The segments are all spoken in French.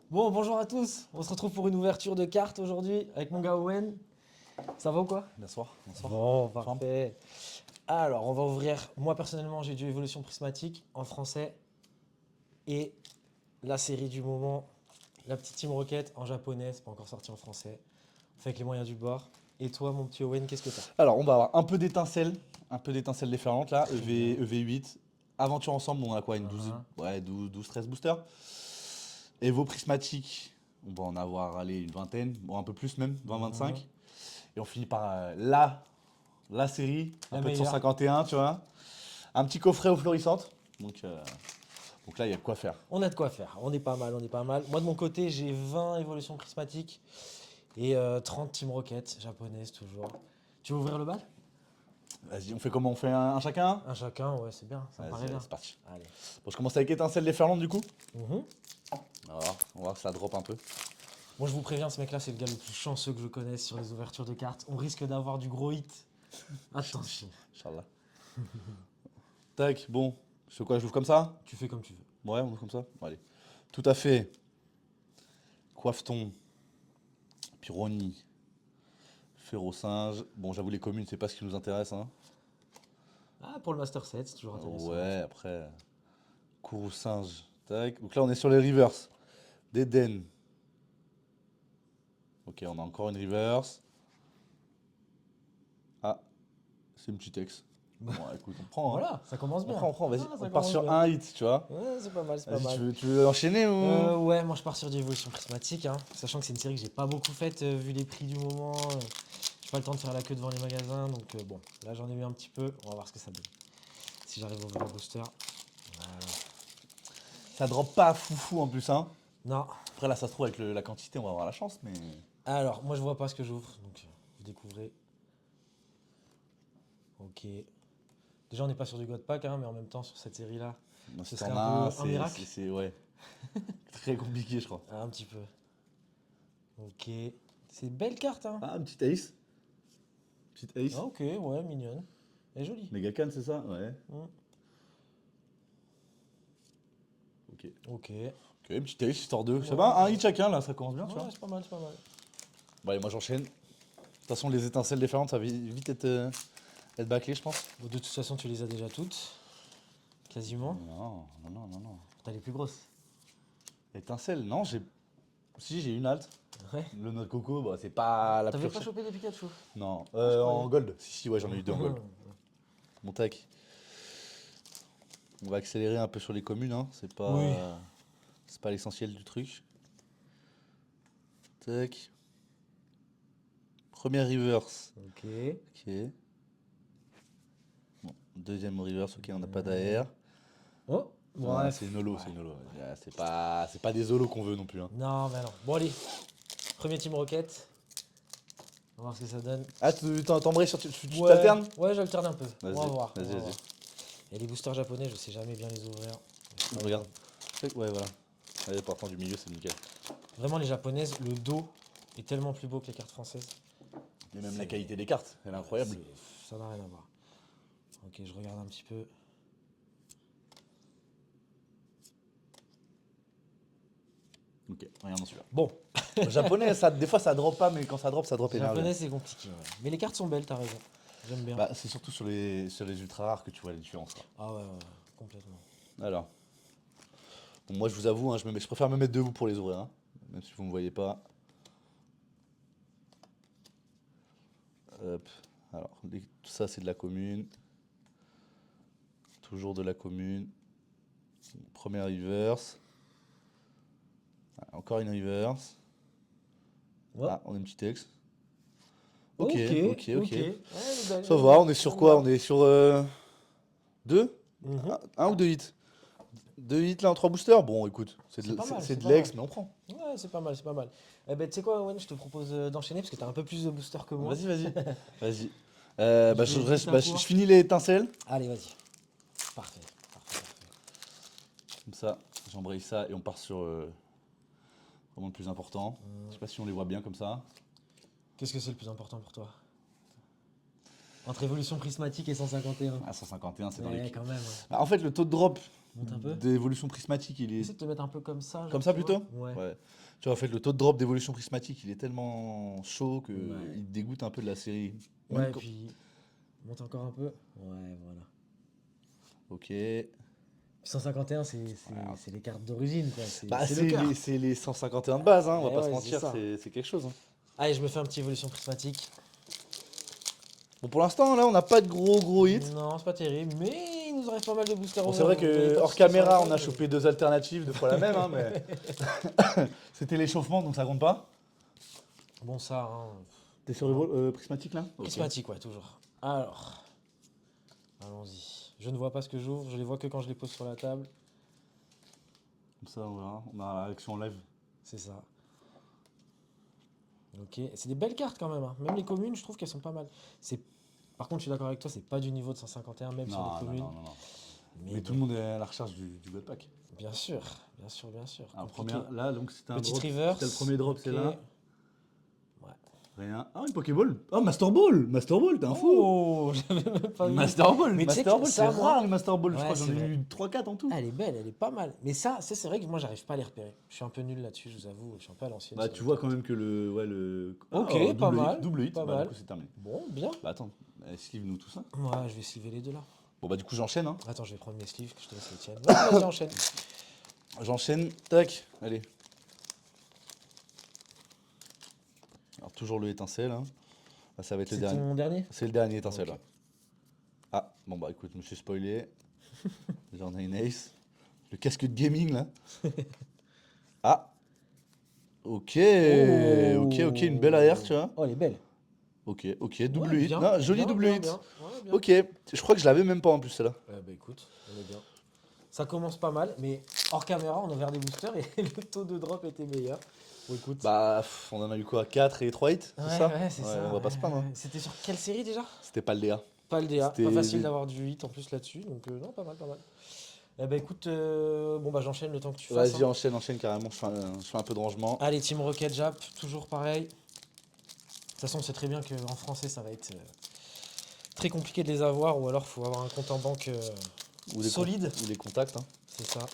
Bon, bonjour à tous. On se retrouve pour une ouverture de cartes aujourd'hui avec mon gars Owen. Ça va ou quoi? Bonsoir, bonsoir. Bon, Forme. parfait. Alors, on va ouvrir. Moi, personnellement, j'ai du Évolution Prismatique en français et la série du moment, la petite Team Rocket en japonais. C'est pas encore sorti en français. On fait avec les moyens du bord. Et toi, mon petit Owen, qu'est-ce que t'as? Alors, on va avoir un peu d'étincelles déferlantes là, Très bien. EV8. Aventure ensemble, on a quoi, une 12, Uhum. ouais, 12, 13 boosters. Evo prismatique, on va en avoir, allez, une vingtaine, bon, un peu plus même, 20, Mhm. 25. Et on finit par la série, un La peu de meilleure. 151, tu vois. Un petit coffret aux florissantes. Donc là, il y a de quoi faire. On a de quoi faire. On est pas mal, on est pas mal. Moi, de mon côté, j'ai 20 évolutions prismatiques et 30 Team Rocket japonaises toujours. Tu veux ouvrir le bal? Vas-y, on fait comment? On fait un chacun? Un chacun, ouais, c'est bien, ça me paraît Vas-y, allez, bien. c'est parti. Allez. Bon, je commence avec étincelles déferlantes du coup. Mhm. On va voir que ça drop un peu. Moi, je vous préviens, ce mec-là, c'est le gars le plus chanceux que je connaisse sur les ouvertures de cartes. On risque d'avoir du gros hit. Attention, Inch'Allah. Tac, bon. C'est quoi, je l'ouvre comme ça? tu fais comme tu veux. Ouais, on ouvre comme ça? Bon, allez. Tout à fait. Coiffe-ton. Pironi. Ferro-singe. Bon, j'avoue, les communes, c'est pas ce qui nous intéresse, hein. Ah, pour le Master 7, c'est toujours intéressant. Ouais, après. Kourou-singe. Tac. Donc là, on est sur les reverse. D'Eden. Ok, on a encore une reverse. Ah, c'est une petite ex. Bah, Bon, écoute, on prend, hein. voilà, ça commence On bien. prend, on prend, vas-y. Ah, On ça part commence sur bien. un hit, tu vois. Ouais, c'est pas mal, c'est pas Vas-y, tu mal. veux, tu veux enchaîner ou? Ouais, moi je pars sur du évolution prismatique, hein, sachant que c'est une série que j'ai pas beaucoup faite vu les prix du moment. J'ai pas le temps de faire la queue devant les magasins, donc bon, là j'en ai eu un petit peu. On va voir ce que ça donne. Si j'arrive à ouvrir le booster. Voilà. Ça drop pas foufou en plus, hein. Non. Après, là, ça se trouve, avec la quantité, on va avoir la chance, mais. Alors, moi je vois pas ce que j'ouvre, donc vous découvrez. Ok. Déjà, on n'est pas sur du God Pack, hein, mais en même temps, sur cette série-là, Moi, ce si serait t'en un as un, peu un miracle. ouais, très compliqué, je crois. Ah, un petit peu. Ok. C'est une belle carte, hein. Ah, un petit ace. Petite Ah, ace. ok, ouais, mignonne. Elle est jolie. Mega Can, c'est ça? Ouais. Hmm. Ok. Ok. Ouais, Ok, petit ace, histoire 2. Ça va, un ouais. hit chacun, là, ça commence bien, tu Ouais, vois. c'est pas mal, c'est pas mal. Bon, allez, moi, j'enchaîne. De toute façon, les étincelles différentes, ça va vite être bâclé, je pense. Bon, de toute façon, tu les as déjà toutes. Quasiment. Non, non, non, non, non. T'as les plus grosses. Étincelles, non, j'ai. Si, j'ai une halte. Ouais. Le noix de coco, bah, c'est pas la T'avais pure pas chair. chopé des Pikachu? Non, Ah, je en croyais. gold. Si, ouais, j'en ai eu deux en gold. Bon, tac. On va accélérer un peu sur les communes, hein. Oui. C'est pas l'essentiel du truc. Tac. Première reverse. Ok. Ok. Bon, deuxième reverse, ok, on n'a pas d'AR. Oh, Ah, c'est bref. une holo, Ouais. c'est une holo. Ouais, c'est pas des holos qu'on veut non plus, hein. Non, mais non. Bon, allez. Premier Team Rocket. On va voir ce que ça donne. Ah, t'embrayes tu Ouais, t'alternes? ouais, j'alterne un peu. On va Vas-y, voir, on vas-y, va vas-y. voir. Et les boosters japonais, je sais jamais bien les ouvrir. C'est pas Regarde. grave. Ouais, voilà. Allez, partant du milieu, c'est nickel. Vraiment, les japonaises, le dos est tellement plus beau que les cartes françaises. Et même la C'est- qualité des cartes, elle est incroyable. Ça n'a rien à voir. Ok, je regarde un petit peu. Ok, regarde celui-là. Bon, Le japonais, des fois ça drop pas, mais quand ça drop énervé. japonais, c'est compliqué. Ouais. Mais les cartes sont belles, t'as raison. J'aime bien. Bah, c'est surtout sur les ultra rares que tu vois la différence, quoi. Ah ouais, ouais, complètement. Alors, bon, moi je vous avoue, hein, je préfère me mettre debout pour les ouvrir, hein, même si vous me voyez pas. Hop. Alors, tout ça c'est de la commune. Toujours de la commune. Première reverse. Ah, encore une reverse. Ouais. Ah, on a une petite ex. Ok, Ok, ok, ok. ok. Ouais, elle est belle, Ça elle est va, belle. on est sur J'aime quoi? bien. On est sur deux? Mhm. Un ou deux hits? Deux hits là en trois boosters? Bon, écoute, C'est pas mal, c'est c'est de pas mal. l'ex, mais on prend. Ouais, c'est pas mal, c'est pas mal. Eh ben, tu sais quoi, Owen, je te propose d'enchaîner parce que t'as un peu plus de boosters que moi. Vas-y, vas-y. Vas-y. Je Bah, vais essayer ta je cour. finis les étincelles. Allez, vas-y. Parfait, parfait, parfait. Comme ça, j'embraye ça et on part sur vraiment le plus important. Je sais pas si on les voit bien comme ça. Qu'est-ce que c'est le plus important pour toi? Entre évolution prismatique et 151. Ah, 151, c'est dans les. Ouais, quand même. Ouais. Bah, en fait, le taux de drop Monte un peu. d'évolution prismatique, il Essaie est de te mettre un peu comme ça. genre, comme ça tu vois. plutôt. Ouais. Ouais. Tu vois, en fait, le taux de drop d'évolution prismatique, il est tellement chaud que Ouais. il dégoûte un peu de la série. Ouais, Même et quand- puis monte encore un peu. Ouais, voilà. Ok. 151, c'est les cartes d'origine, quoi. Bah, C'est le cœur. c'est les 151 de base, hein, on va Eh pas se ouais, c'est mentir, ça. c'est quelque chose. Hein. Allez, je me fais un petit évolution prismatique. Bon, pour l'instant, là, on n'a pas de gros hits. Non, c'est pas terrible, mais il nous arrive pas mal de boosters. Bon, c'est vrai mais que pas hors tous caméra, 151, on a mais- chopé 2 alternatives, 2 fois la même, hein, mais c'était l'échauffement, donc ça compte pas. Bon, ça, hein. T'es sur le prismatique là? Ok. Prismatique, ouais, toujours. Alors, allons-y. Je ne vois pas ce que j'ouvre, je les vois que quand je les pose sur la table. Comme ça, on verra. On a la réaction en live. C'est ça. Ok, c'est des belles cartes quand même. Hein. Même les communes, je trouve qu'elles sont pas mal. Par contre, je suis d'accord avec toi, c'est pas du niveau de 151, même sur les Non, communes. non. Mais Mais tout le monde est à la recherche du God Pack. bien sûr, bien sûr, bien sûr. Alors, Compliqué. là, donc c'était un Petite drop. reverse. C'était le premier drop, c'est ok. là. Ouais. Rien. Ah, une Pokéball. Oh, Master Ball. Master Ball, t'es un fou. Oh, j'avais même pas vu. Master Ball. Mais tu sais Master que Ball, ça, c'est moi- rare les Master Ball. Je Ouais, crois que j'en c'est ai vrai. eu 3-4 en tout. Ah, elle est belle, elle est pas mal. Mais ça, c'est vrai que moi, j'arrive pas à les repérer. Je suis un peu nul là-dessus, je vous avoue. Je suis un peu à l'ancienne. Bah, sur tu les vois cartes. quand même que le. Ouais, le. Ok, Ah, pas double hit, mal, double hit. pas Bah, mal. du coup, c'est terminé. Bon, bien. Bah, attends. Sleeve-nous tout ça. Ouais, je vais sliver les deux là. Bon, bah, du coup, j'enchaîne. Hein. Attends, je vais prendre mes sleeves, que je te laisse les tiennes. Vas-y, enchaîne. J'enchaîne. Tac. Allez. Alors, toujours le étincelle. Hein. Là, ça va être le C'est dernier. ton dernier. C'est le dernier étincelle. Ok. Ouais. Ah, bon, bah, écoute, je me suis spoilé. J'en ai une ace. Le casque de gaming, là. Ah. Ok. Ok, une belle arrière, tu vois. Oh, elle est belle. Ok, double Ouais, hit. bien, Non, joli bien, double bien, hit. bien. Ouais, bien. Ok, je crois que je l'avais même pas en plus, celle-là. Bah écoute, on est bien. Ça commence pas mal, mais hors caméra, on a ouvert des boosters et le taux de drop était meilleur. Bon, écoute. Bah, on en a eu quoi? 4 et 3 hits, c'est ouais, ça? ouais, c'est ça. On va pas se plaindre. Hein. C'était sur quelle série déjà? C'était pas le DA. Pas le DA. C'était Pas facile les- d'avoir du hit en plus là-dessus, donc non, pas mal, pas mal. Eh bah écoute, bon bah j'enchaîne le temps que tu fasses. Vas-y, Hein. enchaîne carrément. Je fais un peu de rangement. Allez, Team Rocket Jap, toujours pareil. De toute façon, on sait très bien qu'en français, ça va être très compliqué de les avoir, ou alors faut avoir un compte en banque Ou les solide. Ou les contacts. Hein. C'est ça,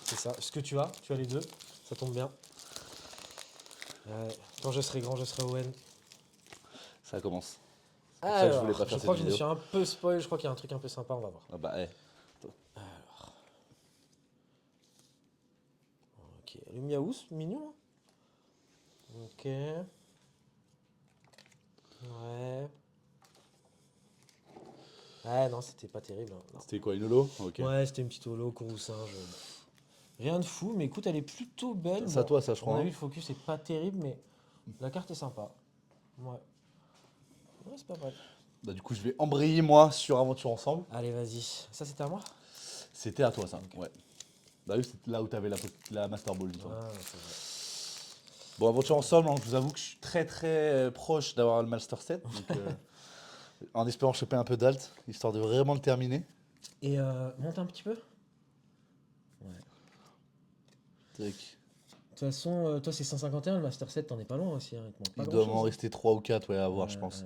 c'est ça. Ce que tu as les deux, ça tombe bien. Quand je serai grand, je serai ON. Ça commence. pour ça que je voulais pas faire je crois que cette je me suis vidéo. un peu spoil, je crois qu'il y a un truc un peu sympa, on va voir. Ah bah, Ok, le Miaous, mignon. Hein. Ok. Ouais. Ouais, non, c'était pas terrible. Hein, non. C'était quoi, une holo? Ok. Ouais, c'était une petite holo, courroux singe. Rien de fou, mais écoute, elle est plutôt belle. C'est à Bon, toi, ça, je on crois. a Hein. vu, le focus est pas terrible, mais la carte est sympa. Ouais. Ouais, c'est pas mal. Bah, du coup, je vais embrayer, moi, sur Aventure Ensemble. Allez, vas-y. Ça, c'était à moi? C'était à toi, ça. Ouais. Bah oui, c'est là où t'avais la Master Ball, dis-toi. Ah, c'est vrai. Bon, Aventure Ensemble, hein, je vous avoue que je suis très proche d'avoir le Master 7. Donc, en espérant choper un peu d'alt, histoire de vraiment le terminer. Et monte un petit peu. Ouais. Tac. De toute façon, toi, c'est 151, le Master 7, t'en es pas loin aussi. Hein, il te manque pas Il doit grand-chose, m'en hein. rester 3 ou 4 ouais, à voir, je pense.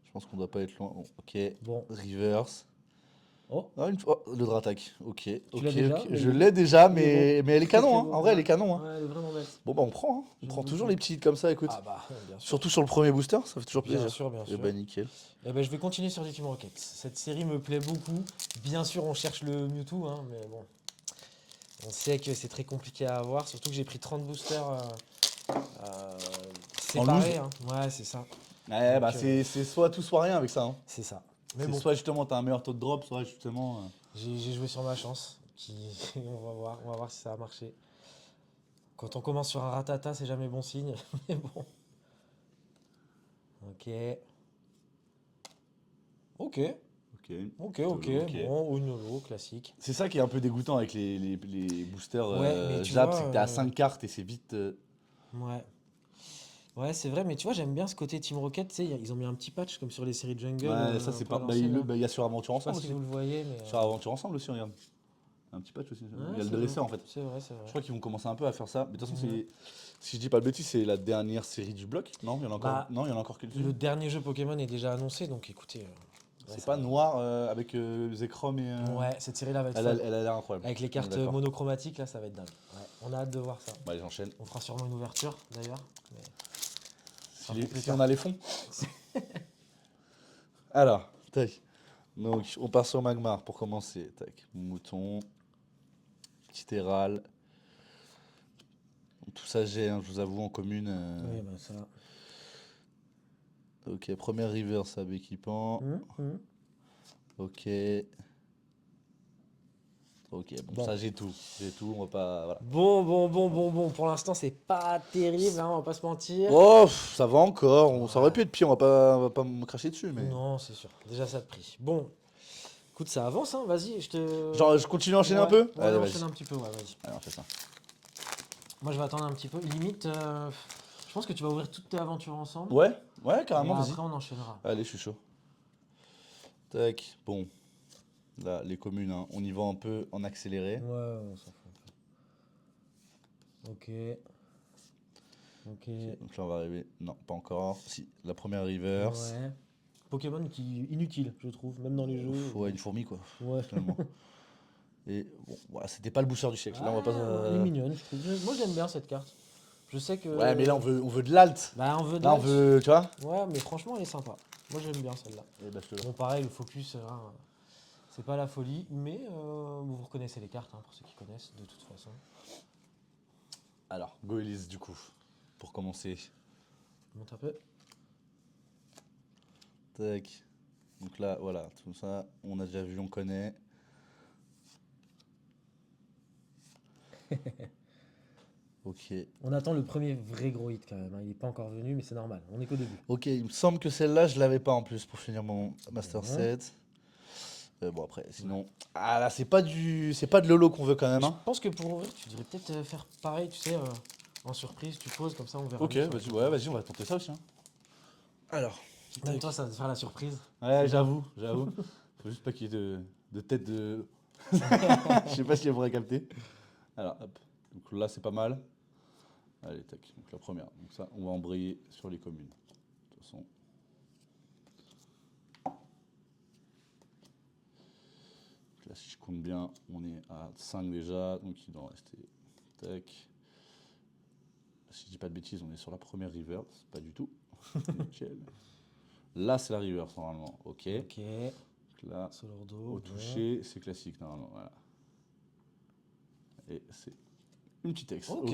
Je pense qu'on doit pas être loin. Bon, ok. Bon. Reverse. Oh, Le Dratak. Ok. l'as déjà, ok. mais Je il- l'ai déjà, il est mais elle est Très, canon. très Hein. beau. En vrai, elle est Ouais. canon. Hein. Ouais, elle est vraiment belle. Bon, bah, on prend. Hein. On Je prend vous toujours dis. les petites comme ça, écoute. Ah bah, bien sûr. Surtout sur le premier booster, ça fait toujours Bien plaisir. sûr, bien Et sûr. bah, nickel. Eh ben, je vais continuer sur du Team Rocket. Cette série me plaît beaucoup. Bien sûr, on cherche le Mewtwo, hein, mais bon. On sait que c'est très compliqué à avoir, surtout que j'ai pris 30 boosters séparés. Hein. Ouais, c'est ça. Ouais, Donc, bah, c'est soit tout, soit rien avec ça. Hein. C'est ça. Mais C'est bon, soit justement, t'as un meilleur taux de drop, soit justement. j'ai joué sur ma chance. On va voir si ça a marché. Quand on commence sur un ratata, c'est jamais bon signe. Mais bon. Ok. Ok. Ok. Ok. Ok. Bon, une holo, classique. C'est ça qui est un peu dégoûtant avec les boosters Ouais, mais tu Jab, vois, c'est que t'as 5 cartes et c'est vite. Ouais. Ouais, c'est vrai, mais tu vois, j'aime bien ce côté Team Rocket. Tu sais, ils ont mis un petit patch comme sur les séries de Jungle. Ouais, ça un c'est peu à pas. l'ancienne, là. Il y a sur Aventure Je sais pas Ensemble si aussi. vous le voyez, mais. Sur Aventure Ensemble aussi, regarde. Un petit patch aussi. ouais, Il y a le c'est dresseur vrai. en fait. C'est vrai, c'est vrai. Je crois qu'ils vont commencer un peu à faire ça. Mais de toute façon, Mhm. si je dis pas de bêtises, c'est la dernière série du bloc. Non, il y en a encore, Bah, non, il y en a encore quelques-unes. Le dernier jeu Pokémon est déjà annoncé, donc écoutez, C'est ça pas va. noir avec Zekrom et. Ouais, cette série-là va être Elle a folle. elle a l'air incroyable. Avec les On est cartes d'accord. monochromatiques, là, ça va être dingue. Ouais, on a hâte de voir ça. Bah, allez, j'enchaîne. On fera sûrement une ouverture, d'ailleurs. Mais ça Si, fait plus si tard. on a les fonds. Alors, tac. Donc, on part sur Magmar pour commencer. Tac. Mouton. Petit Héral. Tout ça, j'ai, hein, je vous avoue, en commune. Oui, bah ça. Ok, première river, sable équipant. Ok. Ok, bon, Bon. ça, j'ai tout. J'ai tout, on va pas. Voilà. Bon. Pour l'instant, c'est pas terrible, hein, on va pas se mentir. Oh, ça va encore. Ça aurait Ouais. pu être pire, on va pas me cracher dessus, mais. Non, c'est sûr. Déjà, ça de prix. Bon, écoute, ça avance, hein. Vas-y, je te. Genre, je continue à enchaîner un Ouais, peu. ouais, Allez, enchaîne vas-y. un petit peu, ouais, vas-y. Allez, on fait ça. Moi, je vais attendre un petit peu. Limite, je pense que tu vas ouvrir toutes tes aventures ensemble. Ouais, ouais, Et carrément, vas-y. après, on enchaînera. Allez, je suis chaud. Tac, bon. Là, les communes, hein, on y va un peu en accéléré. Ouais, on s'en fout. Ok. Ok. Ok, donc là, on va arriver. Non, pas encore. Si, la première reverse. Ouais. Pokémon qui inutile, je trouve, même dans les jeux. Ouais, une fourmi, quoi, Ouais. finalement. Et bon, voilà, c'était pas le booster du siècle. Là, on va pas. Ah, elle est mignonne, je trouve. Moi, j'aime bien cette carte. Je sais que. Ouais, mais là, on veut de l'alt. Bah, on veut de Là, on l'alt. veut, tu vois. Ouais, mais franchement, elle est sympa. Moi, j'aime bien celle-là. Et bah, je te Bon, pareil, le focus, hein, c'est pas la folie, mais vous reconnaissez les cartes, hein, pour ceux qui connaissent, de toute façon. Alors, go Elise, du coup, pour commencer. Monte un peu. Tac. Donc là, voilà, tout ça, on a déjà vu, on connaît. Ok. On attend le premier vrai gros hit quand même, hein. Il est pas encore venu, mais c'est normal, on est qu'au début. Ok, il me semble que celle-là, je l'avais pas en plus pour finir mon Master Mhm. 7. Bon, après, sinon. Ah là, c'est pas de Lolo qu'on veut quand même, Je hein. pense que pour ouvrir, tu devrais peut-être faire pareil, tu sais, en surprise, tu poses, comme ça on verra. Ok, mieux sur vas-y, le- ouais, vas-y, on va tenter ça aussi, hein. Alors. Même toi, ça va te faire la surprise. Ouais, C'est j'avoue. Faut juste pas qu'il y ait de tête de. Je sais pas si elle pourrait capter. Alors, hop. Donc là, c'est pas mal. Allez, tac. Donc la première. Donc ça, on va embrayer sur les communes. De toute façon. Donc là, si je compte bien, on est à 5 déjà. Donc il doit en rester. Tac. Si je dis pas de bêtises, on est sur la première reverse. Pas du tout. Nickel. Là, c'est la reverse normalement. Ok. Ok, Donc là, Solordo. au bon. toucher, c'est classique normalement. Voilà. Et c'est une petite ex. Ok.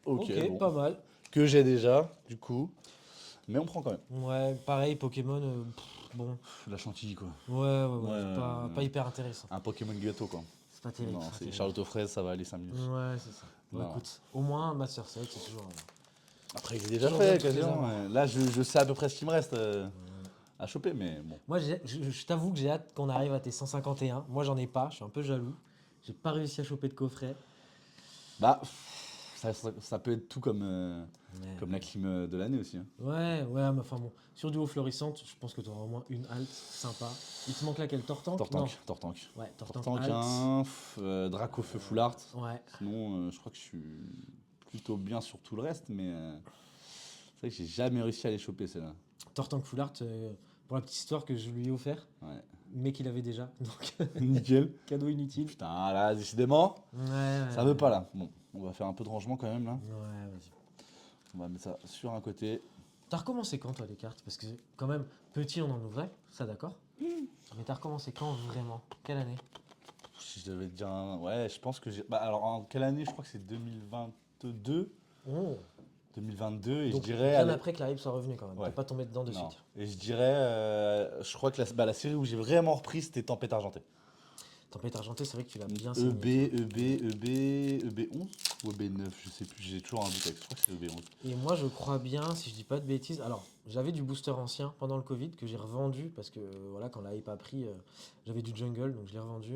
Ok, Ok, bon. pas mal. Que j'ai déjà, du coup. Mais on prend quand même. Ouais, pareil, Pokémon, bon. La chantilly, quoi. Ouais, Ouais, c'est pas hyper intéressant. un Pokémon gâteau, quoi. C'est pas terrible. Non, pas c'est terrible. Charlotte aux fraises, ça va aller 5 minutes. Ouais, c'est ça. Bon, Non. écoute, au moins, Master 7, c'est toujours. Après, il est déjà Toujours fait, bien toutes les quasiment. armes. Là, je sais à peu près ce qu'il me reste à choper, mais bon. Moi, je t'avoue que j'ai hâte qu'on arrive à tes 151. Moi, j'en ai pas, je suis un peu jaloux. J'ai pas réussi à choper de coffret. Bah, ça peut être tout comme, Mais- comme la clim de l'année aussi, hein. Ouais, mais enfin bon. Sur duo florissante, je pense que tu auras au moins une halte sympa. Il te manque laquelle, Tortank? Tortank, Tortank. Non. Ouais, Tortank Tortank halte. 1, Draco Feu Full Art. Ouais. Sinon, je crois que je suis plutôt bien sur tout le reste, mais c'est vrai que j'ai jamais réussi à les choper, celle-là. Tortank Full Art, pour la petite histoire que je lui ai offert, Ouais. mais qu'il avait déjà. Donc, Nickel. cadeau inutile. Putain, là, décidément, Ouais, ça veut pas là. Bon, on va faire un peu de rangement quand même là. Ouais, vas-y. On va mettre ça sur un côté. T'as recommencé quand, toi, les cartes? Parce que, quand même, petit, on en ouvrait, ça d'accord. Mais t'as recommencé quand vraiment? Quelle année? Si je devais te dire ouais, je pense que j'ai. Bah, alors, en quelle année? Je crois que c'est 2022. Oh. 2022, et Donc, je dirais. bien après que la hype soit revenue, quand même. Ouais. T'es pas tombé dedans de Non. suite. Et je dirais. Je crois que la série où j'ai vraiment repris, c'était Tempête Argentée. Tempête argentée, c'est vrai que tu l'as bien EB, saigné. EB11 ou EB9, je sais plus, j'ai toujours un doute avec. Je crois que c'est EB11. Et moi, je crois bien, si je dis pas de bêtises. Alors, j'avais du booster ancien pendant le Covid que j'ai revendu parce que, voilà, quand la hype a pris, j'avais du jungle, donc je l'ai revendu.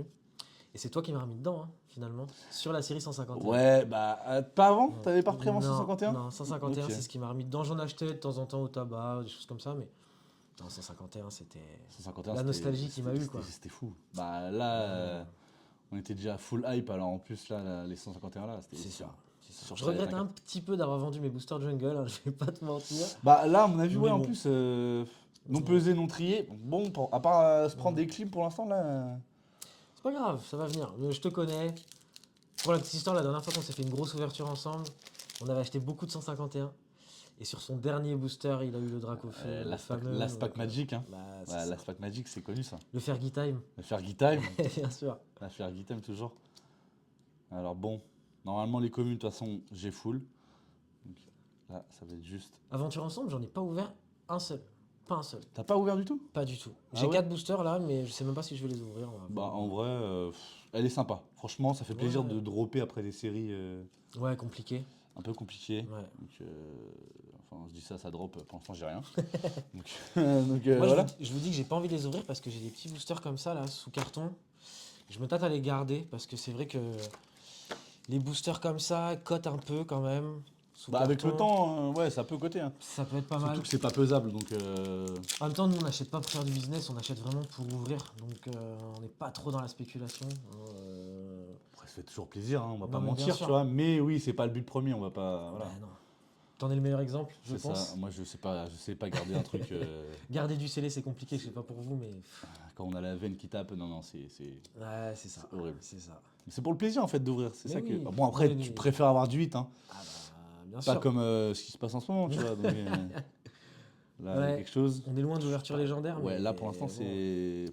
Et c'est toi qui m'as remis dedans, hein, finalement, sur la série 151. Ouais, bah, pas avant? Ouais. T'avais pas repris avant Non, 151? Non, 151, Ok. c'est ce qui m'a remis dedans. J'en achetais de temps en temps au tabac, des choses comme ça, mais non, 151, c'était 151, la c'était- nostalgie qui m'a eu, quoi. C'était fou. Bah là, on était déjà full hype, alors en plus, là, les 151 là, c'était. C'est ça. Sur Je Sky, regrette t'inquiète. un petit peu d'avoir vendu mes boosters jungle, hein, je vais pas te mentir. Bah là, à mon avis, Mais ouais, en bon. plus, Non pesé, non trié. Bon, à part se prendre des clips pour l'instant, là. C'est pas grave, ça va venir. Je te connais. Pour la petite histoire, la dernière fois qu'on s'est fait une grosse ouverture ensemble, on avait acheté beaucoup de 151. Et sur son dernier booster, il a eu le Dracofeu, le fameux. L'Aspac Magic, hein. Bah, Ouais, l'Aspac Magic, c'est connu ça. le Fergie Time, Le Fergie Time. bien sûr. La Fergie Time, toujours. Alors bon, normalement, les communes, de toute façon, j'ai full. Donc, là, ça va être juste. Aventure ensemble, j'en ai pas ouvert un seul. Pas un seul. T'as pas ouvert du tout? Pas du tout. Ah J'ai ouais 4 boosters là, mais je sais même pas si je vais les ouvrir. On va Bah, voir. en vrai, elle est sympa. Franchement, ça fait plaisir Ouais. de dropper après des séries Ouais, compliqué. un peu compliquées. Ouais. Donc, enfin, je dis ça drop. Pour l'instant, j'ai rien. donc, donc Moi, voilà. je vous dis que j'ai pas envie de les ouvrir parce que j'ai des petits boosters comme ça là, sous carton. Je me tâte à les garder parce que c'est vrai que les boosters comme ça cotent un peu quand même. Sous Bah, avec le carton. temps, ouais, ça peut coter. Hein. Ça peut être pas mal. Surtout que c'est pas pesable. Donc, En même temps, nous, on n'achète pas pour faire du business, on achète vraiment pour ouvrir. Donc, on n'est pas trop dans la spéculation. après, ça fait toujours plaisir. Hein, on va Non, pas mais bien mentir, sûr. tu vois. Mais oui, c'est pas le but premier. On va pas. Voilà. Bah, non. T'en es le meilleur exemple, je C'est pense. ça. Moi, je sais pas garder un truc. Garder du scellé, c'est compliqué, je sais pas pour vous, mais. Quand on a la veine qui tape, non, c'est Ouais, c'est ça. horrible. C'est ça. C'est pour le plaisir en fait d'ouvrir. C'est Mais ça oui. que. Bon, après, Oui, tu mais- préfères avoir du 8, hein. Ah, bah, bien Pas sûr. comme ce qui se passe en ce moment, tu vois. Donc, là, il y a Ouais. quelque chose. On est loin d'ouverture légendaire. Ouais, mais là pour l'instant, bon. c'est.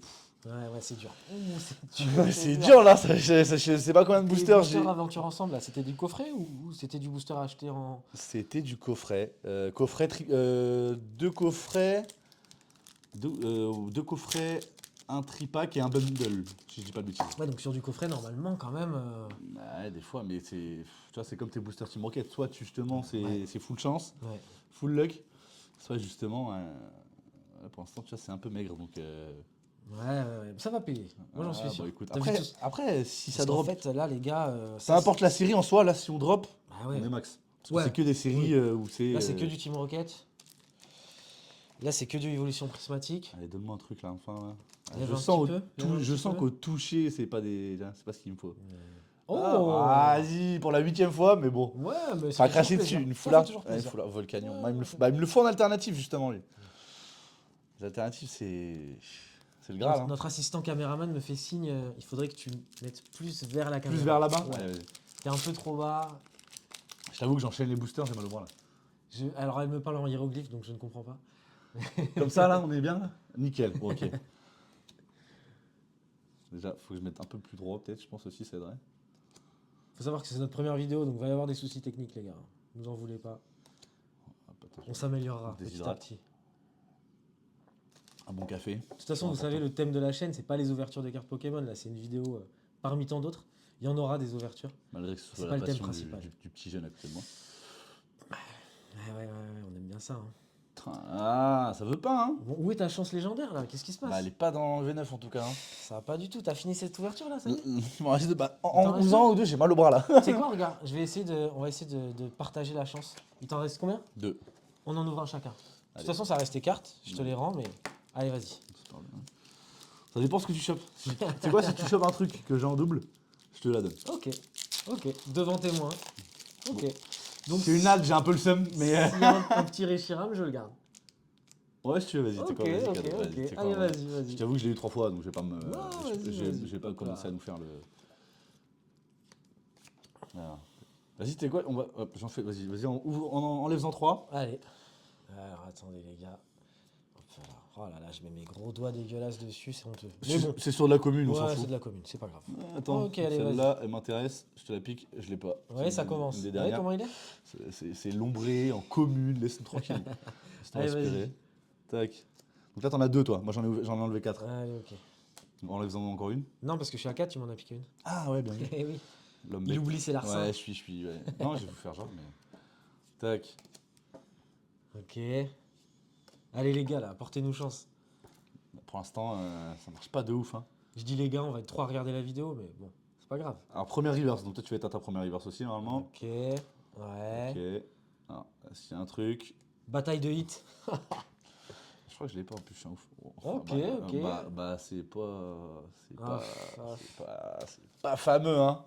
Ouais, c'est dur. Ouh, c'est dur. C'est dur là, je sais pas combien de Les boosters j'ai. boosters Aventure Ensemble, là, c'était du coffret ou c'était du booster acheté en. C'était du coffret. Deux coffrets. Deux coffrets, un tripack et un bundle, si je dis pas de bêtises. Ouais, donc sur du coffret, normalement, quand même. Ouais, des fois, mais c'est. Tu vois, c'est comme tes boosters Team Rocket. Soit justement, Ouais. c'est full chance, Ouais. full luck. Soit justement, pour l'instant, tu vois, c'est un peu maigre. Donc, Ouais. Ça va payer. Moi, j'en suis sûr. bah, écoute, T'as vu après, tous- après, si ça Parce qu'en drop, fait, là, les gars. ça importe la série en soi. Là, si on drop, Bah ouais. on est max. Parce que Ouais. c'est que des séries où c'est. Là, c'est que du Team Rocket. Là, c'est que du Évolution Prismatique. Allez, donne-moi un truc là, enfin. Là. Lève Je un sens, petit peu, lève un je petit sens peu. qu'au toucher, c'est pas ce qu'il me faut. Oh Ah, vas-y, pour la 8e fois, mais bon. Ouais, mais Pas fait cracher toujours dessus, plaisir. une Ça foulard. fait toujours Ouais, une plaisir. foulard Volcanion. Ouais, Moi, ouais. il me le faut en alternative, justement, lui. Les alternatives, c'est le Graal. Hein. Notre assistant caméraman me fait signe, il faudrait que tu mettes plus vers la caméra. Plus vers là-bas. Ouais. Allez, vas-y. T'es un peu trop bas. Je t'avoue que j'enchaîne les boosters, j'ai mal au bras là. Alors, elle me parle en hiéroglyphe, donc je ne comprends pas. Comme ça, là, on est bien là. Nickel, bon, ok. Déjà, faut que je mette un peu plus droit, peut-être, je pense aussi, ça aiderait. Faut savoir que c'est notre première vidéo, donc il va y avoir des soucis techniques, les gars. Ne vous en voulez pas. Hop, attends, On s'améliorera On petit à déshydrate. petit. un bon café. De toute façon, vous important. savez, le thème de la chaîne, c'est pas les ouvertures des cartes Pokémon. Là, c'est une vidéo parmi tant d'autres. Il y en aura des ouvertures. Malgré que ce C'est soit pas la le thème passion principal. du petit jeune actuellement. Ouais, on aime bien ça. Hein. Ah, ça veut pas, hein. Bon, où est ta chance légendaire, là? Qu'est-ce qui se passe? Bah, elle est pas dans le V9 en tout cas. Hein. Ça va pas du tout. T'as fini cette ouverture, là, ça y est? Il m'en reste deux. Bah, Il t'en en reste 11 ans ou deux, j'ai mal au bras là. Tu sais quoi, regarde, on va essayer de partager la chance. Il t'en reste combien? Deux. On en ouvre un chacun. De Allez. toute façon, ça reste tes cartes. Je te les rends, mais. Allez, vas-y. Ça dépend ce que tu chopes. C'est quoi si tu chopes un truc que j'ai en double, je te la donne. Ok. Devant témoin. Ok. Donc, C'est une halte, j'ai un peu le seum, mais. s'il y a un petit Reshiram, je le garde. Ouais, si tu veux, vas-y. Ok, t'es quoi, vas-y, ok. cadeau, vas-y, t'es quoi, Allez, ouais. vas-y. Je t'avoue que je l'ai eu 3 fois, donc je vais pas me. Non, je vas-y. vais pas Hop commencer là. à nous faire le. Voilà. Vas-y, t'es quoi on va, hop, j'en fais, vas-y, enlève-en 3. Allez. Alors, attendez, les gars. Hop là. Oh là là, je mets mes gros doigts dégueulasses dessus, c'est honteux. Mais bon. C'est sur de la commune, on s'en Ouais, c'est fout. de la commune, c'est pas grave. Attends, Ok, allez, celle-là, elle m'intéresse, je te la pique, je l'ai pas. Ouais, C'est ça une- commence. une des Vous voyez dernières. comment il est? C'est l'ombré en commune, laisse-nous tranquille. Laisse-nous Allez, respirer. Tac. Donc là, t'en as 2, toi. Moi, j'en ai enlevé 4. Allez, ok. Enlève-en encore une. Non, parce que je suis à 4, tu m'en as piqué une. Ah ouais, bien vu. Eh oui. L'homme Il bête. oublie ses larcins. Ouais, je suis. Ouais. Non, je vais vous faire genre, mais. Tac. Ok. Allez, les gars, là, portez-nous chance. Pour l'instant, ça marche pas de ouf. Hein. Je dis les gars, on va être 3 à regarder la vidéo, mais bon, c'est pas grave. Alors, première reverse. Donc, toi, tu vas être à ta première reverse aussi, normalement. Ok. Ouais. Ok. Alors, s'il y a un truc. Bataille de hit. Je crois que je l'ai pas en plus, je suis un ouf. Ok, ok. Bah, c'est pas. C'est Ah, pas. ah. C'est pas fameux, hein.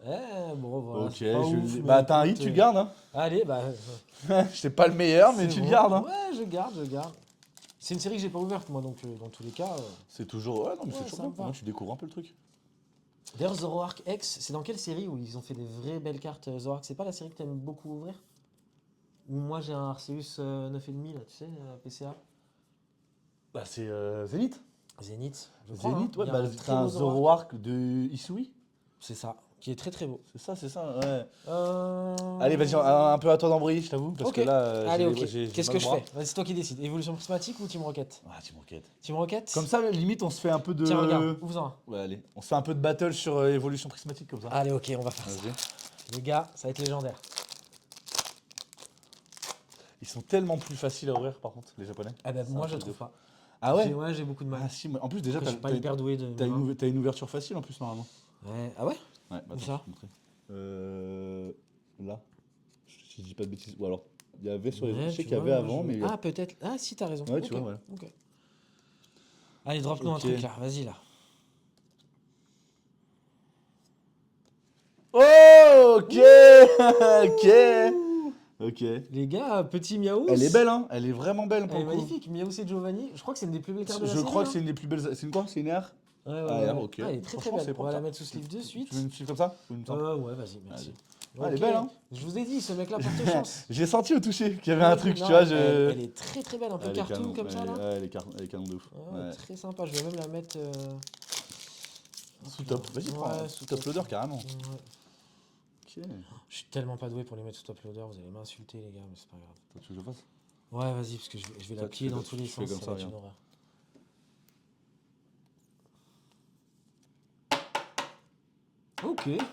Bon, voilà. Ok, c'est pas ouf, mais bah, t'as un hit, écoute, tu le gardes, hein. Allez, bah. C'est pas le meilleur, mais c'est tu le bon. gardes, hein. Ouais, je garde. C'est une série que j'ai pas ouverte, moi, donc dans tous les cas. C'est toujours. Ouais, non, mais Ouais, c'est toujours ça bien. me va. Moi, tu découvres un peu le truc. D'ailleurs, Zoroark X, c'est dans quelle série où ils ont fait des vraies belles cartes Zoroark? C'est pas la série que t'aimes beaucoup ouvrir? Où moi j'ai un Arceus 9,5 là, tu sais, PCA. Bah, c'est Zénith. Zénith, je crois. Zénith, Hein. ouais, Il y a bah, un c'est très un beau Zoroark. Zoroark de Isui. C'est ça, qui est très très beau. C'est ça, ouais. Euh... Allez, vas-y, un peu à toi d'embrayer, je t'avoue, parce Ok. que là, Allez, ok. j'ai Qu'est-ce mal que au je bras. fais? Vas-y, c'est toi qui décides. Évolution prismatique ou Team Rocket? Ah, Team Rocket. Team Rocket? Comme ça, limite, on se fait un peu de. Tiens, regarde, ouvre-en un. Ouais, allez. On se fait un peu de battle sur évolution prismatique comme ça. Allez, ok, on va faire ça. Vas-y. Les gars, ça va être légendaire. Ils sont tellement plus faciles à ouvrir, par contre, les japonais. Ah bah, C'est moi un je truc de trouve fou. pas. Ah ouais? Ouais, j'ai beaucoup de mal. Ah si, en plus, déjà, Après, je suis pas hyper doué de. t'as une ouverture facile en plus, normalement. Ouais. Ah ouais? Ouais, bah Où attends, ça je vais te montrer. Là. Si je dis pas de bêtises. Ou alors, il y avait sur les. Ouais, Je sais tu qu'il y vois, avait moi, avant, mais. Ah, peut-être. Ah, si, t'as raison. Ouais, tu Ok, vois, voilà. ok. Allez, drop-nous un Ok. truc là, vas-y là. Oh, ok! Ok! Ok. Les gars, petit Miaou. Elle est belle, hein? Elle est vraiment belle pour Elle est le coup. magnifique. Miaou, c'est Giovanni. Je crois que c'est une des plus belles cartes de la Je série. crois que hein. c'est une des plus belles. C'est une quoi? C'est une R? Ouais, Ah, R, ok. Ah, elle est très très Franchement, belle. c'est On pour va ça. la mettre sous sleeve de suite. Tu veux une suite comme ça? Ou une simple Ouais, vas-y, merci. Ah, elle est Ok. belle, hein? Je vous ai dit, ce mec-là porte chance. J'ai senti au toucher qu'il y avait un truc, Non, tu vois. elle est très très belle, un peu Elle est cartoon canon, comme ça là. Ouais, elle est canon de ouf. Ouais, Ouais. très sympa. Je vais même la mettre. Sous top. Vas-y, prends. Ouais, Sous top loader carrément. Ouais. Ok. Je suis tellement pas doué pour les mettre sous top loader, vous allez m'insulter les gars, mais c'est pas grave. Toi, tu veux que je le fasse? Ouais, vas-y, parce que je vais Ça, la tu plier fais dans comme- tous les tu fais sens, comme ça ça, va être une regarde. horreur.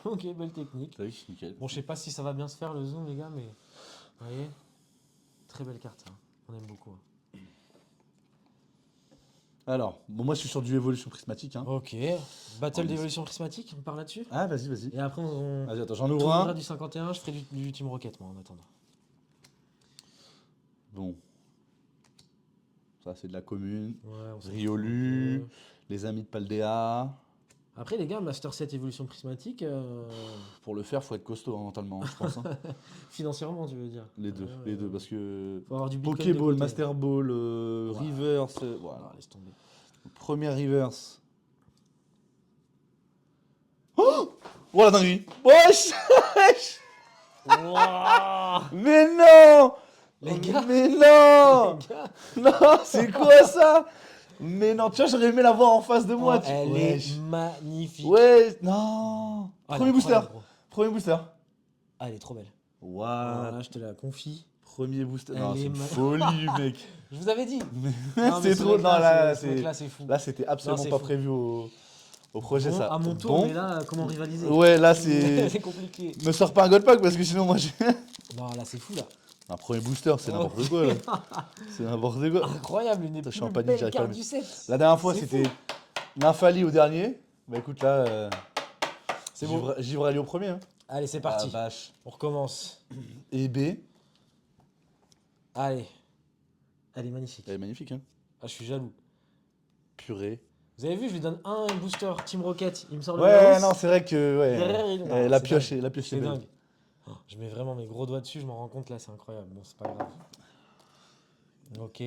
Ok, belle technique. T'as vu? Nickel. Bon, je sais pas si ça va bien se faire le zoom, les gars, mais. Vous voyez? Très belle carte, hein. On aime beaucoup. hein. Alors, bon, moi je suis sur du évolution prismatique. Hein. Ok. On Battle est- d'évolution prismatique, on part là-dessus? Ah, vas-y, vas-y. Et après, on. Vas-y, attends, j'en On ouvre ouvrira un. du 51, je ferai du Team Rocket, moi, en attendant. Bon. Ça, c'est de la commune. Ouais, on s'en fout Riolu, un peu. les amis de Paldea. Après, les gars, Master 7 évolution prismatique, Pour le faire, faut être costaud hein, mentalement, je pense. hein. financièrement, tu veux dire? Les deux, parce que. Faut avoir du Bitcoin de Pokéball, côté. Master Ball, Ouais. Reverse. Ah, Voilà. laisse tomber. Première reverse. Oh la dinguerie. Wesh. Wouah Mais non. Les gars. Mais non. Les gars. Non, c'est quoi ça? Mais non, tu vois, j'aurais aimé la voir en face de moi. Oh, elle Wesh. est magnifique. Ouais, non. Ah, elle est Premier booster. incroyable, gros. Premier booster. Ah, elle est trop belle. Waouh. Voilà, je te la confie. Premier booster. Elle Non, est c'est une ma- folie, mec. Je vous avais dit. Non, mais C'est ce trop. mec-là, Non, là, ce mec-là, c'est fou. là, c'était absolument c'est pas fou. prévu au projet, Bon, ça. à mon tour, Bon. mais là, comment rivaliser? Ouais, là, c'est. c'est compliqué. Me sors pas un gold pack parce que sinon, moi, j'ai. Non, là, c'est fou, là. Un premier booster, c'est Oh. n'importe quoi, là. C'est n'importe quoi. Incroyable, une des Je plus suis en panique, belles j'arrive pas à cartes le- du set. La dernière fois, C'est c'était fou. Nymphali au dernier. Bah écoute, là, C'est bon. Givre Ali au premier. Hein. Allez, c'est parti. Ah, vache. On recommence. Et B. Allez. Elle est magnifique. Elle est magnifique, hein. Ah, je suis jaloux. Purée. Vous avez vu, je lui donne un booster Team Rocket. Il me sort le Ouais, Laos. non, c'est vrai que. Ouais. Derrière, il- non, la c'est pioche, dingue. la pioche, C'est belle. dingue. Oh, je mets vraiment mes gros doigts dessus, je m'en rends compte là, c'est incroyable. Bon, c'est pas grave. Ok.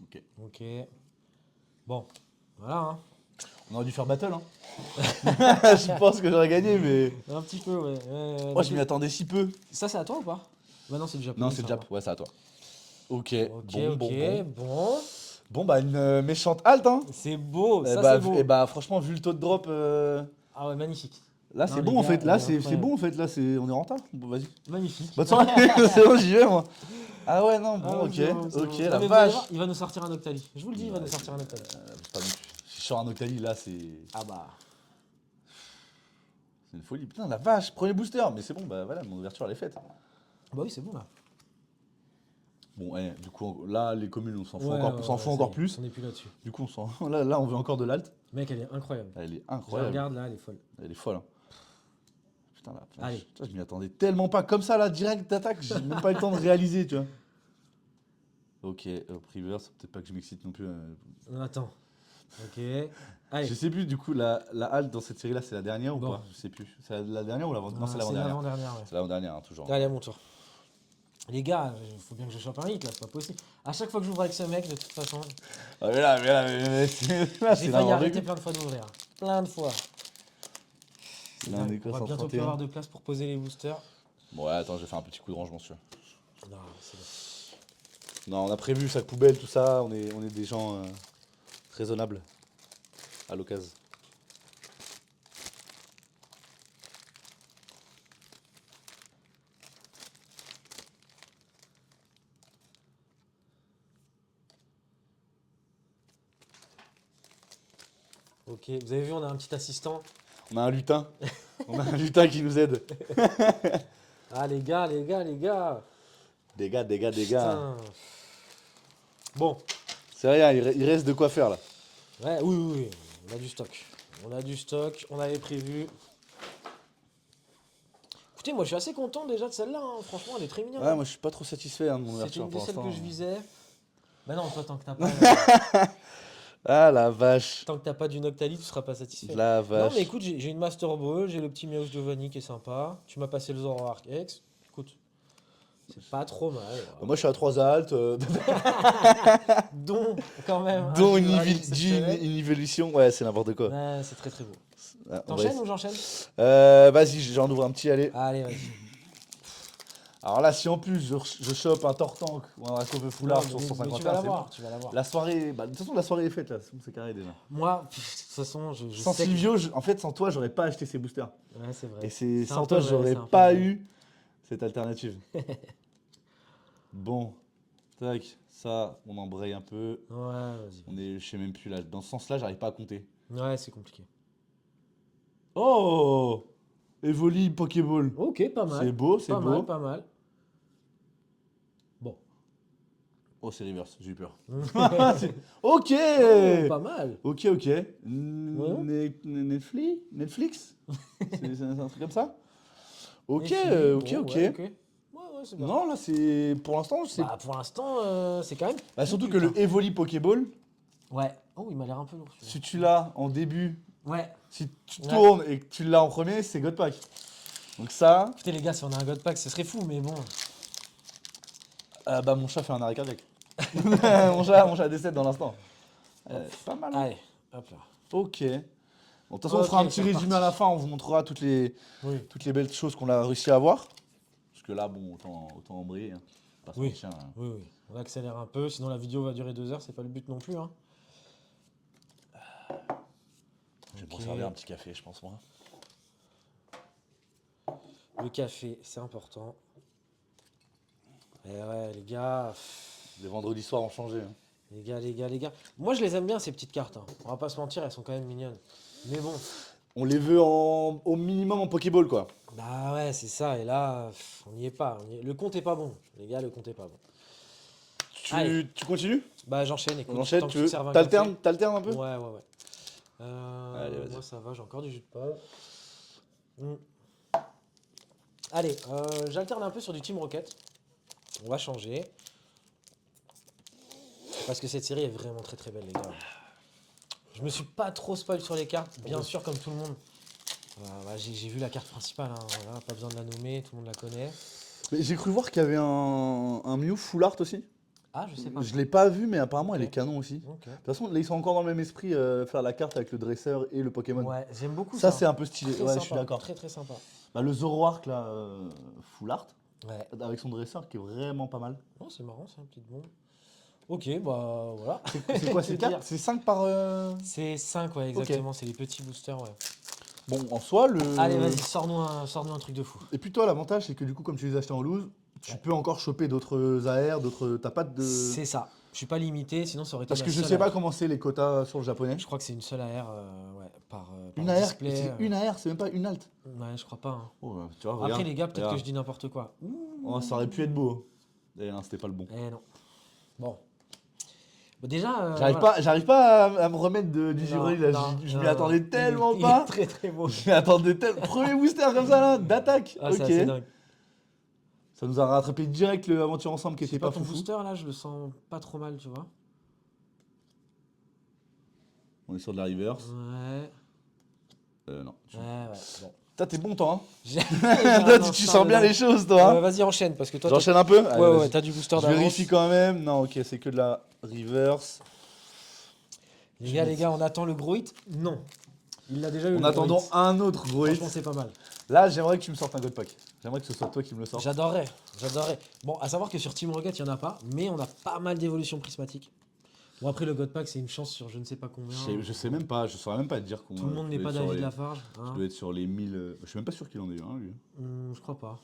Ok. Ok. Bon, voilà. Hein. On aurait dû faire battle, hein. Je pense que j'aurais gagné, mais. Un petit peu, ouais. Moi, je m'y attendais si peu. Ça, c'est à toi ou pas? Bah non, c'est le Japon. Non, c'est le Jap. Ouais, c'est à toi. Ok. Ok, bon, ok, bon, bon. bon. Bon, bah, une méchante halte, hein. C'est beau, ça bah, c'est beau. et bah, franchement, vu le taux de drop. Ah ouais, magnifique. Là, Non, c'est les bon en gars, fait. Là, elle est c'est incroyable. bon en fait. Là, on est en retard. Bon, vas-y. Magnifique. Bonne soirée. C'est bon, j'y vais moi. Ah ouais, non, bon, Ah, ok. c'est bon, c'est Ok, bon. la Non, mais vous allez vache. voir, il va nous sortir un Octali. Je vous le dis, il va nous sortir un Octali. C'est pas non plus. Si je sors un Octali, là, c'est Ah bah. une folie. Putain, la vache. Premier booster. Mais c'est bon, bah voilà, mon ouverture, elle est faite. Bah oui, c'est bon là. Bon, du coup, là, les communes, on s'en fout Ouais, encore, ouais, on s'en ouais, fout ça encore y est, plus. On est plus là-dessus. Du coup, là, on veut encore de l'alt. Mec, elle est incroyable. Elle est Je la incroyable. regarde là, elle est folle. Elle est folle. Hein. Putain, la vache. Allez. Putain, je m'y attendais tellement pas. Comme ça, là, direct d'attaque, j'ai même pas eu le temps de réaliser, tu vois. Ok, River, c'est peut-être pas que je m'excite non plus. Attends. Ok. Allez. Je sais plus, du coup, la halte dans cette série-là, c'est la dernière ou Bon. pas? Je sais plus. C'est la dernière ou l'avant? Non, c'est C'est l'avant-dernière. l'avant-dernière, ouais. C'est l'avant-dernière, hein, toujours. Allez, à mon tour. Les gars, il faut bien que je chope un hit là, c'est pas possible. À chaque fois que j'ouvre avec ce mec, de toute façon, Ah, mais j'ai c'est failli n'importe arrêter quoi. plein de fois d'ouvrir. Plein de fois. C'est Il en dingue. est On quoi, va bientôt plus 131? avoir de place pour poser les boosters. Bon, ouais, attends, je vais faire un petit coup de rangement, sûr. Non, c'est bon. Non, on a prévu sac poubelle, tout ça. On est des gens raisonnables à l'occasion. Ok, vous avez vu, on a un petit assistant. On a un lutin. On a un lutin qui nous aide. Ah les gars, les gars, les gars. Des gars, des gars, des gars. Putain. Bon, C'est rien, il reste de quoi faire là. ouais, oui, oui, oui, on a du stock. On a du stock, on avait prévu. Écoutez, moi je suis assez content déjà de celle-là, hein. Franchement, elle est très mignonne. Ouais, Hein. moi je suis pas trop satisfait de mon C'était ouverture une de pour celles l'instant. que je visais. Bah non, toi, Ah la vache. tant que t'as pas du Noctali, tu seras pas satisfait. La Non, mais vache. écoute, j'ai une Master Ball, j'ai le petit Miaus Giovanni qui est sympa. Tu m'as passé le Zoroark X. Écoute, c'est pas trop mal. Bah, moi je suis à 3 alt, Dont, quand même, un dont Giovanni exceptionnel. une évolution. Ouais, c'est n'importe quoi. Ouais, c'est très très beau. Ah, on va T'enchaînes essayer. ou j'enchaîne? Vas-y, j'en ouvre un petit, allez. Allez, vas-y. Alors là, si en plus je chope un Tortank ou un Dracofeu Foulard Non, sur mais tu 151, vas c'est l'avoir, bon. tu vas l'avoir. La soirée, bah, de toute façon, la soirée est faite là, c'est carré déjà. Moi, de toute façon, je Sans sais que... Silvio, en fait, sans toi, j'aurais pas acheté ces boosters. Ouais, c'est vrai. Et c'est C'est un sans peu toi, vrai, j'aurais c'est un peu pas vrai. eu cette alternative. Bon, tac, ça, on embraye un peu. Ouais, vas-y. On est, je sais même plus là. Dans ce sens-là, j'arrive pas à compter. Ouais, c'est compliqué. Oh, Evoli Pokéball. Ok, pas C'est mal. beau, c'est Pas mal, beau. pas mal. Bon. Oh, c'est reverse, j'ai eu peur. Oh, Ok. pas mal. Ok, ok. Netflix? C'est un truc comme ça? Ok, Les filles, ok, bon, ok. ouais, ok. Ouais, ouais, c'est bien. Non, là, c'est. Pour l'instant, c'est. Bah, pour l'instant, c'est quand même... Bah, Oh, surtout que putain. le Evoli Pokéball, Ouais. Oh, il m'a l'air un peu lourd, celui-là. si tu l'as en début, Ouais. si tu Ouais. tournes et que tu l'as en premier, c'est God Pack. Donc ça, Écoutez, les gars, si on a un God Pack, ce serait fou, mais bon. bah mon chat fait un arrêt cardiaque. mon chat décède dans l'instant. Pas mal. Hein. Allez, hop là. Ok. Bon, de toute façon, on Ok, fera un petit c'est résumé reparti. à la fin, on vous montrera toutes les belles choses qu'on a réussi à avoir. Parce que là, bon, autant embrayer. Hein. Pas se Oui. mentir, hein. Oui, oui. On accélère un peu, sinon la vidéo va durer 2 heures, c'est pas le but non plus. Hein. Je vais me Ok. resservir un petit café, je pense, moi. Le café, c'est important. Et ouais, les gars, Les vendredis soirs ont changé. Hein. les gars, les gars, les gars. Moi, je les aime bien, ces petites cartes. Hein. On va pas se mentir, elles sont quand même mignonnes. Mais bon, On les veut au minimum en Pokéball, quoi. bah ouais, c'est ça. Et là, on n'y est pas. Le compte est pas bon. Les gars, le compte est pas bon. Allez. Tu continues? Bah, j'enchaîne, écoute. On enchaîne, Tant que tu tu te veux? serves un café. T'alternes un peu? Ouais, ouais, ouais. Allez, vas-y. Moi, ça va, j'ai encore du jus de pomme. Hmm. Allez, j'alterne un peu sur du Team Rocket. On va changer. Parce que cette série est vraiment très très belle, les gars. Je me suis pas trop spoil sur les cartes, bien sûr, comme tout le monde. J'ai vu la carte principale, hein, voilà, pas besoin de la nommer, tout le monde la connaît. Mais j'ai cru voir qu'il y avait un Mew full art aussi. Ah, je sais pas. Je l'ai pas vu, mais apparemment Ok. elle est canon aussi. Ok. De toute façon, là, ils sont encore dans le même esprit, faire la carte avec le dresseur et le Pokémon. Ouais, j'aime beaucoup Ça, ça. c'est un peu stylé. Très Ouais, je sympa, suis d'accord. Très très sympa. Bah, le Zoroark, là, full art, Ouais. avec son dresseur qui est vraiment pas mal. Non, c'est marrant, c'est un petit bombe. Ok, bah voilà. C'est quoi, Que c'est dire 4? C'est 5 par. C'est 5, ouais, exactement. C'est les petits boosters, ouais. Bon, en soi, le. Allez, vas-y, sors-nous un truc de fou. Et puis toi, l'avantage, c'est que du coup, comme tu les as achetés en loose, tu peux encore choper d'autres AR, d'autres. T'as pas de. C'est ça. Je suis pas limité, sinon ça aurait été Parce la que je seule sais pas AR. comment c'est les quotas sur le japonais. Je crois que c'est une seule AR ouais, par Une AR, display. c'est une AR, c'est même pas une alt. Ouais, je crois pas. Hein. Oh, tu vois, Après, regarde, les gars, peut-être que regarde. je dis n'importe quoi. Ouh. Oh, ça aurait pu être beau. Et non, c'était pas le bon. Eh non. Bon. Bon, déjà. J'arrive pas à me remettre du Non, Giroud là. non, Je m'y non. attendais tellement Il pas. est très très beau. Je m'y attendais tellement. Premier booster comme ça là, d'attaque. Ah, Ok. c'est assez dingue. Ça nous a rattrapé direct l'aventure ensemble qui Je sais était pas, pas ton foufou. booster là, je le sens pas trop mal, tu vois. On est sur de la reverse. Ouais. Non. Ouais, ouais. Bon. Toi, t'es bon, toi. J'ai- Hein. j'ai Toi, un tu instinct sens bien dedans. les choses, toi. Hein. Vas-y, enchaîne, parce que toi, J'enchaîne un peu. Allez, ouais, vas-y. t'as du booster Je d'avance. vérifie quand même. Non, ok, c'est que de la reverse. Les gars, on attend le gros hit? Non. Il l'a déjà eu, En le gros attendant hit. un autre gros hit. Franchement, c'est pas mal. Là, j'aimerais que tu me sortes un God Pack. J'aimerais que ce soit toi qui me le sortes. J'adorerais. Bon, à savoir que sur Team Rocket, il n'y en a pas, mais on a pas mal d'évolutions prismatiques. Bon, après, le God Pack, c'est une chance sur je ne sais pas combien. Je sais même pas, je saurais même pas te dire combien. Tout le monde n'est pas David Lafarge. Je Hein. dois être sur les 1000. Je suis même pas sûr qu'il en ait eu un, lui. Je crois pas.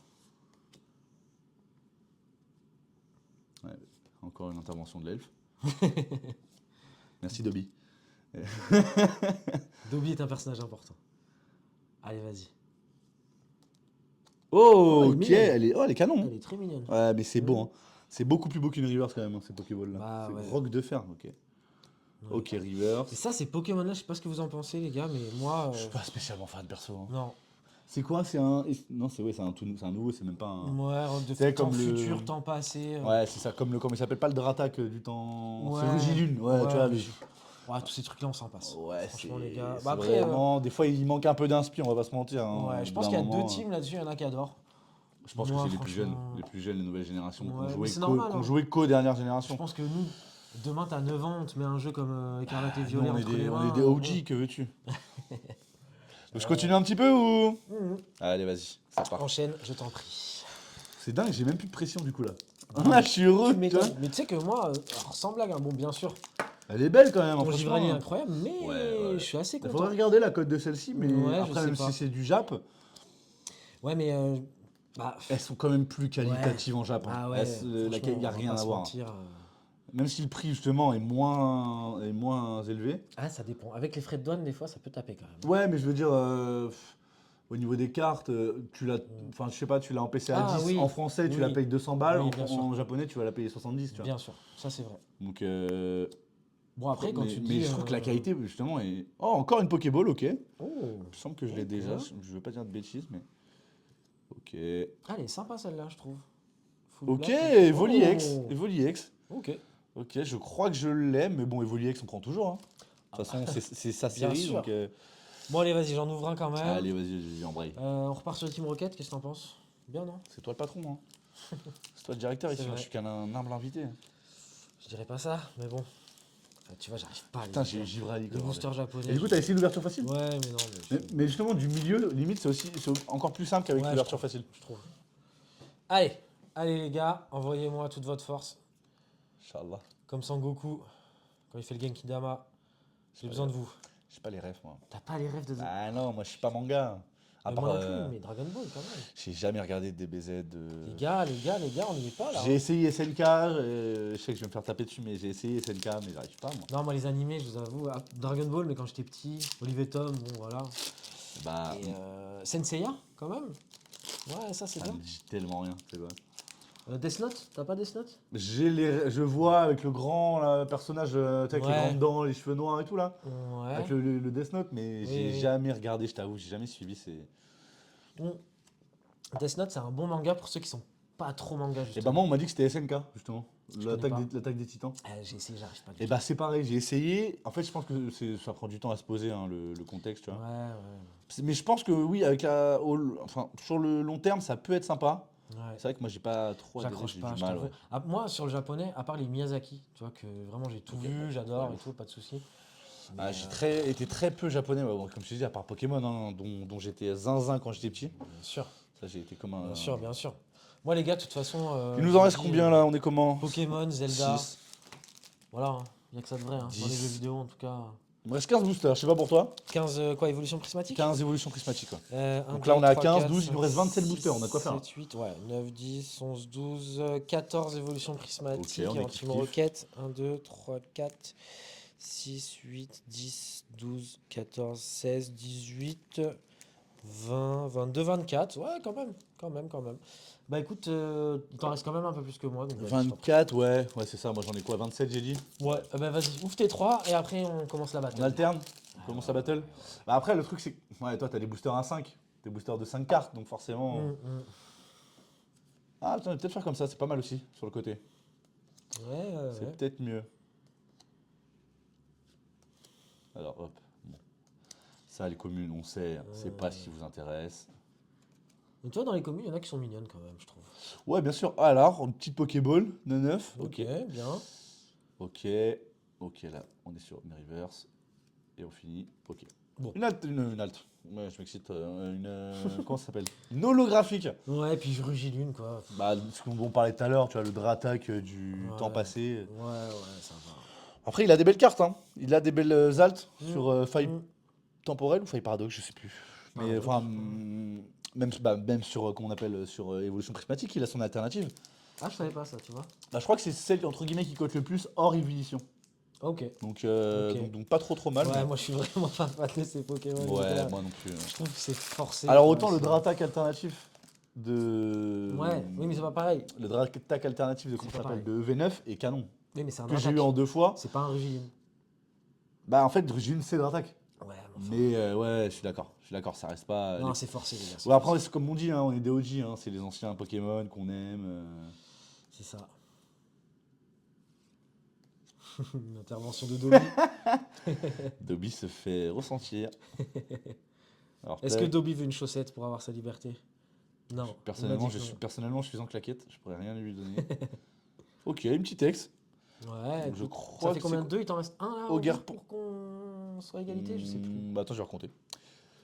Ouais, encore une intervention de l'elfe. Merci, Dobby. Dobby est un personnage important. Allez, vas-y. Oh, elle est ok, mignonne. elle est canon. Elle est très mignonne. Ouais, mais c'est beau. Hein. C'est beaucoup plus beau qu'une reverse quand même, hein, ces Pokéballs-là. Bah, c'est ouais. rock de fer, ok. Ouais. Ok, reverse. Et ça, ces Pokémon-là, je sais pas ce que vous en pensez, les gars, mais moi. Je suis pas spécialement fan perso. Hein. Non. C'est quoi? C'est un. Non, c'est c'est un nouveau, c'est même pas un. Ouais, de C'est temps comme le- futur, temps passé. Ouais, c'est ça, comme le. Comment il s'appelle? Pas le Dratak du temps. Ouais. C'est Rugilune, ouais, tu vois. Ouais, tous ces trucs-là, on s'en passe. Ouais, Franchement, c'est- les gars. c'est Bah, après, vraiment. Des fois, il manque un peu d'inspi, on va pas se mentir. Hein. ouais, Au je bout pense d'un qu'il y a moment, deux teams là-dessus, il y en a qui adorent. Je pense Moi, que c'est les plus jeunes, franchement, les nouvelles générations, ouais, qui ont mais joué c'est qu'aux normal, hein. qu'aux dernières Je générations. pense que nous, demain, t'as 9 ans, on te met un jeu comme Écarlate et Nous, Violet on est entre les mains. on est des OG, que veux-tu? Je continue un petit peu ou? Allez, vas-y, ça part. Enchaîne, je t'en prie. C'est dingue, j'ai même plus de pression du coup là. Là, je suis heureux. Tu tu m'étonnes. vois. Mais tu sais que moi, alors, sans blague, hein, bon, bien sûr, Elle est belle quand même. ton Franchement. Givrani est incroyable, mais Ouais. je suis assez Il content. faudrait regarder la cote de celle-ci, mais Ouais, je après, sais même pas. si c'est du Jap, Ouais, mais. Bah, elles sont quand même plus qualitatives en Japon. ah ouais, Il n'y a franchement, on va rien pas à se voir. mentir, Même si le prix justement est moins élevé. Ah, ça dépend. Avec les frais de douane, des fois, ça peut taper quand même. Ouais, mais je veux dire, au niveau des cartes, tu l'as, enfin, je sais pas, tu l'as en PC à Ah, 10, oui. en français, tu Oui. la payes 200 balles, Oui, bien sûr. en japonais, tu vas la payer 70, tu vois. Bien sûr, ça c'est vrai. Donc, Bon, après, quand tu mais dis. je trouve que la qualité, justement, est. Oh, encore une Pokéball, ok. Il Oh, me semble que je l'ai ok. déjà, je veux pas dire de bêtises, mais. Ok. Ah, elle est sympa celle-là, je trouve. Full Ok, black. Evoliex. Oh. Evoliex. Ok. Ok, je crois que je l'ai, mais bon, Evoliex, on prend toujours. Hein. De toute façon, c'est sa Bien série, sûr. donc. Bon, allez, vas-y, j'en ouvre un quand même. Allez, vas-y, embraye. On repart sur le Team Rocket, qu'est-ce que t'en penses? Bien, non? C'est toi le patron, hein. C'est toi le directeur C'est ici, hein. vrai. Je suis qu'un humble invité. Je dirais pas ça, mais bon. Tu vois, j'arrive pas à Putain, les j'ai Givrali. Le booster japonais. Et du coup, t'as essayé l'ouverture facile? Ouais, mais non, Mais justement, du milieu, limite, c'est encore plus simple qu'avec Ouais, l'ouverture facile. je trouve. Allez, les gars, envoyez-moi toute votre force. Inch'Allah. Comme Sangoku, quand il fait le Genki Dama. J'ai besoin de vous. J'ai pas les rêves, moi. T'as pas les rêves de. Ah non, moi, je suis pas manga. À Mais part, moi non plus, mais Dragon Ball quand même. j'ai jamais regardé de DBZ. Les gars, on n'y est pas là. J'ai essayé SNK, je sais que je vais me faire taper dessus, mais j'ai essayé SNK, mais j'arrive pas, moi. Non, moi les animés, je vous avoue, Dragon Ball, mais quand j'étais petit, Olive et Tom, bon voilà. Bah, Et Senseiya, quand même. Ouais, ça c'est ça bien. me dit tellement rien, c'est vrai. Death Note, t'as pas Death Note? Je vois avec le grand là, personnage, tu sais, avec les Ouais. grandes dents, les cheveux noirs et tout là. Ouais. Avec le Death Note, mais j'ai oui. jamais regardé, je t'avoue, j'ai jamais suivi. Bon. Death Note, c'est un bon manga pour ceux qui sont pas trop manga, Et justement. bah moi on m'a dit que c'était SNK justement, connais pas. l'attaque des titans. J'ai essayé, j'arrive pas du Et tout. bah c'est pareil, j'ai essayé. En fait je pense que ça prend du temps à se poser hein, le contexte, tu vois. Ouais. Mais je pense que oui, enfin sur le long terme ça peut être sympa. C'est vrai que moi j'ai pas trop adhéré, J'accroche j'ai pas, du je mal. t'avoue. Ouais. Ah, moi, sur le japonais, à part les Miyazaki, tu vois, que vraiment j'ai tout Ok, vu, j'adore ouais. et tout, pas de soucis. Ah, Mais, j'ai été très peu japonais, ouais, bon, comme je te dis, à part Pokémon, hein, dont j'étais zinzin quand j'étais petit. bien sûr, Ça j'ai été comme un. bien sûr, bien sûr. Moi, les gars, de toute façon. Il nous je en vous reste dis, combien là? On est comment? Pokémon, Zelda. 6. Voilà, il n'y a que ça de vrai, hein, dans les 10. jeux vidéo en tout cas. Il me reste 15 boosters, je sais pas pour toi. 15, quoi, évolution prismatique 15 évolutions prismatiques, quoi. Un, Donc deux, là, on est à trois, 15, quatre, 12, il nous reste 27 six, boosters, on a quoi faire, 7, 8, ouais, 9, 10, 11, 12, 14 évolutions prismatiques. Ok, on est en kiff, Team kiff. Rocket, 1, 2, 3, 4, 6, 8, 10, 12, 14, 16, 18, 20, 22, 24. Ouais, quand même. Bah écoute, il t'en reste quand même un peu plus que moi. Donc vas-y, je t'en prie. 24, ouais, c'est ça, moi j'en ai quoi? 27, j'ai dit. Ouais, bah vas-y, ouvre tes 3 et après on commence la On bataille. alterne, on commence la battle. Bah après, le truc c'est que, ouais, toi t'as des boosters à 5, des boosters de 5 cartes, donc forcément. Ah, putain, peut-être faire comme ça, c'est pas mal aussi, sur le côté. Ouais, C'est ouais. peut-être mieux. Alors, hop. Bon. Ça, les communes, on sait, c'est pas ce qui vous intéresse. Mais tu vois, dans les communes, il y en a qui sont mignonnes quand même, je trouve. Ouais, bien sûr. Alors, une petite Pokéball de 9. Ok, bien. Ok. Ok, là, on est sur une reverse. Et on finit. Ok. Bon. Une halte. Une halte. Ouais, je m'excite. Comment ça s'appelle? Une holographique. Ouais, puis je rugis l'une, quoi. Bah, ce qu'on parlait tout à l'heure, tu vois, le Dratak du temps Ouais. passé. Ouais, ça va. Après, il a des belles cartes, hein. Il a des belles altes Mm, sur faille mm. temporelle ou faille paradoxe, je sais plus. Mais Paradoxe. enfin, même sur, comment on appelle, sur évolution prismatique, il a son alternative. Ah, je savais pas ça, tu vois. Bah, je crois que c'est celle, entre guillemets, qui cote le plus hors évolution. Ok. Donc, Ok. donc pas trop mal. Ouais, mais- moi je suis vraiment pas fan de ces Pokémon. Ouais, là. moi non plus. Je trouve que c'est forcé. Alors, quoi, autant le c'est- Dratak alternatif de. Ouais, oui, mais c'est pas pareil. Le Dratak alternatif de, C'est comment pas ça s'appelle, pareil. de V9 est canon. Oui, mais c'est un Que j'ai eu Dratak. en 2 fois. C'est pas un Rugiline. Bah, en fait, j'ai une C Dratak. Ouais, mais enfin. Mais ouais, je suis d'accord. Je suis d'accord, ça reste pas. Non, c'est forcé, les gars. C'est Ouais, après, forcé. c'est comme on dit, hein, on est des OG, hein, c'est les anciens Pokémon qu'on aime. C'est ça. Une intervention de Dobby. Dobby se fait ressentir. Alors, Est-ce que Dobby veut une chaussette pour avoir sa liberté? Non. il m'a personnellement, dit que personnellement, je suis en claquette, je pourrais rien lui donner. Ok, une petite ex. non. Ouais, Je écoute, crois ça fait que combien c'est de deux? Il t'en reste un là au au bout Garpon. pour qu'on soit à égalité? Je sais plus. Bah attends, je vais recompter.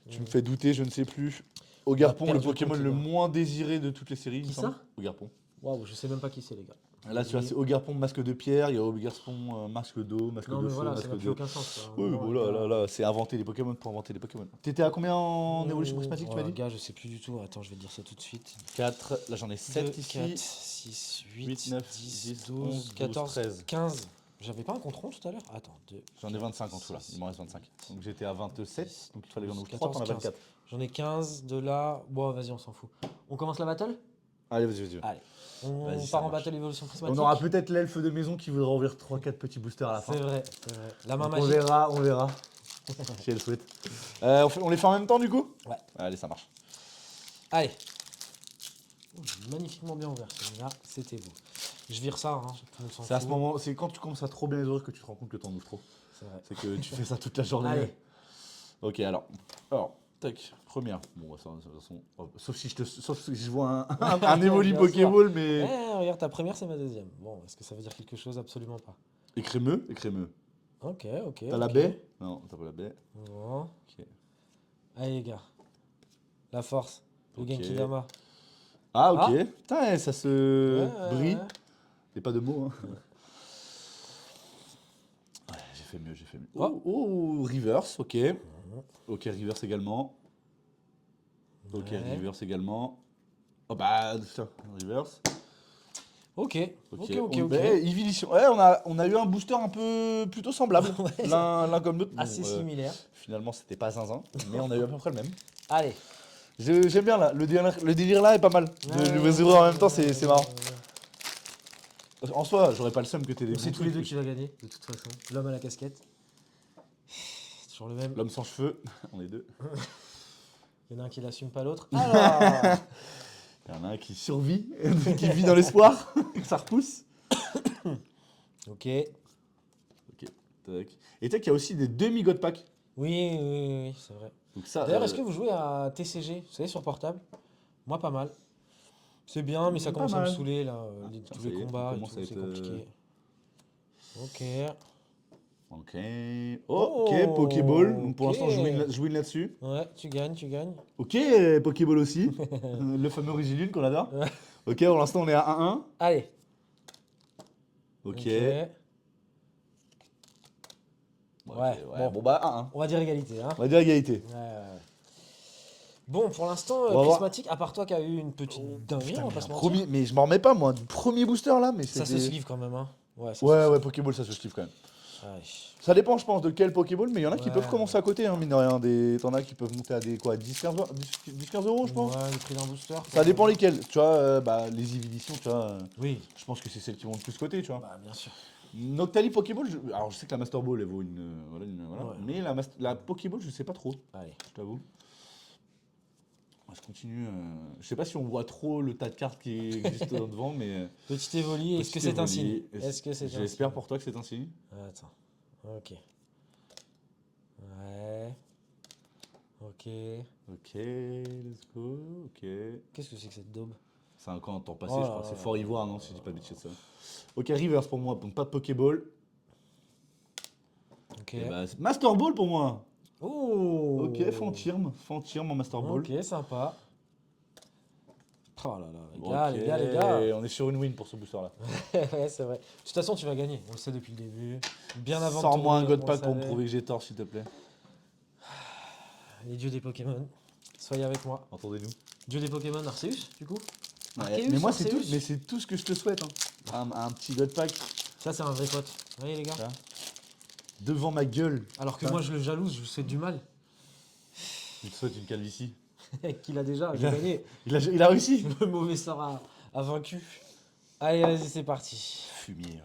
Tu me Mm. fais douter, je ne sais plus. On a Ogarpon, le perdu le Pokémon compte, les le gars. moins désiré de toutes les séries, il Qui me ça? semble. Ogarpon. Waouh, je sais même pas qui c'est, les gars. Là, tu vois, c'est Ogarpon masque de pierre, il y a Ogarpon masque d'eau, masque Non, de mais feu, voilà, ça masque n'a plus de. aucun sens. Quoi. À un Oui, moment, voilà, les gars, là, c'est inventer les Pokémon pour inventer les Pokémon. T'étais à combien en évolution prismatique, tu m'as dit? Gars, je sais plus du tout. Attends, je vais te dire ça tout de suite. 4, là j'en ai 7 2, ici. 4, 6, 8, 8, 9, 10, 10, 12, 11, 14, 13. 15. J'avais pas un compte rond tout à l'heure? Attends, 2. J'en ai 25 en tout là, il m'en reste 25. Donc j'étais à 27, donc il fallait que j'en ouvre 3, 14, t'en as 15. 24. J'en ai 15 de là. Bon, vas-y, on s'en fout. On commence la battle? Allez, vas-y. Allez. On Vas-y, ça part en marche. battle évolution prismatique. On aura peut-être l'elfe de maison qui voudra ouvrir 3-4 petits boosters à la fin. C'est vrai, c'est vrai. La main Donc magique. on verra. Si elle souhaite. On les fait en même temps du coup? Ouais. Allez, ça marche. Allez. Oh, magnifiquement bien ouvert celui-là. C'était beau. Je vire ça, hein. On s'en C'est à ce fout. moment, c'est quand tu commences à trop bien les ouvrir que tu te rends compte que t'en ouvres trop. C'est vrai. C'est que tu fais ça toute la journée. Allez. Ok, alors, tac, première. Bon, bah, ça, de toute façon, sauf si je vois un Evoli Bien sûr. Pokéball, mais. Eh, regarde, ta première, c'est ma deuxième. Bon, est-ce que ça veut dire quelque chose? Absolument pas. Écrémeux. Ok, ok. T'as la ok. baie? Non, t'as pas la baie. Bon. Ok. Allez, les gars. La force. Le Ok. Genkidama. Ah, ok. Ah. Putain, ça se Ouais, brille. ouais. C'est pas de mots, hein. Ouais, j'ai fait mieux. Oh. Reverse, ok. Ok, reverse également. Ok, Ouais. reverse également. Oh bah, tiens, reverse. Ok, ok. Evolution. Ouais, on a eu un booster un peu plutôt semblable. Ouais. L'un comme l'autre. Bon, Assez similaire. finalement, c'était pas zinzin, mais on a eu à peu près le même. Allez. J'aime bien là, le délire là est pas mal. De les ouvrir en même temps, c'est marrant. En soi, j'aurais pas le seum que t'aies des C'est bons tous les deux trucs. qui va gagner, de toute façon. L'homme à la casquette. C'est toujours le même. L'homme sans cheveux, on est deux. Il y en a un qui l'assume pas l'autre. Alors. Il y en a un qui survit, qui vit dans l'espoir, que ça repousse. Ok. Ok, tac. Et tac, il y a aussi des demi-God pack. Oui, c'est vrai. Donc ça, D'ailleurs, est-ce que vous jouez à TCG, vous savez, sur portable? Moi, pas mal. C'est bien, mais ça Pas commence à me mal. saouler, là. tiens, Tous ça les y est, on combats, et commence tout, à c'est être, compliqué. Ok. Ok. Ok, Pokéball. Donc pour ok. l'instant, je win là-dessus. Ouais, tu gagnes. Ok, Pokéball aussi. Le fameux Rigilune qu'on adore. Ouais. Ok, pour l'instant, on est à 1-1. Allez. Ok. Ouais, Bon, bah 1-1. On va dire égalité, hein. On va dire égalité. Ouais. Bon, pour l'instant, On va voir. Prismatique, à part toi qui a eu une petite dinguerie, Putain, on va mais pas se un mentir. premier, mais je m'en remets pas, moi. Du premier booster là, mais Ça se c'était- suive quand même, hein. Ouais, ça se Ouais, suive. Pokéball, ça se kiffe quand même. Ouais. Ça dépend, je pense, de quel Pokéball, mais il y en a qui Ouais. peuvent commencer à côté, hein, mine de rien. T'en as qui peuvent monter à des quoi, 10-15 euros, je pense. Ouais, le prix d'un booster. Ça dépend lesquels. Tu vois, les Eviditions, tu vois, Oui. je pense que c'est celles qui vont le plus coter, tu vois. Bah, bien sûr. Noctali Pokéball, alors je sais que la Master Ball, elle vaut voilà. Ouais. Mais la Pokéball, je sais pas trop, Allez. je t'avoue. Je continue. Je sais pas si on voit trop le tas de cartes qui existe devant, mais. Petit Evoli, est-ce que Petit c'est un Evoli. signe? Est-ce que c'est un signe? J'espère pour toi que c'est un signe. Attends. Ok. Ouais. Ok. Ok, let's go. Ok. Qu'est-ce que c'est que cette daube? C'est un camp en temps passé, Oh je là crois. là C'est là Fort là Ivoire, là non, si je dis là pas de là. bêtises, ça. Ok, reverse pour moi, donc pas de Pokéball. Ok. Et bah, c'est Master Ball pour moi. Ok, Oh. Fantirme en Master Ball. Ok, sympa. Oh là là, Ok, les gars, les gars. on est sur une win pour ce booster là. Ouais, c'est vrai. De toute façon, tu vas gagner. On le sait depuis le début. Bien avant de Sors-moi un tourner, God on le Pack pour me savait. prouver que j'ai tort, s'il te plaît. Les dieux des Pokémon, soyez avec moi. Entendez-nous. Dieu des Pokémon, Arceus, du coup. Ouais, Arceus, mais moi, c'est tout, Arceus. mais c'est tout ce que je te souhaite. Hein. Un petit God Pack Ça, c'est un vrai pote. Vous voyez, les gars. ça, devant ma gueule. Alors que Ça. moi, je le jalouse, je lui souhaite du mal. Je te souhaite une calvitie. Qu'il a déjà, Il j'ai a- gagné. Il a réussi. Le mauvais sort a vaincu. Allez, vas-y, c'est parti. Fumier.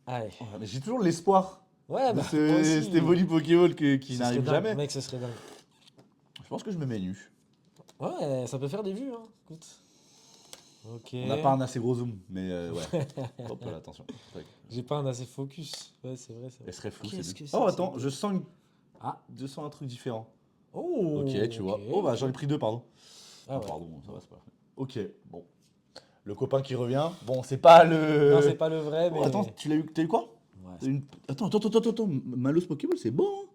Allez. Ouais, mais j'ai toujours l'espoir Ouais, de bah, moi aussi. cet Evoli Pokéball qui Ce serait n'arrive dingue, jamais. mec, ce serait dingue. Je pense que je me mets nu. Ouais, ça peut faire des vues, hein. Écoute. Ok. On n'a pas un assez gros zoom, mais ouais. Hop là, attention. J'ai pas un assez focus. Ouais, c'est vrai, c'est vrai. Elle serait fou. Qu'est-ce C'est que c'est oh, que attends, ça Ah, je sens un truc différent. Oh. Ok, tu vois. Oh, bah j'en ai pris deux, pardon. Ah ouais. Pardon, ça va, c'est pas grave. Ok, bon. Le copain qui revient. Bon, c'est pas le. Non, c'est pas le vrai, mais. Oh, attends, t'as eu quoi? Ouais, T'as eu une... Attends. Malos Pokéball, c'est bon. Hein.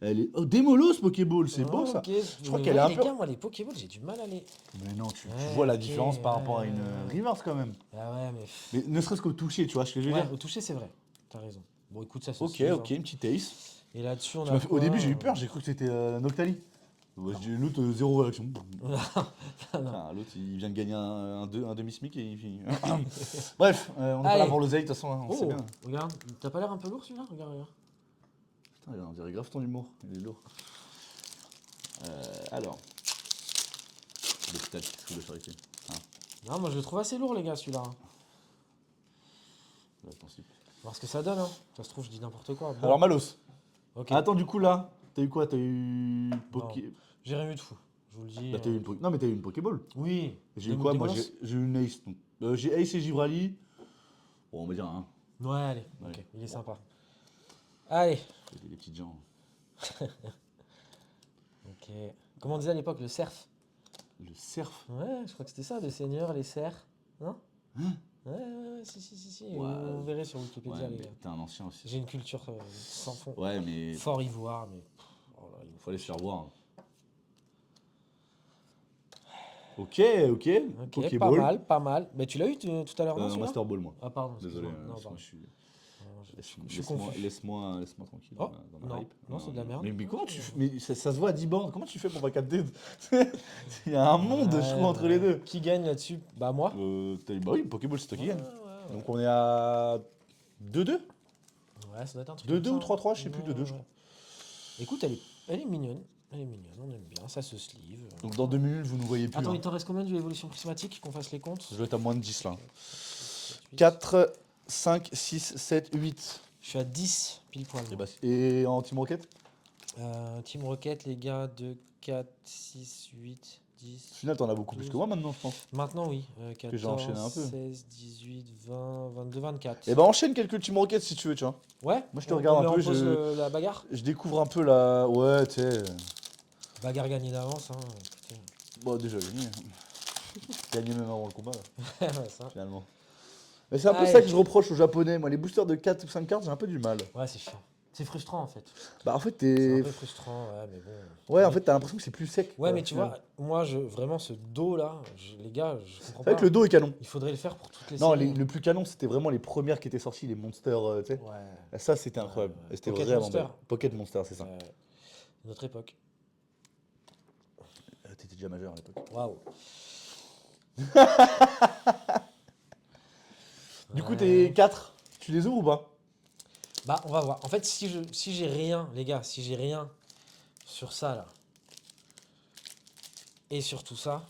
Elle est... Oh, Démolos Pokéball, c'est bon ça. Ok. Je crois Mais qu'elle est ouais, un les peu. gars, moi, les Pokéballs, j'ai du mal à les. Mais non, tu Ouais, vois la ok, différence par rapport à une ouais. reverse quand même. Ah ouais, mais. Mais ne serait-ce qu'au toucher, tu vois ce que je veux Ouais, dire? au toucher, c'est vrai. T'as raison. Bon, écoute, ça se Ok, suit, ok, hein. une petite ace. Et là-dessus, on Tu a m'as fait- Au quoi, début, j'ai eu peur, j'ai cru que c'était Noctali. Ouais, j'ai eu l'autre, zéro réaction. Non. Enfin, l'autre, il vient de gagner un demi-smic et il... Bref, on n'est pas là Allez. pour l'oseille, de toute façon, hein, on sait Oh, bien. regarde. T'as pas l'air un peu lourd, celui-là? Regarde, regarde. Putain, on dirait grave ton humour, il est lourd. Alors... L'hôpital qui se fout de charité. Ah, Non, moi, je le trouve assez lourd, les gars, celui-là. là, je pense qu'il- Voir ce que ça donne, hein. Ça se trouve, je dis n'importe quoi. Bon, Alors, Malos. ok. Attends, du coup, là, t'as eu quoi? T'as eu... J'ai rien eu de fou. Je vous le dis. Bah, t'as eu une... Non, mais t'as eu une Pokéball. Oui. J'ai eu quoi? Moi, Démos j'ai eu une Ace. Donc. J'ai Ace et Givrali. Bon, on va dire un. Ouais, allez. Ouais. Ok, il est sympa. Allez. C'est des petites gens. Ok. Comment on disait à l'époque, le cerf? Le cerf. Ouais, je crois que c'était ça, le seigneur, les cerfs. Non? Hein? Ouais, si. Ouais. Vous verrez sur Wikipédia, Ouais, les mais gars. t'es un ancien aussi. J'ai une culture sans fond. Ouais, mais Fort ivoire, mais. Oh là, faut aller se faire voir. Ok. Ok, Pokéball. pas mal. Mais tu l'as eu tout à l'heure, non, celui-là? Master Ball, moi. Ah, pardon, Désolé, excuse-moi. Non, moi, pardon. je suis... Non, je suis Laisse-moi confus. laisse-moi tranquille Oh, dans ma non. hype. Non, c'est de la merde. Mais comment tu fais? Mais ça se voit à 10 bornes. Comment tu fais pour pas capter? Il y a un monde, je trouve, entre les deux. Qui gagne là-dessus? Bah, moi. Bah oui, Pokéball, c'est toi qui gagne. Ouais. Donc on est à 2-2? Ouais, ça doit être un truc 2-2 comme ou ça. 3-3, je sais plus, 2-2 je Ouais. crois. Écoute, elle est mignonne. Elle est mignonne, on aime bien. Ça se sleeve. Donc dans 2 minutes, vous ne voyez plus. Attends, hein. il t'en reste combien de l'évolution prismatique? Qu'on fasse les comptes? Je dois être à moins de 10 là. 7, 4, 5, 6, 7, 8. Je suis à 10 pile poil. moi. Et en Team Rocket? Team Rocket, les gars, de 4, 6, 8, 10. Au final, t'en as beaucoup plus que moi maintenant, je pense. Maintenant, oui. 14, j'ai enchaîné un peu. 16, 18, 20, 22, 24. Et bah enchaîne quelques Team Rocket si tu veux, tu vois. Ouais, Moi, je te on regarde met un peu, en pause la bagarre. Je découvre un peu la... Ouais, tu sais... Bagarre gagnée d'avance. Hein. Écoutez. Bon, déjà gagné. Gagné même avant le combat, là, Ouais, ça. finalement. Mais c'est un peu Allez. ça que je reproche aux Japonais. Moi, les boosters de 4 ou 5 cartes, j'ai un peu du mal. Ouais, c'est chiant. C'est frustrant en fait. Bah en fait, C'est un t'es... peu frustrant, ouais, mais bon. Ouais, en fait, t'as l'impression que c'est plus sec. Ouais, quoi, mais au tu final. vois, moi, vraiment, ce dos là, les gars, je comprends C'est vrai pas. que le dos est canon. Il faudrait le faire pour toutes les Non, séries. le plus canon, c'était vraiment les premières qui étaient sorties, les Monsters, tu sais. Ouais. Ça, c'était incroyable. Ouais. Et c'était Pocket vraiment Monster. belle. Pocket Monster, c'est ça. Notre époque. T'étais déjà majeur à l'époque. Waouh. Du coup, t'es 4. Tu les ouvres ou pas? Bah, on va voir. En fait, si j'ai rien, les gars, si j'ai rien sur ça là, et sur tout ça,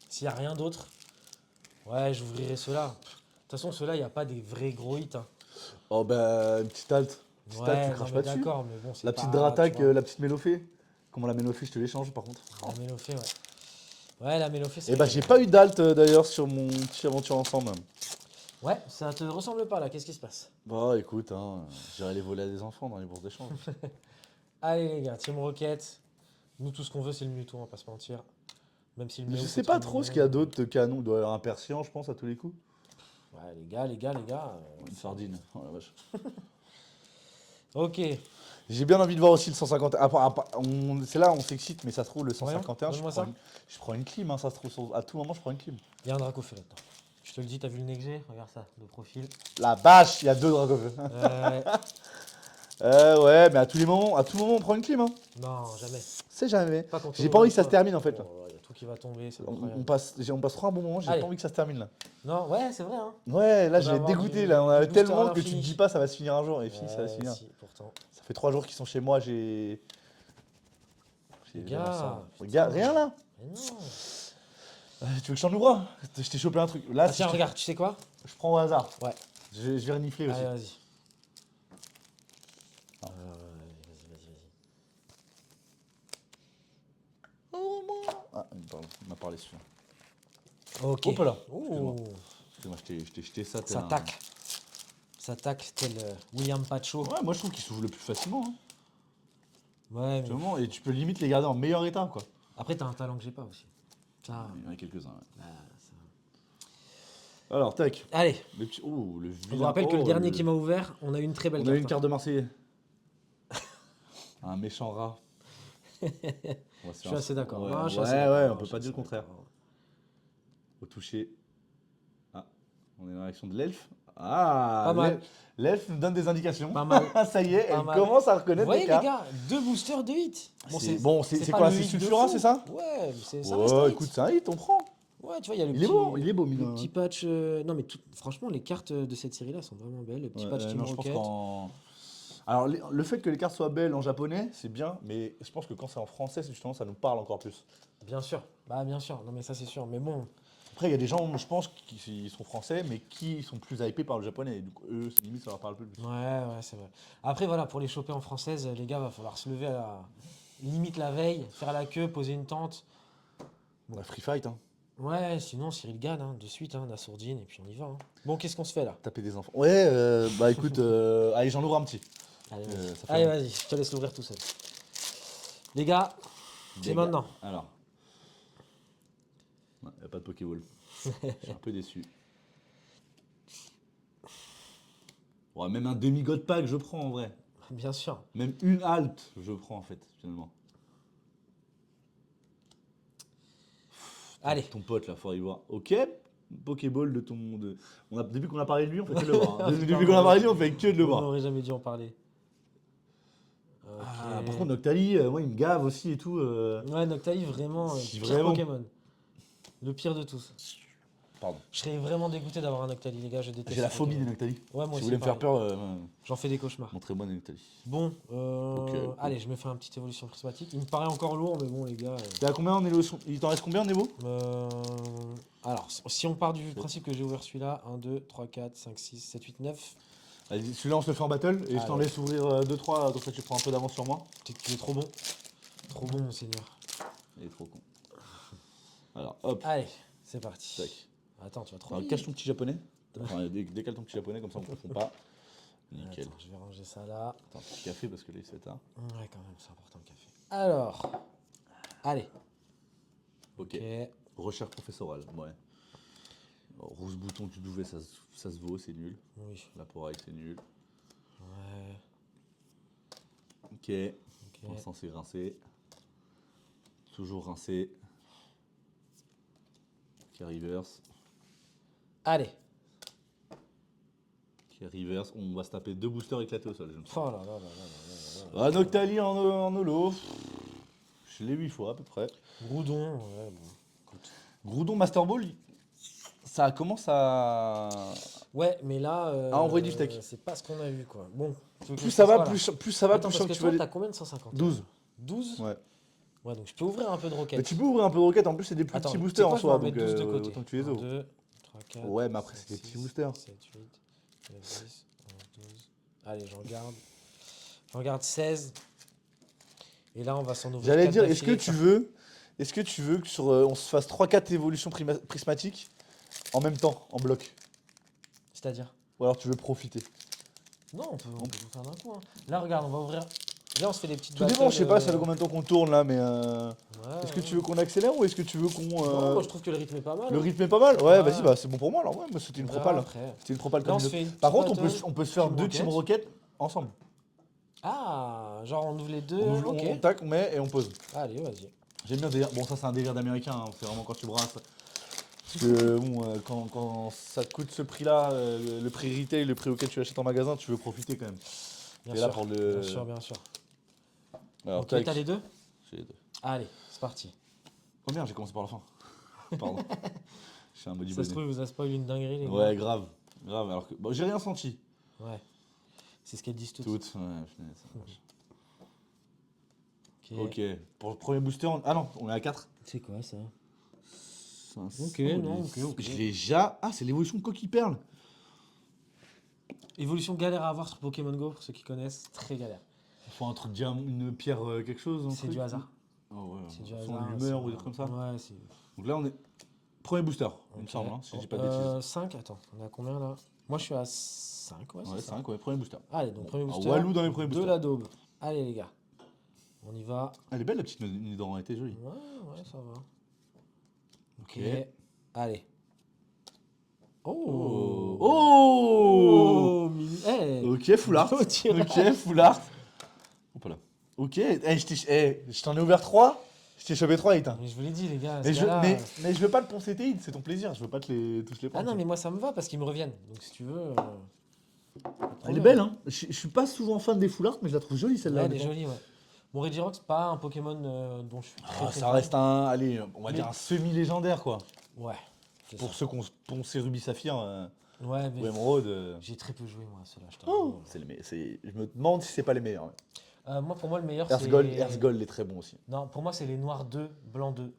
s'il n'y a rien d'autre, ouais, j'ouvrirai ceux-là. De toute façon, ceux-là, il n'y a pas des vrais gros hits. Hein. Oh bah, une petite halte. Petite halte, Ouais, tu craches non, pas mais dessus. d'accord, mais bon, c'est La pas, petite Dratak, tu vois. la petite Mélofée. Comment la Mélofée, je te l'échange par contre. La Mélofée, ouais. Ouais, la Mélofée, c'est... Et bah, j'ai pas eu d'alt d'ailleurs sur mon petit aventure ensemble. Ouais, ça te ressemble pas là, qu'est-ce qui se passe? Bah écoute, hein, j'irai les voler à des enfants dans les bourses d'échange. Allez les gars, Team Rocket, Nous, tout ce qu'on veut, c'est le Mewtwo, on va pas se mentir. Même si le Mais Mew, je c'est sais pas trop trop ce mignon. qu'il y a d'autres canons. Il doit y avoir un Persian, je pense, à tous les coups. Ouais, les gars. Une sardine. Oh la vache. Ok. J'ai bien envie de voir aussi le 151. C'est là où on s'excite, mais ça se trouve, le Voyons, 151, donne-moi ça. je prends une clim. Hein, ça se trouve, à tout moment, je prends une clim. Il y a un Dracofeu là-dedans. Je te le dis, t'as vu le nez que j'ai? Regarde ça, de profil. La vache, il y a 2 dragons. Euh, Ouais, mais à tous les moments, à tout moment, on prend une clim. Hein. non, jamais. C'est jamais. Pas quand J'ai on pas envie ouvre que ça se pas. termine en fait. Là. Oh, il y a tout qui va tomber, c'est On incroyable. on passe trop un bon moment, j'ai Allez. pas envie que ça se termine là. Non, ouais, c'est vrai, hein. Ouais, là On je va vais être avoir dégoûté du- là. On a du booster à tellement que tu te l'infini. dis pas ça va se finir un jour. Et si, ça va se finir. Si, pourtant. Ça fait 3 jours qu'ils sont chez moi, j'ai. Les j'ai vraiment ça. gars, Regarde, putain. rien là. Mais non. Tu veux que je t'en ouvre un? Je t'ai chopé un truc. Là, Ah, si tiens, je, regarde, tu sais quoi? je prends au hasard. Ouais. Je vais renifler aussi. Allez, vas-y. Ah. Vas-y. Ah, pardon, on m'a parlé sur. Ok. Hop là. Ouh. Excuse-moi, je t'ai jeté ça. Ça tac. Ça tac, tel William Pacho. Ouais, moi je trouve qu'il s'ouvre le plus facilement. Hein. Ouais, mais Vraiment, et tu peux limite les garder en meilleur état quoi. après, t'as un talent que j'ai pas aussi. Ça. Il y en a quelques-uns. Ouais. Bah, ça- Alors, tac. Allez, Le petit. Oh, le je vous rappelle que le oh, dernier qui m'a ouvert, on a eu une très belle On a carte. eu une carte de Marseillais. Un méchant rat. Je suis assez d'accord. Ouais, Non, je suis ouais, assez d'accord. ouais, Non, on peut je pas suis dire le assez contraire. d'accord. Au toucher. Ah, on est dans l'action de l'elfe. Ah, Pas mal. L'elfe nous donne des indications. Pas mal. Ça y est, Pas elle mal. commence à Vous reconnaître voyez des les cartes. gars, 2 boosters, 2 hits. C'est pas quoi, le c'est hit de Sulfura, fou. c'est ça? Ouais, ça reste un Ouais, hit. écoute, c'est un hit, on prend. Ouais, tu vois, il y a le Il petit, est beau, il est beau, mine de le rien. petit patch. Non, mais franchement, les cartes de cette série-là sont vraiment belles. Le petit Ouais, patch Team non, je pense Rocket. Alors, le fait que les cartes soient belles en japonais, c'est bien, mais je pense que quand c'est en français, justement, ça nous parle encore plus. Bien sûr. Bah, bien sûr. Non, mais ça, c'est sûr. Mais bon, Après, il y a des gens, je pense, qui sont français, mais qui sont plus hypés par le japonais. Et donc, eux, limite, ça leur parle plus. ouais, c'est vrai. Après, voilà, pour les choper en française, les gars, va falloir se lever à limite la veille, faire la queue, poser une tente. Bah, Free Fight, hein. Ouais, sinon, Cyril gagne, hein, de suite, hein, la sourdine, et puis on y va. Hein. Bon, qu'est-ce qu'on se fait là? Taper des enfants. Ouais, bah écoute, allez, j'en ouvre un petit. Allez, ça fait Allez, long. vas-y, je te laisse l'ouvrir tout seul. Les gars, c'est Des maintenant. gars. Alors. Il n'y a pas de Pokéball. Je suis un peu déçu. Ouais, même un demi-god pack, je prends en vrai. Bien sûr. Même une halte, je prends en fait, finalement. Allez. Ton pote là, faut y voir. Ok, Pokéball de ton. Depuis qu'on a parlé de lui, on fait que de le voir. Hein. Depuis qu'on a parlé de lui, on fait que de le On voir. n'aurait jamais dû en parler. Ok. Ah, par contre, Noctali, moi, il me gave aussi et tout. Ouais, Noctaï, vraiment, Si pire vraiment. Pokémon. Le pire de tous. Pardon. Je serais vraiment dégoûté d'avoir un Noctali, les gars, je déteste. J'ai la ces phobie des Pokémon. Noctali. Ouais, moi Si aussi. vous voulez me faire pareil. peur, J'en fais des cauchemars. montrez-moi des Noctali. Bon, Ok. allez, je me fais une petite évolution prismatique. Il me paraît encore lourd, mais bon, les gars. T'es à combien en évolution? Il t'en reste combien en Evo? Alors, si on part du principe que j'ai ouvert celui-là, 1, 2, 3, 4, 5, 6, 7, 8, 9. Vas-y, celui-là, on se le fait en battle et je t'en ouais. laisse ouvrir 2-3, comme ça tu prends un peu d'avance sur moi. Tu es trop bon. Trop bon, mon seigneur. Il est trop con. Alors, hop, Allez, c'est parti. tac. Attends, tu vas trop Alors, vite. cache ton petit japonais. Enfin, décale ton petit japonais, comme ça on ne confond pas. Nickel. Attends, je vais ranger ça là. Attends, petit café parce que là, c'est tard. Ouais, quand même, c'est important le café. Alors, allez. Ok. Ok. Recherche professorale, ouais. Alors, Rouge bouton du douvet, ça se vaut, c'est nul. Oui. La poraille, c'est nul. Ouais. Ok. Pour Ok. l'instant, c'est rincé. Toujours rincé. Ok, reverse. Allez. Ok, reverse. On va se taper 2 boosters éclatés au sol. Je me Oh là là là là là là. Ah, Noctali en holo. Je l'ai 8 fois à peu près. Groudon, ouais, bon. Écoute. Groudon Master Ball, ça commence à. Ouais, mais là. Ah, envoyer du steak. C'est pas ce qu'on a vu, quoi. Bon. tu veux que Plus je ça fasse va, quoi, là plus ça va, Attends, plus je parce sens que que tu toi, vas. t'as combien de 150 12. 12 Ouais. Ouais, donc je peux ouvrir un peu de Mais roquette. tu peux ouvrir un peu de roquette, en plus c'est des plus Attends, petits tu sais boosters quoi, en je vais en soi, donc mettre 12 de côté. autant que tu les 1, ouvres. 2, 3, 4. Ouais, mais après, c'est des petits boosters. 7, 8, 9, 10, 11, 12. Allez, j'en garde. J'en garde 16. Et là, on va s'en ouvrir. J'allais 4 dire, est-ce que d'affilée. tu veux que sur, on se fasse 3-4 évolutions prismatiques en même temps, en bloc? C'est-à-dire Ou alors tu veux profiter? Non, on peut tout faire d'un coup. Hein. Là, regarde, on va ouvrir Viens, on se fait des petites Tout dépend, je sais pas, battles, ça fait combien de temps qu'on tourne là, mais Ouais, est-ce que ouais. tu veux qu'on accélère ou est-ce que tu veux qu'on. Non, moi je trouve que le rythme est pas mal. Le hein. rythme est pas mal? Ouais, Ouais. vas-y, bah c'est bon pour moi alors. Ouais, moi c'était On une verra propale. après. C'était une propale Là, comme on une se autre. fait une Par petite contre, battle, on peut se faire Team 2 Team Rocket. Rocket ensemble. Ah, genre on ouvre les deux. On, Ok. on tac, on met et on pose. Allez, vas-y. J'aime bien le délire. Bon, ça c'est un délire d'américain, hein. C'est vraiment quand tu brasses. Parce que bon, quand ça te coûte ce prix-là, le prix retail, le prix auquel tu l'achètes en magasin, tu veux profiter quand même. Bien T'es sûr. là pour le. Bien sûr, bien sûr. Alors, Ok, tac. t'as les deux? J'ai les deux. Allez, c'est parti. Oh merde, j'ai commencé par la fin. Pardon. Je suis un body Ça se trouve, il vous a spoil une dinguerie, les gars. Ouais, grave. Grave. Alors que. Bon, j'ai rien senti. Ouais. C'est ce qu'elles disent toutes. Toutes. Ouais, punaise, ça marche. Ok. Ok. Pour le premier booster, ah non, on est à 4. C'est quoi ça? Ok, non, ok. Je l'ai déjà. Ah, c'est l'évolution de Coquille Perle. Évolution galère à avoir sur Pokémon Go, pour ceux qui connaissent. Très galère. Il faut un truc diamant, une pierre, quelque chose. un C'est truc. du hasard. Oh ouais, C'est du son hasard. humeur ou des trucs comme ça. Ouais, c'est. Donc là, on est. Premier booster, il me Ok. semble, hein, si je dis pas de bêtises. 5, attends, on a combien là? Moi je suis à 5, ouais, Ouais, c'est ça. 5, ouais, premier booster. Allez, donc premier Ah, booster. Walou dans les premiers De boosters. la daube. Allez les gars, on y va. Elle est belle la petite Nidoran, elle était jolie. Ouais, ça va. Ok. Allez. Oh. Oh hey. Ok, full art. Beau tirage. Ok, full art. Hop là. Ok, je t'en ai ouvert 3. Je t'ai chopé 3 hits. Hein. Mais je vous l'ai dit les gars, Mais ce je, gars-là- mais je veux pas te poncer tes hits, c'est ton plaisir. Je veux pas tous les Ah prendre. non mais moi ça me va parce qu'ils me reviennent. Donc si tu veux... Elle est belle, hein. Je suis pas souvent fan des full art, mais je la trouve jolie celle-là. Là, elle est honnêtement. jolie, ouais. Bon, Regirock, c'est pas un Pokémon dont je suis très, Ah, très ça fan. reste un, allez, on va Mais- dire un semi-légendaire quoi. Ouais. c'est Pour ça. ceux qui ont poncé Ruby Saphir Ouais, mais ou Emerald, j'ai très peu joué moi à ceux-là, je oh, t'avoue. c'est je me demande si c'est pas les meilleurs. Moi, pour moi, le meilleur, Earthgold est très bon aussi. Non, pour moi, c'est les noirs 2, blancs 2.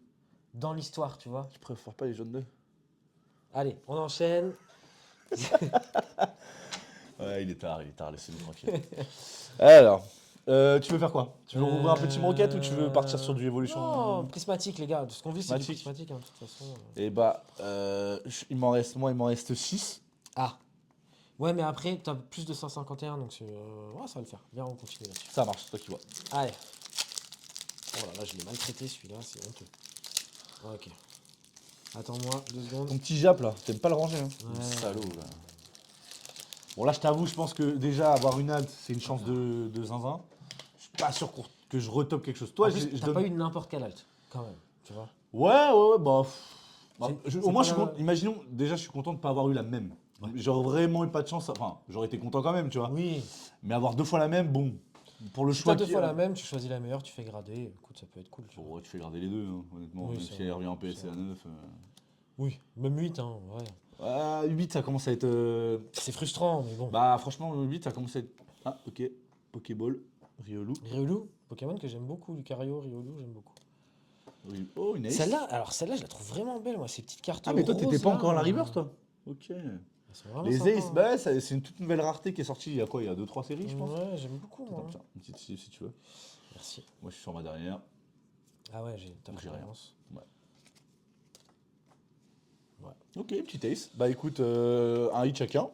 Dans l'histoire, tu vois. Je préfère pas les jaunes 2. Allez, on enchaîne. Ouais, il est tard, laissez-nous tranquille. Alors, tu veux faire quoi? Tu veux rouvrir un petit roquette ou tu veux partir sur du évolution? Non, prismatique, les gars. Ce qu'on vit, c'est du Prismatique. prismatique, hein, de toute façon. Et bah, il m'en reste 6. Ah. Ouais, mais après, t'as plus de 151, donc ouais, ça va le faire. Viens, on continue là-dessus. Ça marche, c'est toi qui vois. Allez. Oh là là, je l'ai maltraité celui-là, c'est honteux. Ouais, ok. Attends-moi, 2 secondes. Ton petit Jap là, t'aimes pas le ranger, hein? Ouais. Salaud là. Bon là je t'avoue, je pense que déjà avoir une halte c'est une chance de zinzin. Je suis pas sûr que je retope quelque chose. Toi, En plus, t'as pas eu n'importe quelle alt, quand même, tu vois. Ouais, bah. C'est Au moins, pas je suis la- content. Imaginons, déjà, je suis content de pas avoir eu la même. J'aurais vraiment eu pas de chance. Enfin, j'aurais été content quand même, tu vois. Oui. Mais avoir 2 fois la même, bon. Pour le Si choix. t'as 2 fois la même, tu choisis la meilleure, tu fais grader. Écoute, ça peut être cool, tu vois. Bon, tu fais garder les deux, hein, honnêtement. Oui, même c'est si elle vrai, revient en c'est PSA vrai. 9. Oui, même 8, hein, ouais. 8, ça commence à être. C'est frustrant, mais bon. Bah, franchement, 8, ça commence à être. Ah, ok. Pokéball, Riolu. Riolu, Pokémon que j'aime beaucoup, Lucario, Riolu, j'aime beaucoup. Oh, une ace. Celle-là, je la trouve vraiment belle, moi, ces petites cartes. Ah, mais toi, t'étais roses, pas là, encore à la reverse, toi? Ok. Elles sont vraiment Les sympas, Ace, hein. bah, c'est une toute nouvelle rareté qui est sortie il y a quoi? Il y a 2-3 séries, je pense. Ouais, j'aime beaucoup, moi. Attends, tiens, une petite si tu veux. Merci. Moi, je suis sur ma dernière. Ah ouais, j'ai ta Donc, j'ai rien. préférence. Ouais. Ok, petit ace. Bah écoute, un hit chacun.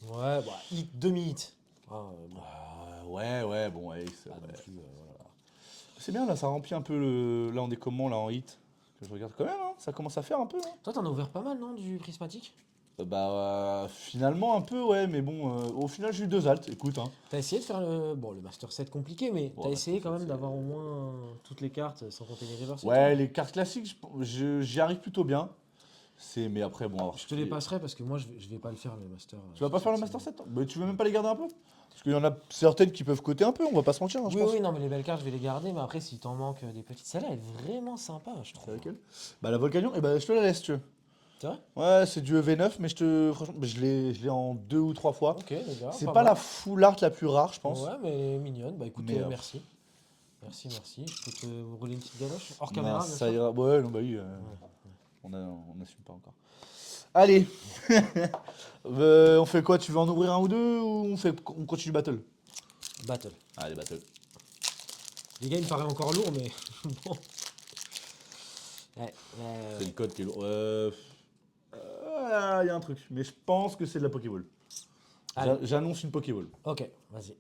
Ouais, bah, hit, demi-hit. Ah, bon, Ouais, bon, ace. pas non ouais. plus, voilà. C'est bien, là, ça remplit un peu le. Là, on est comment, là, en hit? Que je regarde quand même, hein, ça commence à faire un peu. Hein. Toi, t'en as ouvert pas mal, non, du prismatique? Finalement, un peu, ouais, mais bon, au final, j'ai eu 2 altes, écoute. Hein. T'as essayé de faire le... Bon, le Master 7 compliqué, mais Bon, t'as Master essayé 7, quand même c'est- d'avoir au moins toutes les cartes sans compter les reverse. Ouais, les cartes classiques, j'y arrive plutôt bien. Mais après, bon, alors. Je te les passerai parce que moi, je vais pas le faire, le Master. Tu vas pas faire le Master 7 toi? Bah, tu veux même pas les garder un peu? Parce qu'il y en a certaines qui peuvent coter un peu, on va pas se mentir, hein, je Oui, pense. oui, non, mais les belles cartes, je vais les garder, mais après, s'il t'en manque des petites, celle-là, elle est vraiment sympa, je C'est trouve. laquelle? Bah, la Volcanion, et bah, je te la laisse, tu veux. C'est vrai? Ouais, c'est du EV9, mais franchement, bah, je l'ai en 2 ou 3 fois. Ok, les gars. C'est pas la full art la plus rare, je pense. Ouais, mais mignonne. Bah écoute, Mais, merci. Merci. Je peux te rouler une petite galoche hors Non, caméra, bien ça sûr. ira. Ouais, non, bah oui, on n'assume pas encore. Allez, on fait quoi? Tu veux en ouvrir un ou deux ou on continue battle? Battle. Allez, battle. Les gars, il me paraît encore lourd, mais bon. Ouais, C'est le code qui est lourd. Il y a un truc, mais je pense que c'est de la Pokéball. Allez. J'annonce une Pokéball. Ok, vas-y.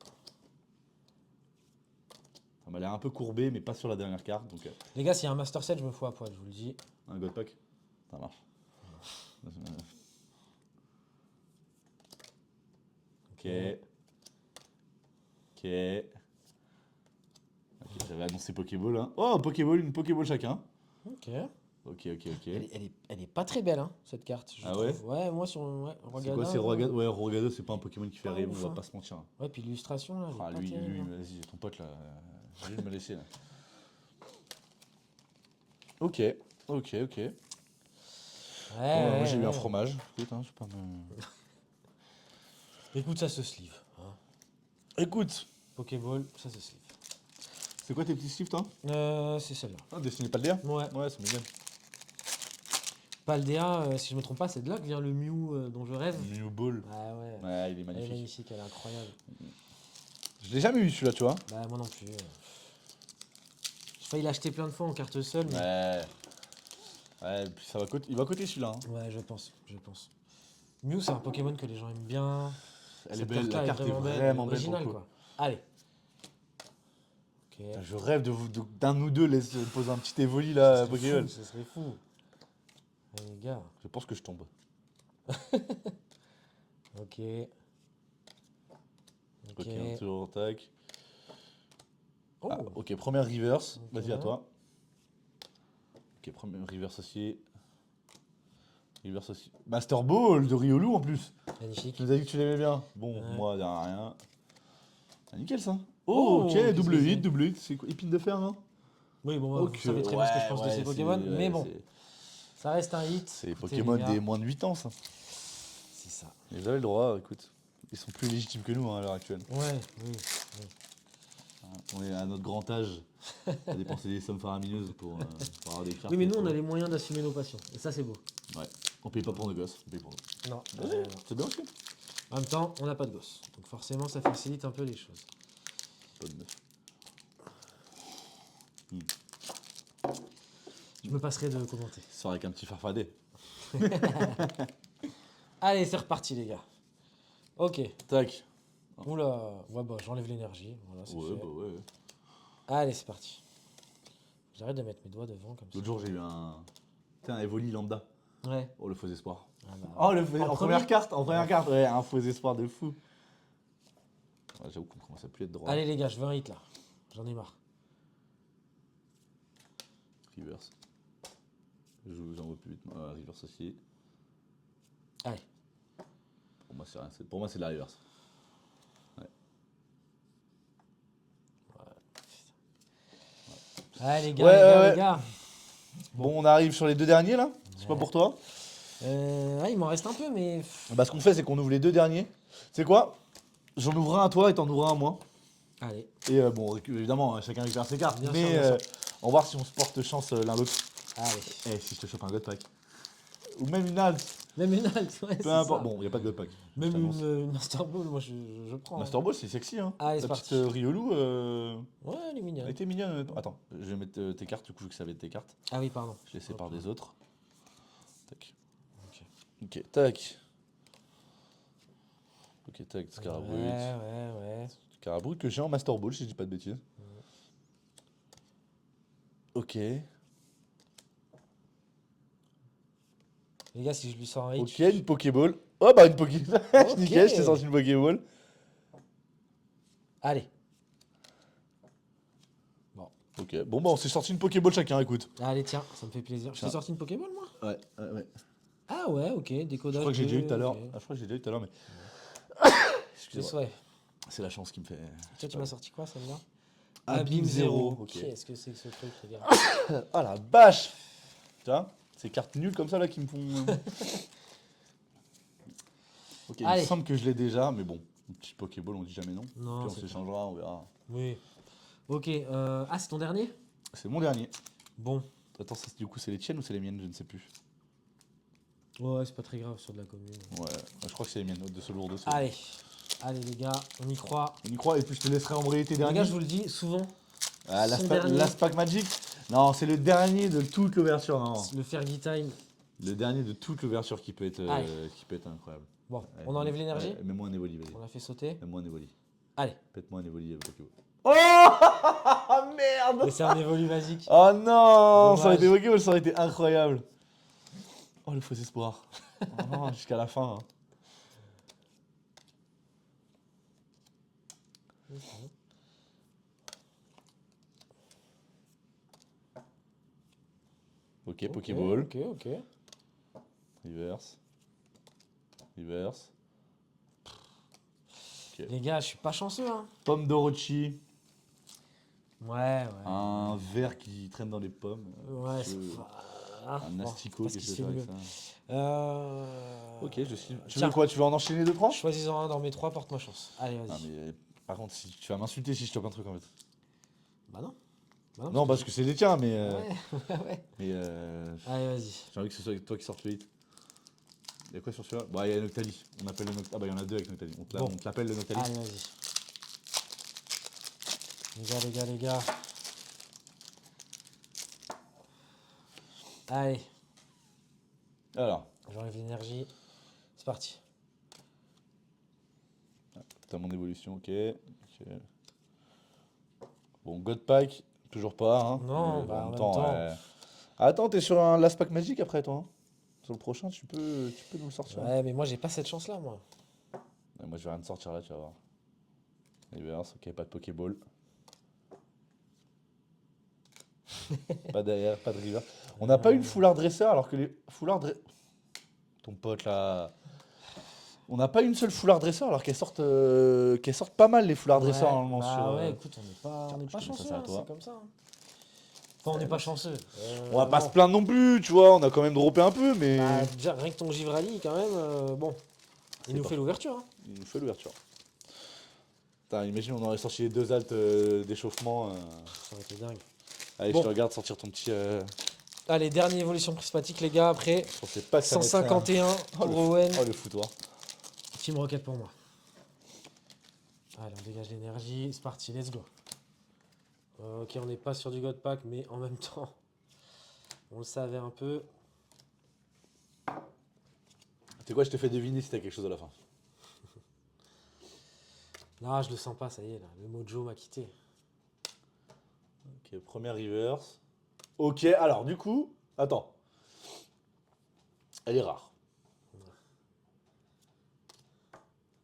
Elle m'a l'air un peu courbée, mais pas sur la dernière carte. Donc, Les gars, s'il y a un Master Set, je me fous à poil, je vous le dis. un God Pack. Ça marche. Ok. Ok. Ok, j'avais annoncé Pokéball. Hein. Oh, Pokéball, une Pokéball chacun. Ok. Ok, ok, ok. Elle est pas très belle, hein, cette carte. Je Ah trouve. ouais Ouais, moi sur C'est Rogada. quoi, c'est Rogado? Ouais, Rogado, c'est pas un Pokémon qui fait Pas rêver, on ouf, va hein. pas se mentir. Ouais, puis l'illustration là, elle est Ah, pas lui, terrible, hein. vas-y, ton pote là. J'ai juste me laisser là. Ok, ok, ok. Ouais, Bon, moi ouais, j'ai eu un ouais. fromage. Écoute, hein, je sais pas me... Écoute, ça se sleeve. Hein. Écoute, Pokéball, ça se sleeve. c'est quoi tes petits slips, toi? C'est celle-là. Ah, dessiné pas le dire? Ouais. Ouais, c'est mignon. Paldea, si je me trompe pas, c'est de là que vient le Mew dont je rêve. New Ball. Ah ouais. Ouais, il est Elle est magnifique. magnifique, elle est incroyable. Je l'ai jamais eu celui-là, tu vois. Bah moi non plus. J'ai failli l'acheter plein de fois en carte seule, mais... Ouais. Ouais, puis ça va coûter, il va coûter celui-là. Hein. Ouais, je pense. Mew, c'est un Pokémon que les gens aiment bien. Elle est Cette belle, la carte-là carte est elle vraiment belle originale, pour le coup. quoi. Allez. Ok. Je rêve d'un ou deux laisse poser un petit évoli Ce là, serait Pokéball. fou, ce serait fou. Eh, les gars. Je pense que je tombe. Ok. Ok, un tour, tac. Oh. Ah, ok, première reverse. Ok. Vas-y, à toi. Ok, première reverse aussi. Reverse aussi. Master Ball de Riolu en plus. Magnifique. Tu nous as dit que tu l'aimais bien. Bon, Ouais. moi, derrière rien. Ah, nickel ça. Oh, Oh, ok, qu'est-ce double que hit, c'est double hit. C'est quoi, épine de fer, hein? Oui, bon, bah, Ok, vous savez très bien ce que je pense de ouais, ces Pokémon, c'est- mais ouais, bon, ça reste un hit. C'est Écoutez, Pokémon les gars, des moins de 8 ans, ça. C'est ça. Et vous avez le droit, écoute. Ils sont plus légitimes que nous hein, à l'heure actuelle. Ouais, oui. On est à notre grand âge à dépenser des sommes faramineuses pour avoir des cartes. Oui, mais nous, et on a pour- les moyens d'assumer nos passions. Et ça, c'est beau. Ouais. On paye pas pour nos gosses, on paye pour nous. Non. Vas-y, c'est bien aussi. En même temps, on n'a pas de gosse. Donc forcément, ça facilite un peu les choses. Pas de neuf. Je me passerai de commenter. Ça sort avec un petit farfadet. Allez, c'est reparti, les gars. Ok. Tac. Oula. Ouais, bah, j'enlève l'énergie. Voilà, c'est Ouais, fait. bah ouais. Allez, c'est parti. J'arrête de mettre mes doigts devant comme ça. L'autre jour, j'ai eu un. T'sais, un Evoli lambda. Ouais. Oh, le faux espoir. Ah bah, Oh, le En en premier première carte, ouais, un faux espoir de fou. Ouais, j'avoue qu'on commence à plus être droit. Allez, les gars, je veux un hit là. J'en ai marre. Reverse. J'en vois plus vite. Reverse aussi. Allez. Pour moi, c'est rien. Pour moi, c'est de la reverse. Allez, les gars, Ouais, les gars, ouais. les gars. Bon, on arrive sur les deux derniers là. C'est pas Ouais. pour toi. Ouais, il m'en reste un peu, mais. Bah, ce qu'on fait, c'est qu'on ouvre les deux derniers. C'est quoi? J'en ouvre un à toi et t'en ouvres un à moi. Allez. Et bon, évidemment, chacun récupère ses cartes. Bien mais sûr, bien sûr. on va voir si on se porte chance l'un l'autre. Allez. Eh, si je te chope un God Pack. Ou même une Alt. Même une halte, ouais. Peu importe. Bon, il n'y a pas de God Pack. Même je t'annonce. une Master Ball, moi je prends. Master Ball, c'est sexy, hein. Allez, La c'est petite parti. Riolu, Ouais, elle est mignonne. elle était mignonne. Honnêtement. Attends, je vais mettre tes cartes, du coup, vu que ça va être tes cartes. Ah oui, pardon. Je les sépare des autres. Tac. Ok. Ok, tac. Ok, tac, Scarabruit. Ouais. Scarabruit que j'ai en Master Ball, si je dis pas de bêtises. Ok. Les gars, si je lui sors un hit. Ok, une Pokéball. Oh bah une Pokéball. Ok. Nickel, je t'ai sorti une Pokéball. Allez. Ok, bon bah on s'est sorti une Pokéball chacun, écoute. Allez, tiens, ça me fait plaisir. Je t'ai Tiens. sorti une Pokéball, moi? Ouais. Ah ouais, ok. Je Décodage. crois que j'ai déjà eu tout à l'heure. ok. Ah, je crois que j'ai déjà eu tout à l'heure, mais. Des Excusez-moi. souhaits. C'est la chance qui me fait. Toi, tu m'as sorti quoi, celle-là? Abîme Zéro. Ok. Qu'est-ce que c'est que ce truc, les gars? Ah la bâche. Tu vois, ces cartes nulles comme ça là qui me font. Ok, il me Allez. semble que je l'ai déjà, mais bon, un petit Pokéball, on dit jamais non. Non, Puis on c'est s'échangera, on verra. Oui. Ok. Ah, c'est ton dernier? C'est mon dernier. Bon. Attends, ça, du coup, c'est les tiennes ou c'est les miennes? Je ne sais plus. Ouais, c'est pas très grave sur de la commune. Ouais, je crois que c'est les miennes, de ce lourd de ce. Allez. Allez, les gars, on y croit. On y croit, et puis je te laisserai embrayer tes Les derniers. gars, je vous le dis souvent, Ah, son dernier. Last Pack Magic. Non, c'est le dernier de toute l'ouverture. Non. le Fergie Time. Le dernier de toute l'ouverture qui peut être incroyable. Bon, Ouais, on enlève l'énergie? Mets-moi un Evoli, vas-y. On l'a fait sauter. Mets-moi un Evoli. Allez. Pète-moi un Evoli avec Pokéball. Oh merde. Et c'est un évolu basique. Oh non, ça aurait été Dommage. Pokéball, ça aurait été incroyable. Oh le faux espoir. Oh non, jusqu'à la fin. Hein. Ok, Pokéball. Ok. Reverse. Reverse. Ok. Les gars, je suis pas chanceux, hein. Pomme d'Orochi. Ouais. Un verre qui traîne dans les pommes. Ouais, Je- c'est pas... Ah, Un bon, asticot, parce qu'est-ce qu'il que se je fait fais avec mieux. ça? Ok, je suis. Tu Tiens. veux quoi? Tu veux en enchaîner deux, trois? Choisis-en un dans mes trois, porte-moi chance. Allez, Ah, vas-y. mais par contre, si tu vas m'insulter si je chope un truc en fait. Bah non. Non, parce que c'est les tiens, mais. Ouais. Mais Allez, vas-y. j'ai envie que ce soit toi qui sortes le hit. Il y a quoi sur celui-là? Bah, il y a Noctali. On appelle le Noctali. Ah, bah, il y en a deux avec Noctali. On Bon. te l'appelle le Noctali. Allez, vas-y. Les gars. Allez, Alors, j'enlève l'énergie. C'est parti. t'as mon évolution, ok. Ok. Bon, God Pack, toujours pas. Hein. Non, Mais bah, en même temps. temps. Attends, t'es sur un Last Pack Magique après toi. Hein. Sur le prochain, tu peux nous le sortir. Ouais, mais moi, j'ai pas cette chance-là, moi. Ouais, moi, je vais rien te sortir là, tu vas voir. Reverse, ok, pas de Pokéball. Pas derrière, pas de river. On n'a pas eu de foulard dresseur alors que les foulards dresseurs. Ton pote là. On n'a pas une seule foulard dresseur alors qu'elles sortent pas mal les foulards dresseurs normalement bah sur. ouais, écoute, on n'est pas je te mets ça, chanceux, c'est à hein, toi. c'est comme ça. Hein. Enfin, on n'est pas chanceux. On va pas non. se plaindre non plus, tu vois, on a quand même droppé un peu, mais. Bah, déjà, rien que ton Givrali, quand même, bon, C'est il nous pas fait faux. l'ouverture. Hein. Il nous fait l'ouverture. Putain, imagine, on aurait sorti les deux haltes d'échauffement. Ça aurait été dingue. Allez, Bon. je te regarde sortir ton petit. Allez, dernière évolution prismatique, les gars, après. Je pensais pas que ça mettrait 151 Oh, pour Owen. Oh le foutoir. Team Rocket pour moi. Allez, on dégage l'énergie. C'est parti, let's go. Ok, on n'est pas sur du God Pack, mais en même temps, on le savait un peu. Tu sais quoi, je te fais deviner si t'as quelque chose à la fin. Là, je le sens pas, ça y est, là. Le mojo m'a quitté. Ok, première reverse. Ok, alors du coup, attends. Elle est rare.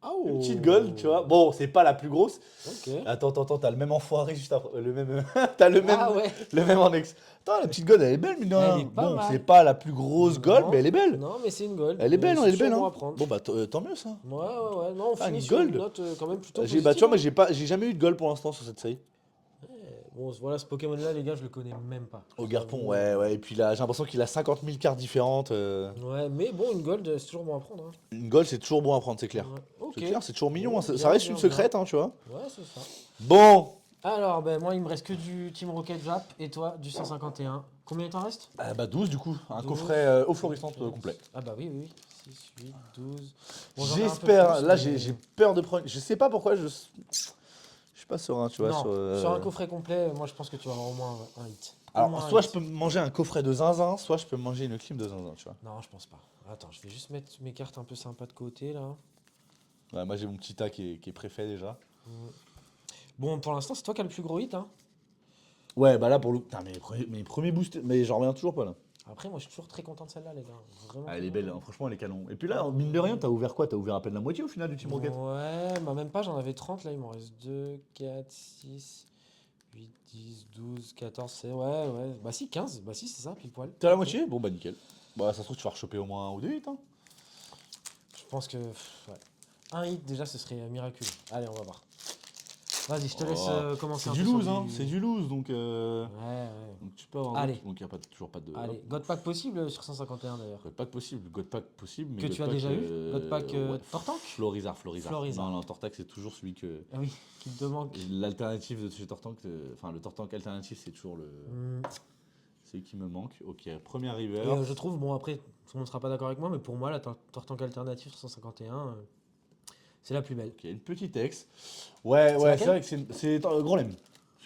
Oh. Une petite gold, tu vois. Bon, c'est pas la plus grosse. Ok. Attends, t'as le même enfoiré juste après. Le même. T'as le même. Ah ouais. Le même en ex. Attends, la petite gold, elle est belle, mine de rien. Elle est pas Bon, mal. c'est pas la plus grosse gold, Non, mais elle est belle. Non, mais c'est une gold. Elle est belle, C'est elle est belle. toujours bon Hein. à prendre. Bon, bah tant mieux ça. Ouais. Non, on Ah, finit une sur gold. une note quand même plutôt Bah, tu vois, moi, positive. j'ai jamais eu de gold pour l'instant sur cette série. Bon, voilà, ce Pokémon-là, les gars, je le connais même pas. Au Garpon, ouais. Et puis là, j'ai l'impression qu'il a 50 000 cartes différentes. Ouais, mais bon, une gold, c'est toujours bon à prendre. Hein. Une gold, c'est toujours bon à prendre, c'est clair. Ouais. Ok. C'est clair, c'est toujours mignon. Bon, Hein. Ça bien, reste bien, une secrète, hein, tu vois. Ouais, c'est ça. Bon. Alors, ben moi, il me reste que du Team Rocket Jap et toi, du 151. Combien il t'en reste? Bah 12 du coup. Un 12, coffret eau florissante complet. Ah bah oui. 6, 8, 12. Bon, j'en ai un peu J'espère. plus, Là, mais- j'ai peur de prendre. Je sais pas pourquoi je suis pas serein, tu vois. Non, sur un coffret complet, moi, je pense que tu vas avoir au moins un hit. Au moins Alors, un soit hit. je peux me manger un coffret de zinzin, soit je peux me manger une clim de zinzin, tu vois. Non, je pense pas. Attends, je vais juste mettre mes cartes un peu sympas de côté, là. Ouais, moi, j'ai mon petit tas qui est préfet déjà. Bon, pour l'instant, c'est toi qui as le plus gros hit, hein. Ouais, bah là, pour le. Putain, mes premiers boosters. Mais j'en reviens toujours pas là. Après, moi, je suis toujours très content de celle-là, les gars. Vraiment. Ah, elle est belle, hein. Franchement, elle est canon. Et puis là, mine de rien, t'as ouvert quoi? T'as ouvert à peine la moitié au final du Team Rocket. Ouais, bah même pas, j'en avais 30, là, il m'en reste 2, 4, 6, 8, 10, 12, 14, c'est... Ouais. Bah si, 15, bah si, c'est ça, pile poil. T'as la moitié? Bon, bah nickel. Bah, ça se trouve, tu vas rechoper au moins un ou deux hits, hein. Je pense que... ouais. Un hit, déjà, ce serait miraculeux. Allez, on va voir. Vas-y, je te laisse commencer C'est un du peu sur loose, hein. C'est du loose, donc. Ouais. Donc tu peux avoir. Allez. Donc il n'y a toujours pas de. Allez, God Pack possible sur 151, d'ailleurs. God Pack possible, God Pack possible. Mais Que God tu as Pack, déjà eu God Pack ouais. Tortank Florizard. Florizard. Non, Tortank, c'est toujours celui que. Ah oui, qui te manque. L'alternative de chez Tortank, enfin le Tortank alternatif, c'est toujours le. Celui qui me manque. Ok, première river. Et je trouve, bon après, tout le monde ne sera pas d'accord avec moi, mais pour moi, la Tortank alternative sur 151, c'est la plus belle. Ok, une petite ex. Ouais, laquelle c'est vrai que c'est Grand Lem.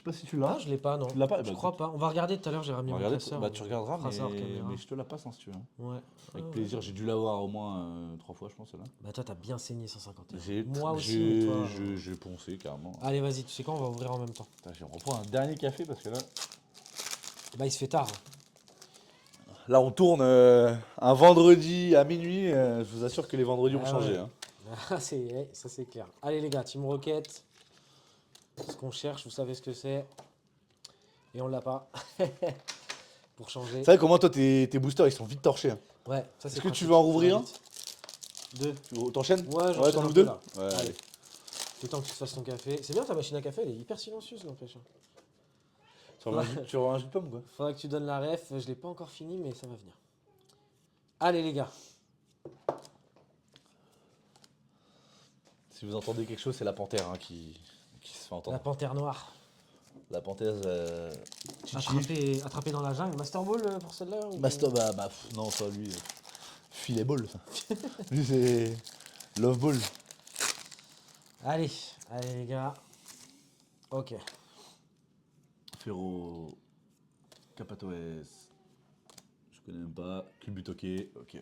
sais pas si tu l'as. Ah, je l'ai pas, non. Tu l'as pas? Eh Je ben, crois écoute, pas. On va regarder tout à l'heure, j'ai ramené on va mon regarder. classeur. Bah, tu regarderas, on fera ça hors caméra. mais je te la passe hein, si tu veux. Ouais. Avec Ouais, plaisir, ouais. j'ai dû l'avoir au moins 3 fois, je pense, celle-là. Bah, toi, t'as bien saigné 151. J'ai Moi aussi, mais toi. j'ai poncé carrément. Allez, vas-y, tu sais quoi, on va ouvrir en même temps. Putain, je reprends un dernier café parce que là. Bah, il se fait tard. Là, on tourne un vendredi à minuit. Je vous assure que les vendredis ont Ah changé. ouais. Hein. Ça, c'est clair. Allez, les gars, Team Rocket. Ce qu'on cherche, vous savez ce que c'est. Et on l'a pas. Pour changer. C'est vrai qu'au moins, toi, tes boosters, ils sont vite torchés. Hein. Ouais, ça c'est Est-ce que tu pratique. veux en rouvrir un? Deux. T'enchaînes? Ouais, j'enchaîne t'en un ouvres peu, deux? là. Ouais, Allez. allez. Le temps que tu te fasses ton café. C'est bien ta machine à café, elle est hyper silencieuse, n'empêche. Tu veux un jus de pomme, quoi? Faudra que tu donnes la ref. Je l'ai pas encore fini, mais ça va venir. Allez, les gars. Si vous entendez quelque chose, c'est la panthère hein, qui se fait entendre. La panthère noire. La panthère. Attrapé dans la jungle. Master Ball pour celle-là ou... Non, ça, lui. Filet ball. Ça. Lui, c'est. Love ball. Allez, les gars. Ok. Ferro. Capatoes. Je connais même pas. Cubutoke. Ok.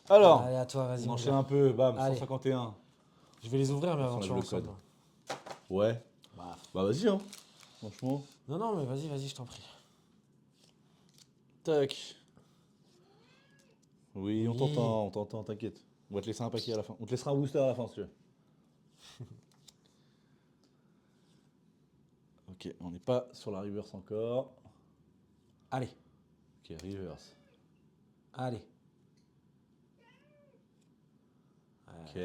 Alors, Allez, à toi, vas-y. on mon enchaîne gars. un peu. Bam, Allez. 151. Je vais les ouvrir, mais avant On tu enlève le ensemble. code. Ouais. Bah. Bah, vas-y, hein. Franchement. Non, mais vas-y, je t'en prie. Tac. Oui, on Oui. t'entend, t'inquiète. On va te laisser un paquet à la fin. On te laissera un booster à la fin si tu veux. Ok, on n'est pas sur la reverse encore. Allez, Ok, reverse. allez. Ok.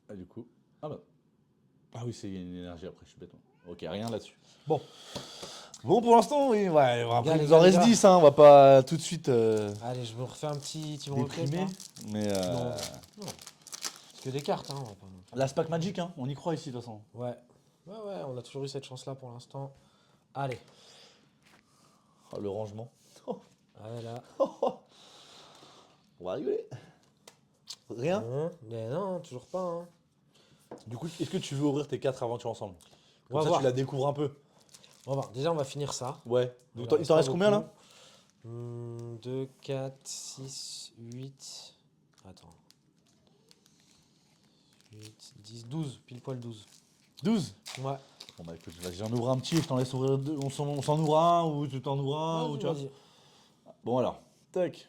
Ah, du coup. Ah bah. Ah oui, c'est une énergie après, je suis bête. Ok, rien là-dessus. Bon. Bon, pour l'instant, oui, ouais. Après, il nous en reste 10, hein. On va pas tout de suite Allez, je me refais un petit Team Rocket. déprimer. Là. Mais. Non. C'est que des cartes, hein. On va pas... La SPAC Magic, hein. On y croit ici, de toute façon. Ouais, on a toujours eu cette chance-là pour l'instant. Allez. Oh, le rangement. Oh, Allez, là. on va rigoler. Rien. Non, mais non, toujours pas. Hein. Du coup, est-ce que tu veux ouvrir tes 4 aventures ensemble? On Comme va ça, voir. tu la découvres un peu. On va voir. Déjà, on va finir ça. Ouais. Donc, Alors, il t'en reste combien là? 2, 4, 6, 8. Attends. 8, 10, 12. Pile poil 12. 12. Ouais. Bon bah écoute, vas-y, j'en ouvre un petit, je t'en laisse ouvrir deux. On s'en ouvre un ou tu t'en ouvres un ou tu vois. Vas-y. Bon alors, tac.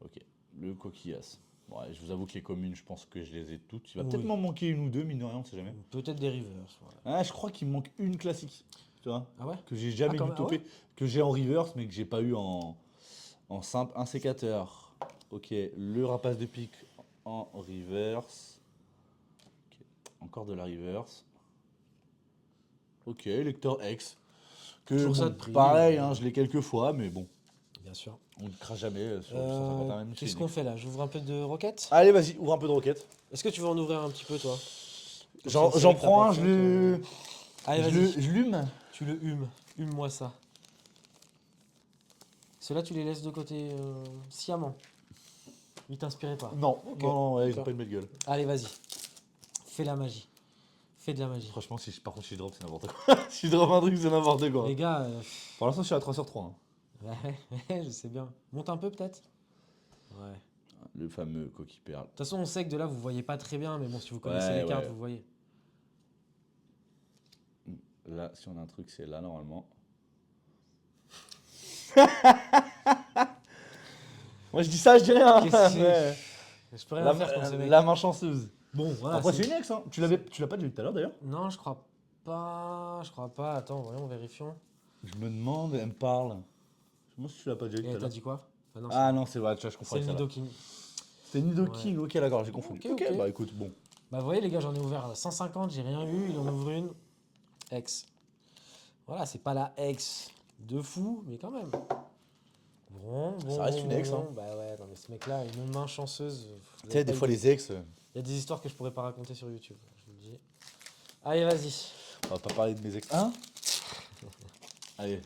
Ok, le coquillas. Bon, allez, je vous avoue que les communes, je pense que je les ai toutes. Il va peut-être Oui. m'en manquer une ou deux, mine de rien, on sait jamais. Peut-être des reverse. Ouais. Ah, je crois qu'il me manque une classique. Tu vois, Ah ouais? que j'ai jamais Ah, dû quand toper, même, que j'ai en reverse, mais que j'ai pas eu en simple. Un sécateur. Ok, le rapace de pique en reverse. Ok, encore de la reverse. Ok, lecteur X. Que Toujours bon, ça de prix. pareil, hein, je l'ai quelques fois, mais bon, Bien sûr. on ne crache jamais sur le 151 même Qu'est-ce chez qu'on Nick. fait là? J'ouvre un peu de roquettes? Allez, vas-y, ouvre un peu de roquette. Est-ce que tu veux en ouvrir un petit peu, toi? J'en C'est vrai que prends t'as un, pas je fait, le. Allez, je vas-y. je l'hume. Tu le humes. Hume-moi ça. Ceux-là, tu les laisses de côté sciemment. Ils t'inspiraient pas. Non, Ok. non, ouais, ils ont D'accord. pas une belle gueule. Allez, vas-y. Fais la magie. Fais de la magie. Franchement, par contre, si je drop, c'est n'importe quoi. Si je drop un truc, c'est n'importe quoi. Les gars, Pour l'instant, je suis à 3 sur 3. Hein. ouais, je sais bien. Monte un peu peut-être. Ouais. Le fameux coquille perle. De toute façon, on sait que de là, vous voyez pas très bien, mais bon, si vous connaissez Ouais, les cartes, ouais. vous voyez. Là, si on a un truc, c'est là, normalement. Moi, je dis ça, je dis rien. Qu'est-ce que Ouais. Je peux rien faire contre ce mec. La main chanceuse. Bon, voilà. Après, c'est une ex, hein. Tu l'as pas déjà vu tout à l'heure, d'ailleurs? Non, je crois pas. Je crois pas. Attends, voyons, vérifions. Je me demande, elle me parle. Je me demande si tu l'as pas déjà vu tout Et à t'as l'heure. dit quoi? Ah non, Ah non, c'est vrai, tu vois, je c'est confonds le avec Nido celle-là. King. C'était Nido Ouais. King, ok, d'accord, j'ai confondu. Ok, ok. Bah écoute, bon. Bah, vous voyez, les gars, j'en ai ouvert 150, j'ai rien eu. Il en ouvre une. Ex. Voilà, c'est pas la ex de fou, mais quand même. Bon. Ça reste une ex, hein. Bah ouais, non, mais ce mec-là, une main chanceuse. Tu sais, des fois, les ex, Il y a des histoires que je pourrais pas raconter sur YouTube, je vous le dis. Allez, vas-y. on va pas parler de mes ex. Hein? Allez.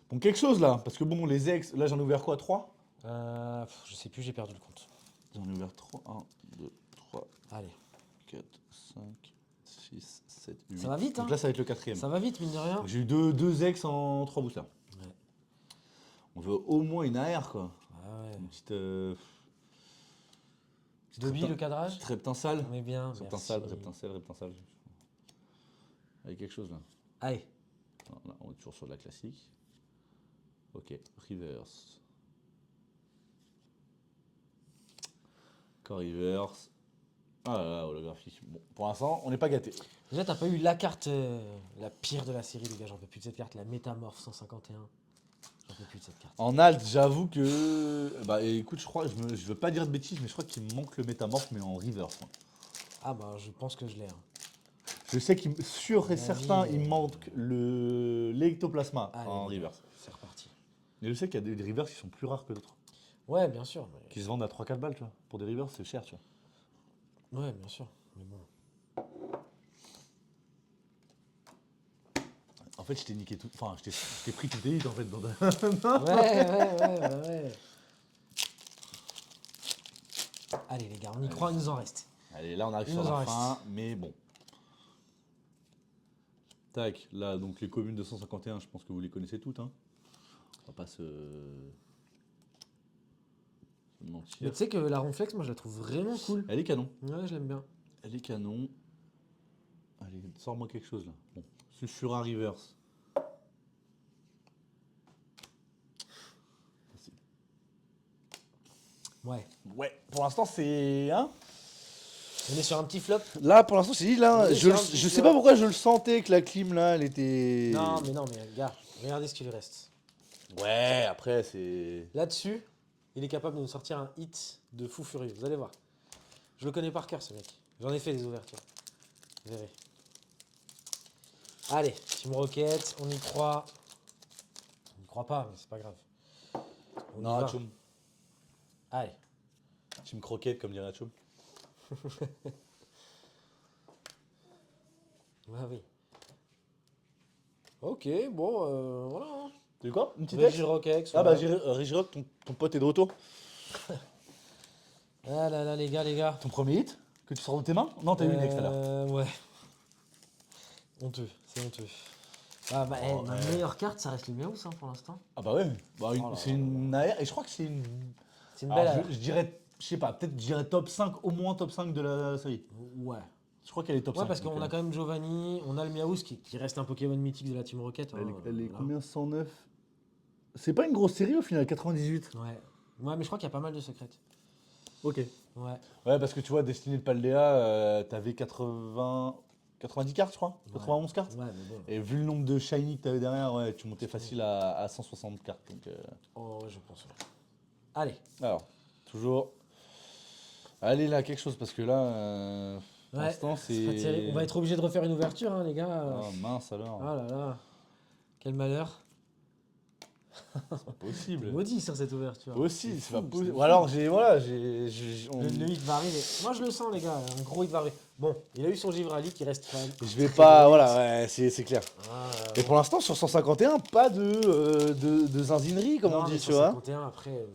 Bon, quelque chose là, parce que bon, les ex, là j'en ai ouvert quoi? 3? Je sais plus, j'ai perdu le compte. J'en ai ouvert 3. 1, 2, 3, Allez. 4, 5, 6, 7, 8. Ça va vite, Donc hein. là, ça va être le quatrième. Ça va vite, mine de rien. Donc, j'ai eu deux ex en 3 boosters. Ouais. On veut au moins une AR, quoi. Ah ouais. Une petite. Dobby, le cadrage. Petite reptinsale. On est bien, Reptinsale, merci. reptinsale. Avec quelque chose là. Allez. Non, là, on est toujours sur de la classique. Ok, reverse. Encore reverse. Ah là là, holographique. Bon, pour l'instant, on n'est pas gâté. Déjà, t'as pas eu la carte la pire de la série, les gars. J'en peux plus de cette carte, la Métamorphe 151. J'en peux plus de cette carte. En alt, j'avoue que. Bah écoute, je crois, je veux pas dire de bêtises, mais je crois qu'il me manque le métamorphe, mais en reverse. Moi. Ah bah, je pense que je l'ai. Hein. Je sais qu'il sûr et La certain, vie, il me manque l'ectoplasma Allez, en les gars, reverse. c'est reparti. Et je sais qu'il y a des reverse qui sont plus rares que d'autres. Ouais, bien sûr. Qui se vendent à 3-4 balles, tu vois. Pour des reverse, c'est cher, tu vois. Ouais, bien sûr. Mais bon. En fait, je t'ai niqué tout. Enfin, je t'ai pris tout vite en fait. Ouais. Allez, les gars, on y croit, il nous en reste. Allez, là, on arrive Il sur nous en la reste. fin, mais bon. Tac, là, donc les communes de 151, je pense que vous les connaissez toutes. Hein. On va pas se Mais mentir. tu sais que la Ronflex, moi, je la trouve vraiment cool. Elle est canon. Ouais, je l'aime bien. Elle est canon. Allez, sors-moi quelque chose là. Bon, Susurra Reverse. Ouais. Ouais, pour l'instant, c'est. Hein On est sur un petit flop. là, pour l'instant, c'est là. Mais Je, c'est un je sais flop. pas pourquoi je le sentais que la clim là, elle était. Non, mais gars, regardez ce qu'il lui reste. Ouais, après, c'est. Là-dessus, il est capable de nous sortir un hit de fou furieux. Vous allez voir. Je le connais par cœur, ce mec. J'en ai fait des ouvertures. Vous verrez. Allez, Team Rocket, on y croit. On n'y croit pas, mais c'est pas grave. On y Non, va. Tchoum. Allez. Team Croquette, comme dirait Tchoum. Ah oui. Ok, bon, voilà. Hein. Tu veux quoi? Une petite ex? Regirock, Ah bah, Regirock, ton pote est de retour. Ah là là, les gars. Ton premier hit que tu sors de tes mains? Non, t'as eu une ex tout à l'heure. Ouais. Honteux, c'est honteux. Ah bah, Oh, ma meilleure carte, ça reste le Miaous hein, pour l'instant. Ah bah ouais, bah, Oh là c'est là une AR et je crois que c'est une. C'est une Alors, belle. je dirais, je sais pas, peut-être je dirais top 5, au moins top 5 de la série. Ouais. Je crois qu'elle est top Ouais, 5. parce qu'on donc, a quand même Giovanni, on a le Miaous qui reste un Pokémon mythique de la Team Rocket. Elle, hein, elle est voilà. combien? 109? C'est pas une grosse série au final, 98. Ouais. Ouais, mais je crois qu'il y a pas mal de secrètes. Ok. Ouais. Ouais, parce que tu vois, Destiné de Paldea, t'avais 90 cartes, je crois. 91 cartes. Ouais, mais bon. Et vu le nombre de shiny que t'avais derrière, ouais, tu montais facile à 160 cartes. Donc, Oh, ouais, je pense. Ouais. Allez. alors, toujours. Allez là, quelque chose, parce que là, pour Ouais, l'instant, c'est pas c'est. terrible. On va être obligé de refaire une ouverture, hein, les gars. Oh mince alors. Ah là là. Quel malheur. C'est pas possible. Maudit sur cette ouverture. Aussi, c'est pas fou, possible. c'est Ou alors, Le hit va arriver. Moi, je le sens, les gars. Un gros hit va arriver. Bon, il a eu son Givrali qui reste fan. Je vais pas. Voilà, ouais, c'est clair. Ah, Et pour l'instant, sur 151, pas de zinzinerie, comme non, on mais dit, sur tu vois. 51, après.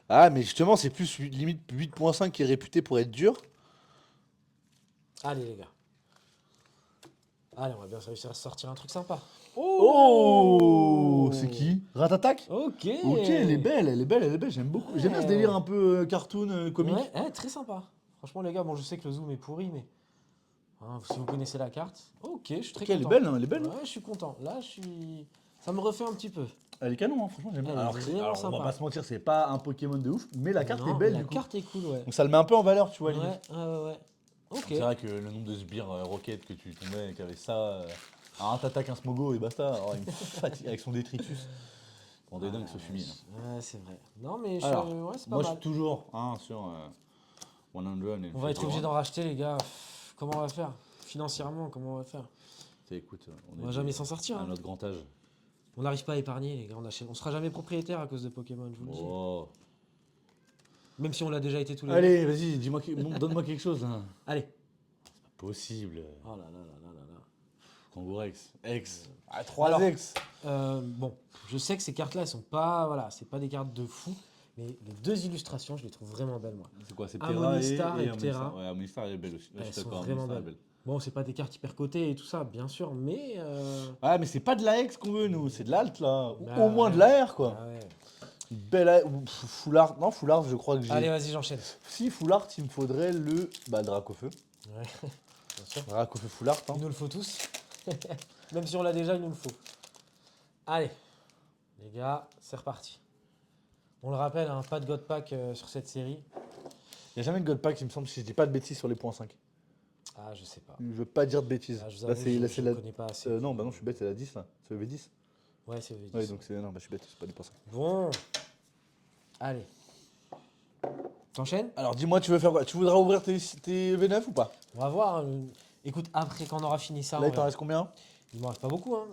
Ah, mais justement, c'est plus limite 8.5 qui est réputé pour être dur. Allez, les gars. Allez, on va bien réussir à sortir un truc sympa. Oh, c'est qui? Ratatak? Ok. Ok, elle est belle, j'aime beaucoup. J'aime bien ce délire un peu cartoon, comique. Ouais, très sympa. Franchement, les gars, bon, je sais que le zoom est pourri, mais hein, si vous connaissez la carte, ok, je suis très Ok, content. elle est belle, hein, elle est belle. Ouais, je suis content. Là, ça me refait un petit peu. Elle est canon, hein, franchement, j'aime bien. Elle est Alors, vraiment on va sympa. pas se mentir, c'est pas un Pokémon de ouf, mais la carte Non, est belle mais du la coup. carte est cool, ouais. Donc ça le met un peu en valeur, tu vois, Ouais, limite. ouais. Ok. C'est vrai que le nombre de sbires Rocket que tu tombais, qu'avait ça, un Tatak, un Smogo et basta, alors, il me fatigue avec son détritus. On est dingue ce fumier. Là. Ouais, c'est vrai. Non, mais Alors, ouais, c'est pas moi je mal. suis toujours sur 100. On va être obligé d'en racheter, les gars. Comment on va faire? Financièrement, comment on va faire? Écoute, On va jamais s'en sortir. à Hein. notre grand âge. On n'arrive pas à épargner, les gars. On sera jamais propriétaire à cause de Pokémon, je vous le dis. Oh. Même si on l'a déjà été tous les deux. Allez, vas-y, donne-moi quelque chose. Là. Allez. Possible. Oh là là là là là là. Kangourex. Ex. Alors, 3 ex. Bon, je sais que ces cartes-là, elles sont pas, voilà, c'est pas des cartes de fou, Mais les deux illustrations, je les trouve vraiment belles, moi. C'est quoi? C'est Harmonistar et Harmonistar. Ptera. Ouais, Harmonistar, elle est belle aussi. Ouais, Elles je suis sont d'accord, vraiment Harmonistar, elle est belles. belle. Bon, c'est pas des cartes hyper cotées et tout ça, bien sûr, mais. Ouais, mais c'est pas de la Hex qu'on veut, nous. C'est de l'Alt, là. Ou Bah au moins ouais. de la R, quoi. Bah ouais. Belle AR. Ou Full Art. Non, Full Art, je crois que j'ai. Allez, vas-y, j'enchaîne. Si, Full Art, il me faudrait le. Bah, Dracofeu. Ouais, bien sûr. Dracofeu Full Art, hein. Il nous le faut tous. Même si on l'a déjà, il nous le faut. Allez, les gars, c'est reparti. On le rappelle, hein, pas de God Pack sur cette série. Il n'y a jamais de God Pack, il me semble, si je dis pas de bêtises sur les points 5. Ah, je sais pas. Je veux pas dire de bêtises. Là, je vous Là, avoue, c'est je la. connais pas assez. Non, bah non, je suis bête, c'est la 10, là. C'est le V10. Ouais, c'est V10. Ouais, donc c'est. Non, bah je suis bête, c'est pas des points 5. Bon. Allez. T'enchaînes? Alors, dis-moi, tu veux faire quoi? Tu voudras ouvrir tes V9 ou pas? On va voir. Écoute, après, quand on aura fini ça, Là, on il t'en verra. reste combien? Il m'en reste pas beaucoup. Hein.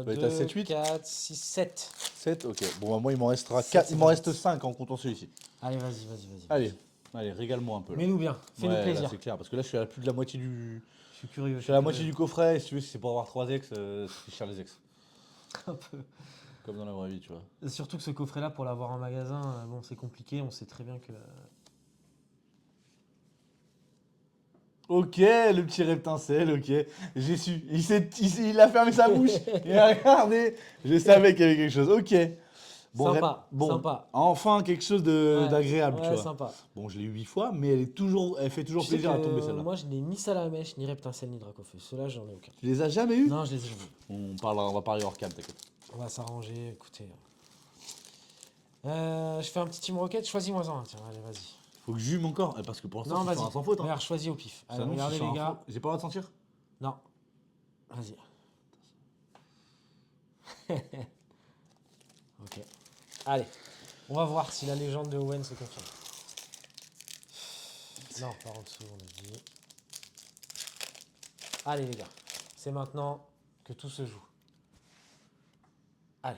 Ouais, 2, t'as 7, 8? 4, 6, 7. 7, ok. Bon, bah, moi, il m'en restera Sept, 4. c'est Il m'en bon. reste 5 en comptant celui-ci. Allez, vas-y. Allez, régale-moi un peu. Là. Mets-nous bien. Fais-nous Ouais, là, plaisir. c'est clair, parce que là, je suis à plus de la moitié du. Je suis curieux. Je suis à la moitié du coffret, et si tu veux, si c'est pour avoir 3 ex, c'est cher les ex. Un peu. Comme dans la vraie vie, tu vois. Surtout que ce coffret-là, pour l'avoir en magasin, bon, c'est compliqué. On sait très bien que. Ok, le petit reptincelle, ok. J'ai su. Il a fermé sa bouche. Il a regardé. Je savais qu'il y avait quelque chose. Ok. Sympa, bon, sympa. enfin quelque chose Ouais, d'agréable, tu ouais, vois. sympa. Bon, je l'ai eu 8 fois, mais elle fait toujours Tu sais plaisir à tomber que celle-là. moi, je n'ai ni Salamèche, ni Reptincelle, ni Dracofeu. Ceux-là, j'en ai aucun. Tu les as jamais eu? Non, je les ai jamais. On va parler hors cam, t'inquiète. On va s'arranger, écoutez. Je fais un petit Team Rocket, choisis-moi un. Tiens, allez, vas-y. Faut que je jume encore, parce que pour l'instant, Non, je suis sur vas-y. un sans faute. Hein. Regarde, choisis au pif. Ça Allez, annonce que je regardez suis sur les un gars. sans- J'ai pas le droit de sentir? Non. Vas-y. Ok. Allez. On va voir si la légende de Owen se confirme. Non, par en dessous, on a dit. Allez, les gars. C'est maintenant que tout se joue. Allez.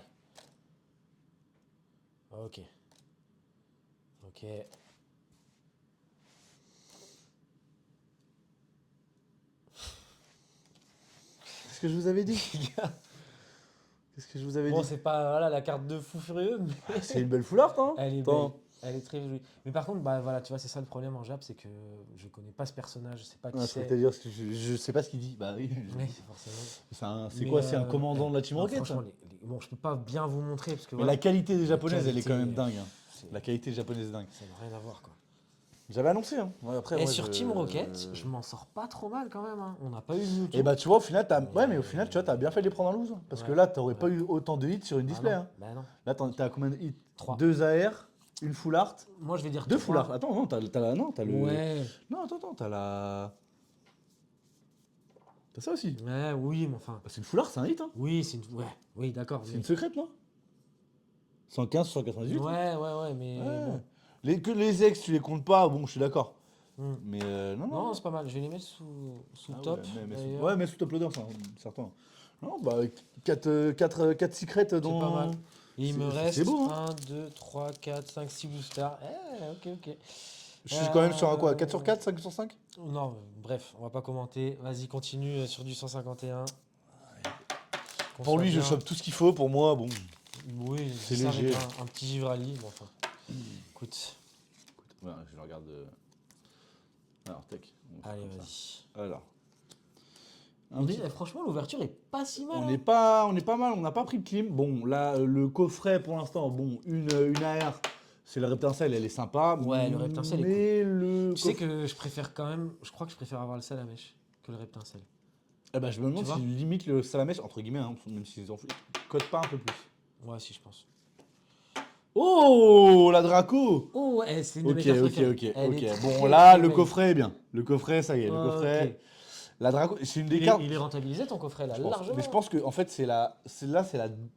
Ok. Ok. Qu'est-ce que je vous avais dit? Qu'est-ce que je vous avais Bon, dit? c'est pas voilà, la carte de fou furieux, mais C'est une belle foulard, hein? elle est Attends. belle. Elle est très jolie. Mais par contre, bah voilà, tu vois, c'est ça le problème en Jap, c'est que je connais pas ce personnage, je sais pas qui Ah, je peux c'est. te dire, je sais pas ce qu'il dit. Bah oui. Oui, forcément. C'est Mais, quoi? C'est un commandant de la Team non, Rocket? franchement, Ça bon, je peux pas bien vous montrer parce que Mais voilà, la qualité des La japonaises, elle est quand qualité, même dingue. Hein. c'est- La qualité japonaise est dingue. ça n'a rien à voir quoi. J'avais annoncé. Hein. Ouais, après, Et moi, sur Team Rocket, je m'en sors pas trop mal quand même. Hein. On n'a pas eu de Mewtwo. Et bah, tu vois, au final, ouais, mais au final, tu vois, t'as bien fait de les prendre en loose. Parce que Ouais. là, t'aurais Ouais. pas eu autant de hits sur une Bah display. non, Hein. bah non. Là, t'as combien de hits? 3. 2 AR, une full art, Moi, je vais dire 2 3. full art. Attends, non, t'as la. Non, t'as le. Ouais. Non, attends, t'as la. T'as ça aussi. Ouais, oui, mais enfin. Bah, c'est une full art, c'est un hit. Hein. Oui, c'est une. Ouais, oui, d'accord. C'est mais- une secrète, non? 115 sur 98. Ouais, mais Ouais. bon. Que les ex, tu les comptes pas, bon, je suis d'accord. Hmm. Mais non. Non, c'est pas mal. Je vais les mettre sous Ah top. Ouais, d'ailleurs. ouais, mais sous top loader, ça, certain. Non, bah, 4 secrets dans. C'est pas mal. Et il me C'est reste beau, hein. 1, 2, 3, 4, 5, 6 boosters. Ok. Je suis quand même sur un quoi? 4 sur 4, 5 sur 5? Non, bref, on va pas commenter. Vas-y, continue sur du 151. Qu'on Pour soit lui, je bien. chope tout ce qu'il faut. Pour moi, bon. Oui, C'est ça avec léger. un petit Givrali. Bon, enfin, écoute. Voilà, je le regarde. Alors, tac. On fait Allez, comme ça. vas-y. Alors. On dit, franchement, l'ouverture est pas si mal. On hein. est pas mal, on n'a pas pris de clim. Bon, là, le coffret pour l'instant, bon, une AR, c'est le Reptincelle, elle est sympa. Ouais, le Reptincelle est mais le Tu sais que je préfère quand même. Je crois que je préfère avoir le Salamèche que le Reptincelle. Eh ben, je me demande Tu vois si limite le Salamèche, entre guillemets, hein, même s'ils en codent pas un peu plus. Ouais, si, je pense. Oh, la Draco! Oh, ouais, c'est une de Ok, mes cartes ok, préférées. Elle ok. est Bon, très, là, très le belle. coffret est bien. Le coffret, ça y est, le Ok. coffret. La Draco, c'est une des Il est, cartes. il est rentabilisé ton coffret là, Je pense. largement. Mais je pense que en fait c'est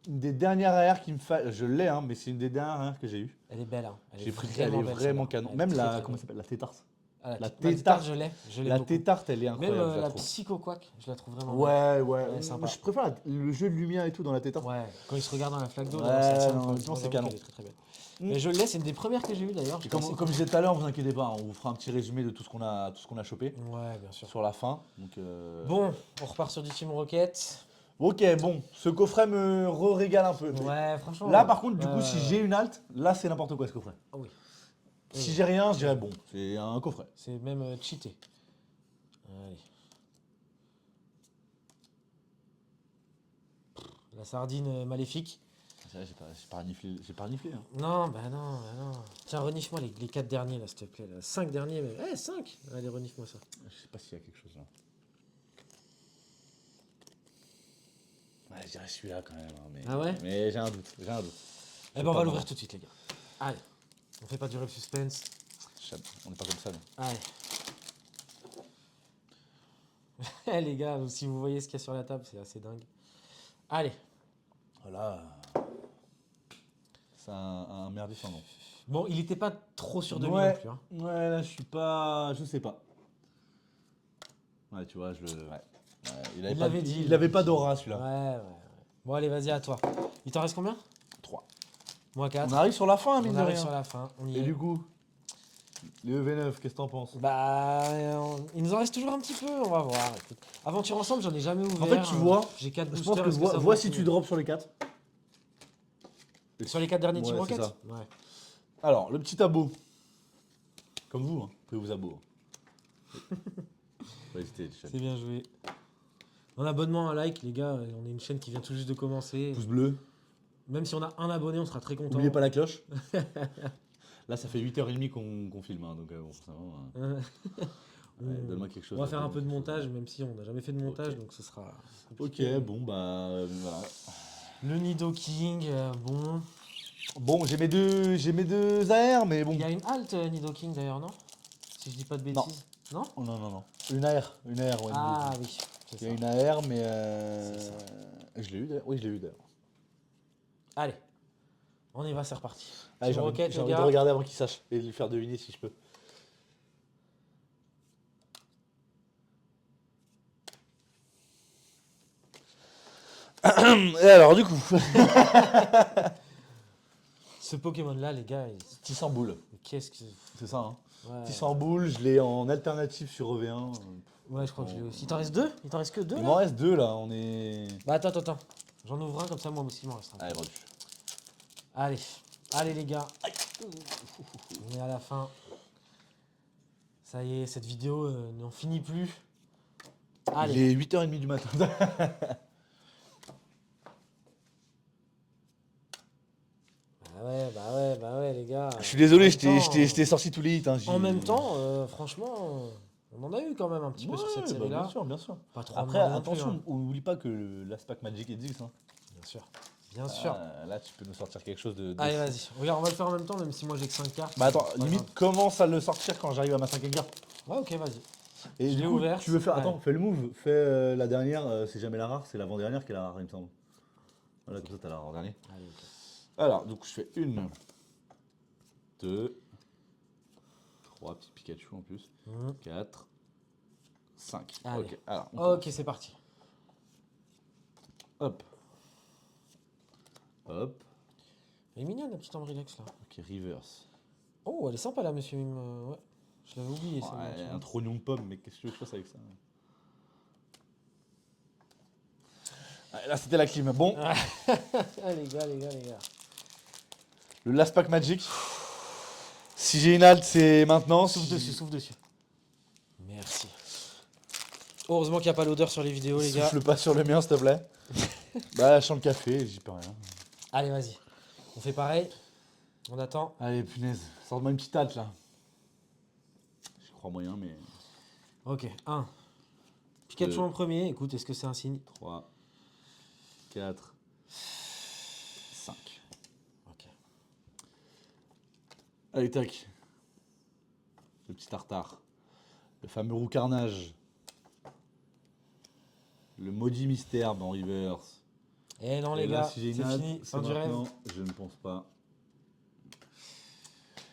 une des dernières AR qui me fait. Je l'ai hein, mais c'est une des dernières AR que j'ai eu. Elle est belle. Hein. J'ai pris, elle est belle, vraiment celle-là. canon. Elle est Même très, la très comment belle. ça s'appelle la tétarse. Ah, la tétarte, tétarte, je l'ai La beaucoup. tétarte, elle est Même incroyable. je la trouve. psycho-quack, je la trouve vraiment belle. Ouais. Elle est sympa. Je préfère le jeu de lumière et tout dans la tétarte. Ouais, quand il se regarde dans la flaque d'eau, Ouais, là, c'est non, incroyable. honnêtement, c'est J'avoue canon. qu'elle est très très belle. Mais je l'ai, c'est une des premières que j'ai eues d'ailleurs. Et j'étais assez comme je content. disais tout à l'heure, vous inquiétez pas, on vous fera un petit résumé de tout ce qu'on a chopé Ouais, bien sûr. sur la fin. Donc, Bon, on repart sur du Team Rocket. Ok, bon, ce coffret me régale un peu. Ouais, franchement. Là, par contre, du coup, ouais, si ouais. j'ai une halte, là, c'est n'importe quoi ce coffret. Ah oui. Si Oui. j'ai rien, je dirais bon, c'est un coffret. C'est même cheaté. Allez. La sardine maléfique. C'est vrai, j'ai pas reniflé. Hein. Non, bah non, bah non. Tiens, renifle-moi les 4 derniers là, s'il te plaît. 5 derniers, mais. Eh, 5. Allez, renifle-moi ça. Je sais pas s'il y a quelque chose là. Ouais, je dirais celui-là quand même. Hein, mais Ah ouais mais j'ai un doute, j'ai un doute. Eh ben, on va l'ouvrir tout de suite, les gars. Allez. On fait pas durer le suspense. On n'est pas comme ça. Non. Allez. Eh, les gars, si vous voyez ce qu'il y a sur la table, c'est assez dingue. Allez. Voilà. C'est un merdier sans nom. Bon, il était pas trop sûr de lui Ouais. non plus. Hein. Ouais, là, je suis pas. Je sais pas. Ouais, tu vois, je le. Ouais. Ouais, Il l'avait dit. Il avait pas d'aura celui-là. Ouais. Bon, allez, vas-y, à toi. Il t'en reste combien 3. Moi, 4. On arrive sur la fin, mine On de arrive rien. sur la fin. On y Et est. du coup, le EV9, qu'est-ce que t'en penses? Bah, il nous en reste toujours un petit peu, on va voir. Écoute. Aventure ensemble, j'en ai jamais ouvert. En fait, tu vois, j'ai 4 Je boosters. pense que est-ce ça vois vaut si le tu coup drops sur les 4. Sur les 4 derniers Ouais, Team c'est Rocket ça. Ouais. Alors, le petit abo. Comme vous, hein. Vous pouvez vous abo. Faut hésiter, les chaînes. C'est bien joué. Un abonnement, un like, les gars, on est une chaîne qui vient tout juste de commencer. Pouce bleu. Même si on a un abonné, on sera très content. N'oubliez pas la cloche. Là, ça fait 8h30 qu'on filme, hein, donc bon, forcément. Ouais, donne-moi quelque chose. On va faire un peu de montage, même si on n'a jamais fait de montage, Ok. donc ce sera. Ok, compliqué. bon, bah voilà. Le Nido King, bon. Bon, j'ai mes deux AR, mais bon. Il y a une halte Nido King d'ailleurs, non Si je dis pas de Non. bêtises. Non, Oh, non, non, non. Une AR, ouais. Ah oui, c'est Il y a ça. une AR, mais C'est ça. je l'ai eu d'ailleurs. Oui, je l'ai eu d'ailleurs. Allez, on y va, c'est reparti. Allez, Team Rocket, j'ai les envie de gars. regarder avant qu'il sache et de lui faire deviner si je peux. Et alors, du coup, Ce Pokémon-là, les gars, Tissamboule, qu'est-ce que. c'est ça, hein. Ouais. Tissamboule, je l'ai en alternative sur EV1. Ouais, je crois que je l'ai aussi. Il t'en reste 2 Il t'en reste que 2 Il là m'en reste 2 là, on est. Bah attends. J'en ouvre un comme ça, moi aussi, il m'en reste un. Allez, rendu. Allez les gars. On est à la fin. Ça y est, cette vidéo n'en finit plus. Il Allez. est 8h30 du matin. Bah ouais, les gars. Je suis désolé, En je même temps, t'ai sorti tous les hits. Hein, En même temps, franchement, on en a eu quand même un petit peu sur cette ouais, bah, série-là. bien sûr, bien sûr. Pas trop Après, en demander non attention, plus, hein. oublie pas que l'Aspac Magic existe. Hein. Bien sûr. Bien sûr. Là, tu peux nous sortir quelque chose de. Allez, vas-y. Regarde, on va le faire en même temps, même si moi j'ai que 5 cartes. Bah attends, C'est pas limite, commence à le sortir quand j'arrive à ma 5ème carte. grave. Ouais, ok, vas-y. Et Je du l'ai coup, ouverte. tu veux faire. Ouais. Attends, fais le move. Fais la dernière, c'est jamais la rare, c'est l'avant-dernière qui est la rare, il me semble. Voilà, comme ça, t'as la rare dernière. Allez, ok. Alors, donc je fais 1, 2, 3, petit Pikachu en plus, 4, 5. Allez. Ok, alors, on Ok, c'est parti. hop. Hop. Elle est mignonne la petite Ambrilex là. Ok, reverse. Oh, elle est sympa là, monsieur Mime. Ouais. Je l'avais oublié ça. Ouais, un trognon de pomme, mais qu'est-ce que tu veux que je fasse avec ça? Ouais, là, c'était la clim. Bon, Ah, les gars. le Last Pack Magic. Si j'ai une halte, c'est maintenant. Souffle dessus. Merci. Heureusement qu'il n'y a pas l'odeur sur les vidéos, les gars. Souffle pas sur le mien, s'il te plaît. Bah, chante le café, j'y peux rien. Allez, vas-y. On fait pareil. On attend. Allez, punaise, sors-moi une petite halte là. Je crois moyen, mais. Ok, 1. Pikachu Deux. en premier. Écoute, est-ce que c'est un signe 3, 4, 5. Ok. Allez, tac. Le petit tartare. Le fameux roux carnage. Le maudit mystère en reverse. Eh non, Et les là, gars, si j'ai c'est une halte, fini. c'est Fin du rêve. maintenant. Je ne pense pas.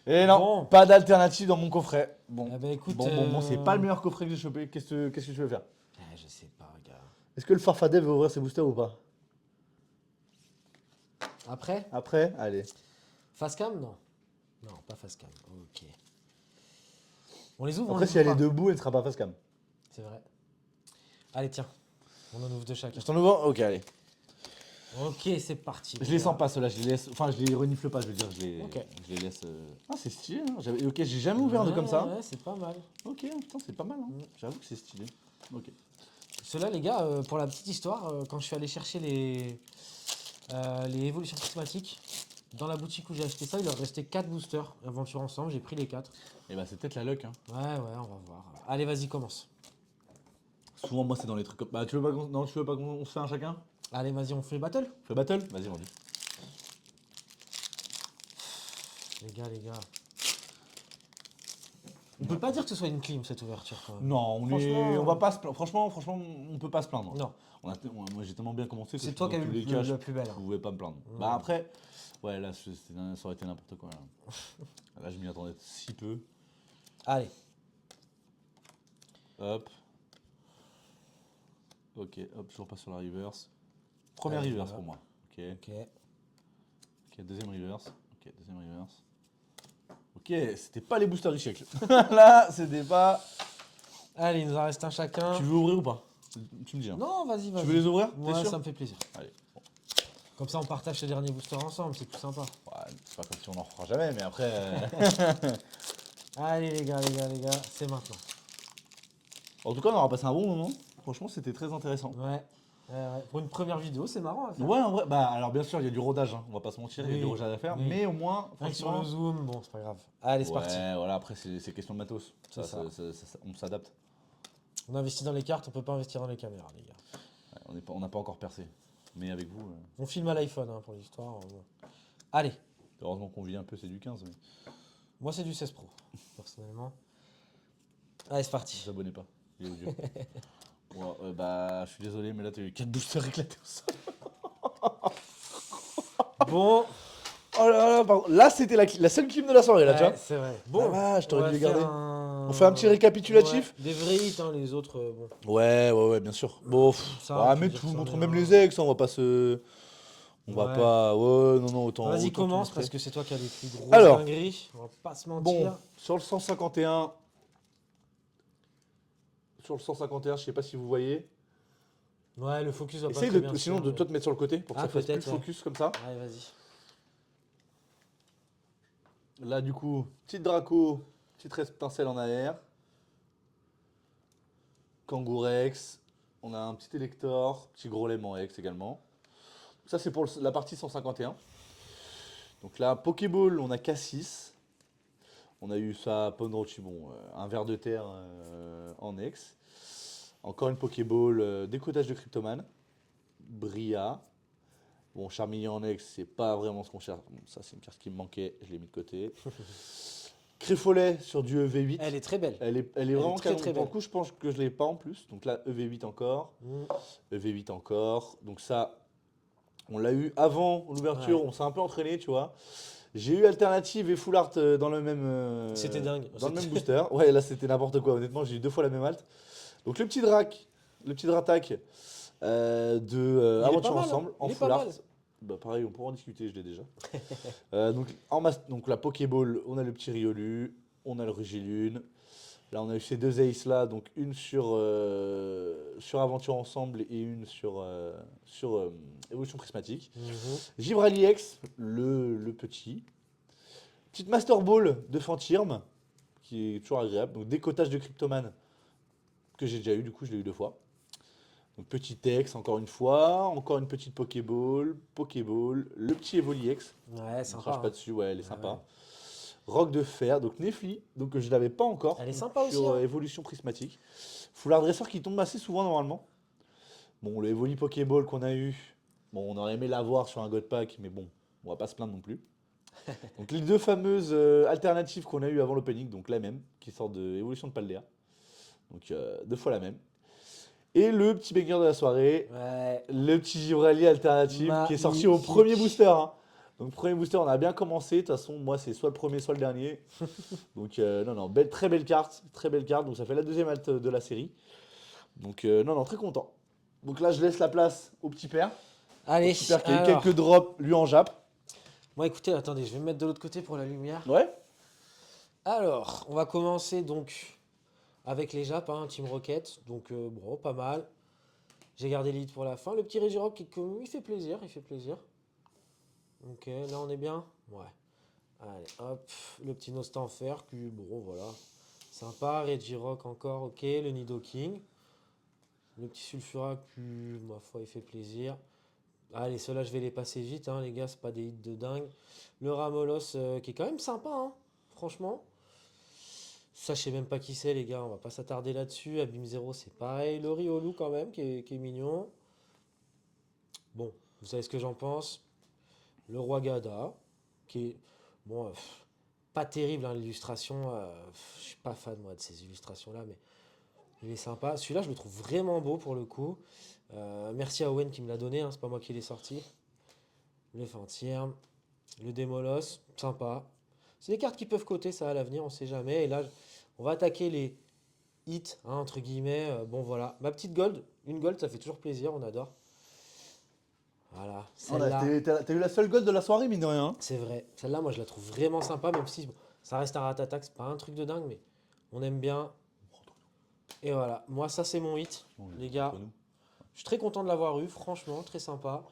Et non, Bon. pas d'alternative dans mon coffret. Bon, Eh ben, écoute, bon, c'est pas le meilleur coffret que j'ai chopé. Qu'est-ce que tu veux faire? Je sais pas, gars. Est-ce que le Farfadet veut ouvrir ses boosters ou pas? Après Après, allez. Facecam Non. Non, pas Facecam. Ok. On les ouvre. Après, si elle est debout, elle ne sera pas face cam. C'est vrai. Allez, tiens. On en ouvre deux chacun. Je t'en ouvre? Ok, allez. Ok, c'est parti. Je les sens pas, ceux-là, je les laisse. Enfin, je les renifle pas, je veux dire, Ok. je les laisse. Ah, c'est stylé, hein. Ok, j'ai jamais ouvert un truc comme ça. Ouais, c'est pas mal. Ok, putain, c'est pas mal, hein. J'avoue que c'est stylé. Ok. Ceux-là, les gars, pour la petite histoire, quand je suis allé chercher les évolutions prismatiques, dans la boutique où j'ai acheté ça, il leur restait 4 boosters. Aventure ensemble, j'ai pris les 4. Et bah, c'est peut-être la luck, hein. Ouais, on va voir. Allez, vas-y, commence. Souvent, moi, c'est dans les trucs comme. Bah, tu veux pas qu'on. Non, tu veux pas qu'on se fait un chacun? Allez, vas-y, on fait battle. On fait battle? Vas-y, vendu. Les gars. On peut pas dire que ce soit une clim cette ouverture quand même. Non, on va pas se plaindre. Franchement, on peut pas se plaindre. Non, Moi, j'ai tellement bien commencé que c'est toi qui as dans eu tous les cas, je la plus belle. Hein. pouvais pas me plaindre. Ouais. Bah, après, ouais, là, ça aurait été n'importe quoi. Là, je m'y attendais si peu. Allez, Hop. Ok, hop, je repasse sur la reverse. Première Allez, reverse voilà. pour moi. Ok, ok. ok, deuxième reverse. Ok, deuxième reverse. Ok, c'était pas les boosters du siècle. Là, c'était pas. Allez, il nous en reste un chacun. Tu veux ouvrir ou pas? Tu me dis. Hein. Non, vas-y. Tu veux les ouvrir? T'es Ouais, sûr? ça me fait plaisir. Allez. Bon. Comme ça, on partage ce dernier booster ensemble, c'est plus sympa. Ouais, c'est pas comme si on en refera jamais, mais après. Allez, les gars, c'est maintenant. En tout cas, on aura passé un bon moment. Franchement, c'était très intéressant. Ouais. Pour une première vidéo, c'est marrant à faire. Ouais, en vrai, bah alors bien sûr, il y a du rodage, hein, on va pas se mentir, il y a Oui, du rodage à faire, oui. mais au moins, Rien que sur franchement. le zoom, bon, c'est pas grave. Allez, c'est parti. Ouais, voilà, après, c'est question de matos. C'est ça. On s'adapte. On investit dans les cartes, on peut pas investir dans les caméras, les gars. Ouais, on n'a pas encore percé. Mais avec vous, On filme à l'iPhone hein, pour l'histoire. Allez, heureusement qu'on vit un peu, c'est du 15, mais moi c'est du 16 Pro, personnellement. Allez, c'est ne parti. vous abonnez pas. Il est odieux. Ouais, bah, je suis désolé, mais là, t'as eu 4 boosters éclatés au sol. Bon, Oh là là, pardon. Là, c'était la seule clim de la soirée, là, tu ouais, vois. c'est vrai. Ah, Bon, vache, t'aurais on dû les va garder. faire On fait un petit récapitulatif. Ouais, des vrais hits, hein, les autres, bon. Ouais, bien sûr. Bon, Ça, ouais, on peut mais dire tout, que c'en montre est même un. les ex, hein, on va pas se. On va Ouais. pas. Ouais, non, autant. Vas-y, autant tout commence montrer. parce que c'est toi qui as les plus grosses Alors. dingueries. On va pas se Bon, mentir. sur le 151. Sur le 151, je sais pas si vous voyez. Ouais, le focus va pas Essaye très bien. sinon de toi te mettre sur le côté pour que Ah, ça fasse plus peut-être, ouais. focus comme ça. Allez, vas-y. Là, du coup, petite Draco, petite étincelle en arrière. Kangourex. On a un petit Elector, petit Grolem en X également. Ça, c'est pour la partie 151. Donc là, Pokéball, on a K6. On a eu ça, Pondrochi, bon, un ver de terre en X. Encore une Pokéball, décodage de Cryptoman. Bria. Bon, Charmeleon en X, c'est pas vraiment ce qu'on cherche. Bon, ça, c'est une carte qui me manquait, je l'ai mis de côté. Créfolet sur du EV8. Elle est très belle. Elle est est vraiment très, canon. très Pour le belle. coup, je pense que je l'ai pas en plus. Donc là, EV8 encore. EV8 encore. Donc ça, on l'a eu avant l'ouverture. Ouais. On s'est un peu entraîné, tu vois. J'ai eu Alternative et Full Art dans le même. C'était dingue. Dans le même C'était- booster. Ouais, là, c'était n'importe quoi. Honnêtement, j'ai eu 2 fois la même alt. Donc le petit Drac, le petit Dratak de Il est Aventure pas mal, hein. Ensemble en Il est Full pas Art. mal. Bah pareil, on pourra en discuter, je l'ai déjà. Donc la Pokéball, on a le petit Riolu, on a le Rugilune. Là, on a eu ces 2 aces là, donc une sur Aventure Ensemble et une sur Évolution Prismatique. Givrali X, le petit. Petite Master Ball de Fantirm, qui est toujours agréable. Donc décotage de Cryptoman, que j'ai déjà eu, du coup je l'ai eu 2 fois. Donc petit X encore une fois, encore une petite Pokéball, le petit Evoli X. Ouais, On ne sympa. crache pas Hein. dessus, ouais, elle est sympa. Ouais. Rock de fer, donc Nefli, donc que je l'avais pas encore. Elle est sympa aussi, sur hein. Évolution Prismatique. Foulard Dresseur qui tombe assez souvent normalement. Bon, le Evoli Pokéball qu'on a eu, bon, on aurait aimé l'avoir sur un God Pack, mais bon, on va pas se plaindre non plus. Donc les 2 fameuses alternatives qu'on a eu avant l'opening, donc la même, qui sort de Évolution de Paldea. Donc 2 fois la même. Et le petit banger de la soirée, Ouais. le petit Givrali alternative qui est sorti au Magnifique. premier booster. Hein. Donc premier booster, on a bien commencé. De toute façon, moi c'est soit le premier, soit le dernier. Donc non, très belle carte, très belle carte. Donc ça fait la deuxième alt de la série. Donc non, très content. Donc là, je laisse la place au petit père. Allez, Au petit père qui a eu alors. quelques drops, lui en Jap. Bon, écoutez, attendez, je vais me mettre de l'autre côté pour la lumière. Ouais. Alors, on va commencer donc avec les Japs, hein, Team Rocket. Donc, bon, pas mal. J'ai gardé l'élite pour la fin. Le petit Regirock, il fait plaisir, il fait plaisir. Ok, là on est bien. Ouais. Allez, hop. Le petit Nostan en fer, qui, bon, voilà. Sympa. Regirock encore, ok. Le Nidoking. Le petit Sulfura, qui, ma foi, il fait plaisir. Allez, ceux-là, je vais les passer vite, hein, les gars, c'est pas des hits de dingue. Le Ramolos, qui est quand même sympa, hein, franchement. Ça, je sais même pas qui c'est, les gars, on va pas s'attarder là-dessus. Abîme Zero, c'est pareil. Le Riolu, quand même, qui est mignon. Bon, vous savez ce que j'en pense. Le Roi Gada, qui est, bon, pas terrible, hein, l'illustration. Je suis pas fan, moi, de ces illustrations-là, mais il est sympa. Celui-là, je le trouve vraiment beau, pour le coup. Merci à Owen qui me l'a donné, hein, c'est pas moi qui l'ai sorti. Le Fantierme. Le Démolos, sympa. C'est des cartes qui peuvent coter ça à l'avenir, on sait jamais. Et là, on va attaquer les hits, hein, entre guillemets. Bon, voilà. Ma petite gold. Une gold, ça fait toujours plaisir, on adore. Voilà. Celle-là, T'as eu la seule gold de la soirée, mine de rien. c'est vrai. Celle-là, moi, je la trouve vraiment sympa, même si bon, ça reste un rat-attack. C'est pas un truc de dingue, mais on aime bien. Et voilà. Moi, ça, c'est mon hit, les gars. Je suis très content de l'avoir eu, franchement, très sympa.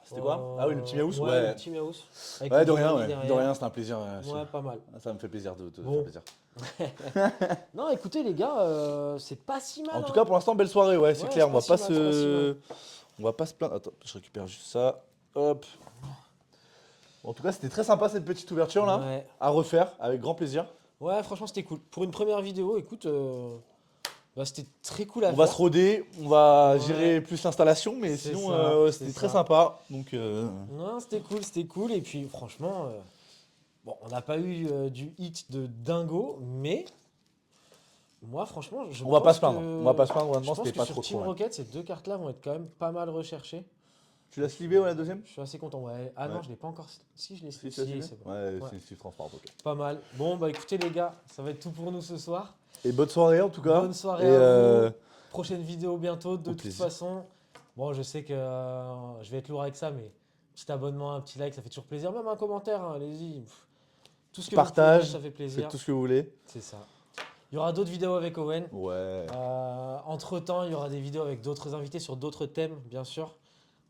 C'était quoi? Ah oui, le petit Miaous, Ouais, ouais. le petit Miaous. Avec Ouais, le de rien, Giovanni ouais. derrière. De rien, c'était un plaisir. Ouais, pas mal. Ça me fait plaisir de te Bon. faire plaisir. Non, écoutez, les gars, c'est pas si mal. En tout hein. cas, pour l'instant, belle soirée, ouais, c'est Ouais, clair. c'est pas si mal, c'est pas si mal. On va pas se plaindre. Attends, je récupère juste ça. Hop. En tout cas, c'était très sympa cette petite ouverture là. Ouais. À refaire, avec grand plaisir. Ouais, franchement, c'était cool. Pour une première vidéo, écoute, bah, c'était très cool à On faire. va se roder, on va Ouais. gérer plus l'installation, mais C'est sinon, ça, c'était c'est très ça. sympa. Donc, Non, c'était cool, c'était cool. Et puis, franchement, bon, on n'a pas eu du hit de dingo, mais moi, franchement, je on va pas pense se plaindre. que- On va pas se plaindre, Je vraiment, pense c'était que pas sur trop Team trop mal. Rocket, ces deux cartes-là vont être quand même pas mal recherchées. Tu l'as slivé, ouais, la deuxième? Je suis assez content. Ouais. Ah non, Ouais. je l'ai pas encore. Si, je l'ai Si, tu l'as si, slivé? c'est bon. Ouais, Ouais. c'est une sleeve transparente, ok. Pas mal. Bon, bah écoutez, les gars, ça va être tout pour nous ce soir. Et bonne soirée en tout cas. Bonne soirée Et, à vous. Prochaine vidéo bientôt, de au toute plaisir. façon. Bon, je sais que je vais être lourd avec ça, mais petit abonnement, un petit like, ça fait toujours plaisir. Même un commentaire, hein, allez-y. Tout ce que vous pouvez Partage, mettre, ça fait plaisir. faites tout ce que vous voulez. C'est ça. Il y aura d'autres vidéos avec Owen. Ouais. Entre-temps, il y aura des vidéos avec d'autres invités sur d'autres thèmes, bien sûr.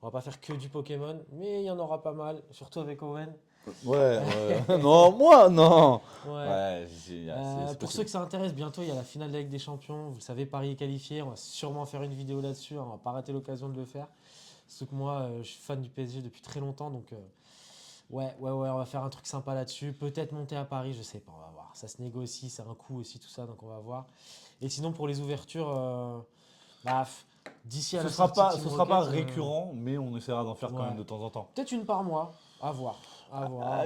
On va pas faire que du Pokémon, mais il y en aura pas mal, surtout avec Owen. Ouais, non, moi, non. Ouais. Ouais, Pour possible. ceux que ça intéresse, bientôt il y a la finale de la Ligue des Champions. Vous le savez, Paris est qualifié. On va sûrement faire une vidéo là-dessus. On va pas rater l'occasion de le faire. Surtout que moi, je suis fan du PSG depuis très longtemps. Donc, ouais, on va faire un truc sympa là-dessus. Peut-être monter à Paris, je sais pas, on va voir. Ça se négocie, c'est un coût aussi, tout ça. Donc, on va voir. Et sinon, pour les ouvertures, bah, d'ici à Ce la sera sortie pas, de ce Team sera pas Rocket, récurrent, mais on essaiera d'en faire quand ouais. même de temps en temps. peut-être une par mois. À voir.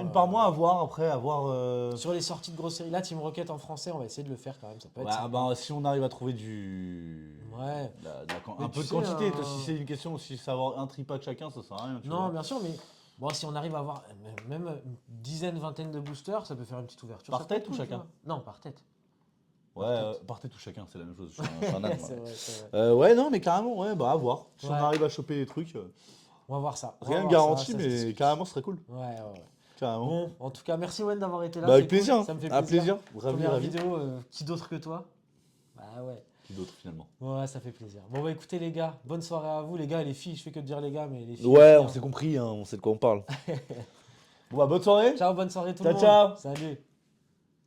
Une par mois à voir, après à voir. Sur les sorties de grosses séries. Là, Team Rocket en français, on va essayer de le faire quand même. Ça peut être Bah, sympa. si on arrive à trouver du. Ouais. Un Mais peu tu de sais, quantité, toi, si c'est une question, si savoir un tripack chacun, ça sert à rien. Tu Non, vois. bien sûr, mais bon, si on arrive à avoir même une dizaine, vingtaine de boosters, ça peut faire une petite ouverture. Par Ça peut être tête ou cool, chacun? tu vois. Non, par tête. Ouais, tête. partez tout chacun, c'est la même chose. Je suis un âne, moi. C'est vrai, c'est vrai. Ouais, non, mais carrément, ouais, bah à voir. Si on Ouais. arrive à choper des trucs, On va voir ça. On va rien de voir garanti, ça, ça se mais discute. carrément, ce serait cool. Ouais. Carrément. Bon, en tout cas, merci Wen d'avoir été là. Bah, avec c'est cool, plaisir, Ça me fait à plaisir. plaisir. Ravi, Première ravi. vidéo, qui d'autre que toi? Bah ouais. Qui d'autre finalement? Ouais, ça fait plaisir. Bon, bah écoutez, les gars, bonne soirée à vous. Les gars et les filles, je fais que de dire les gars, mais les filles. Ouais, aussi, on hein. s'est compris, hein, on sait de quoi on parle. Bon, bah, bonne soirée. Ciao, bonne soirée tout le Ciao, monde. ciao. Salut.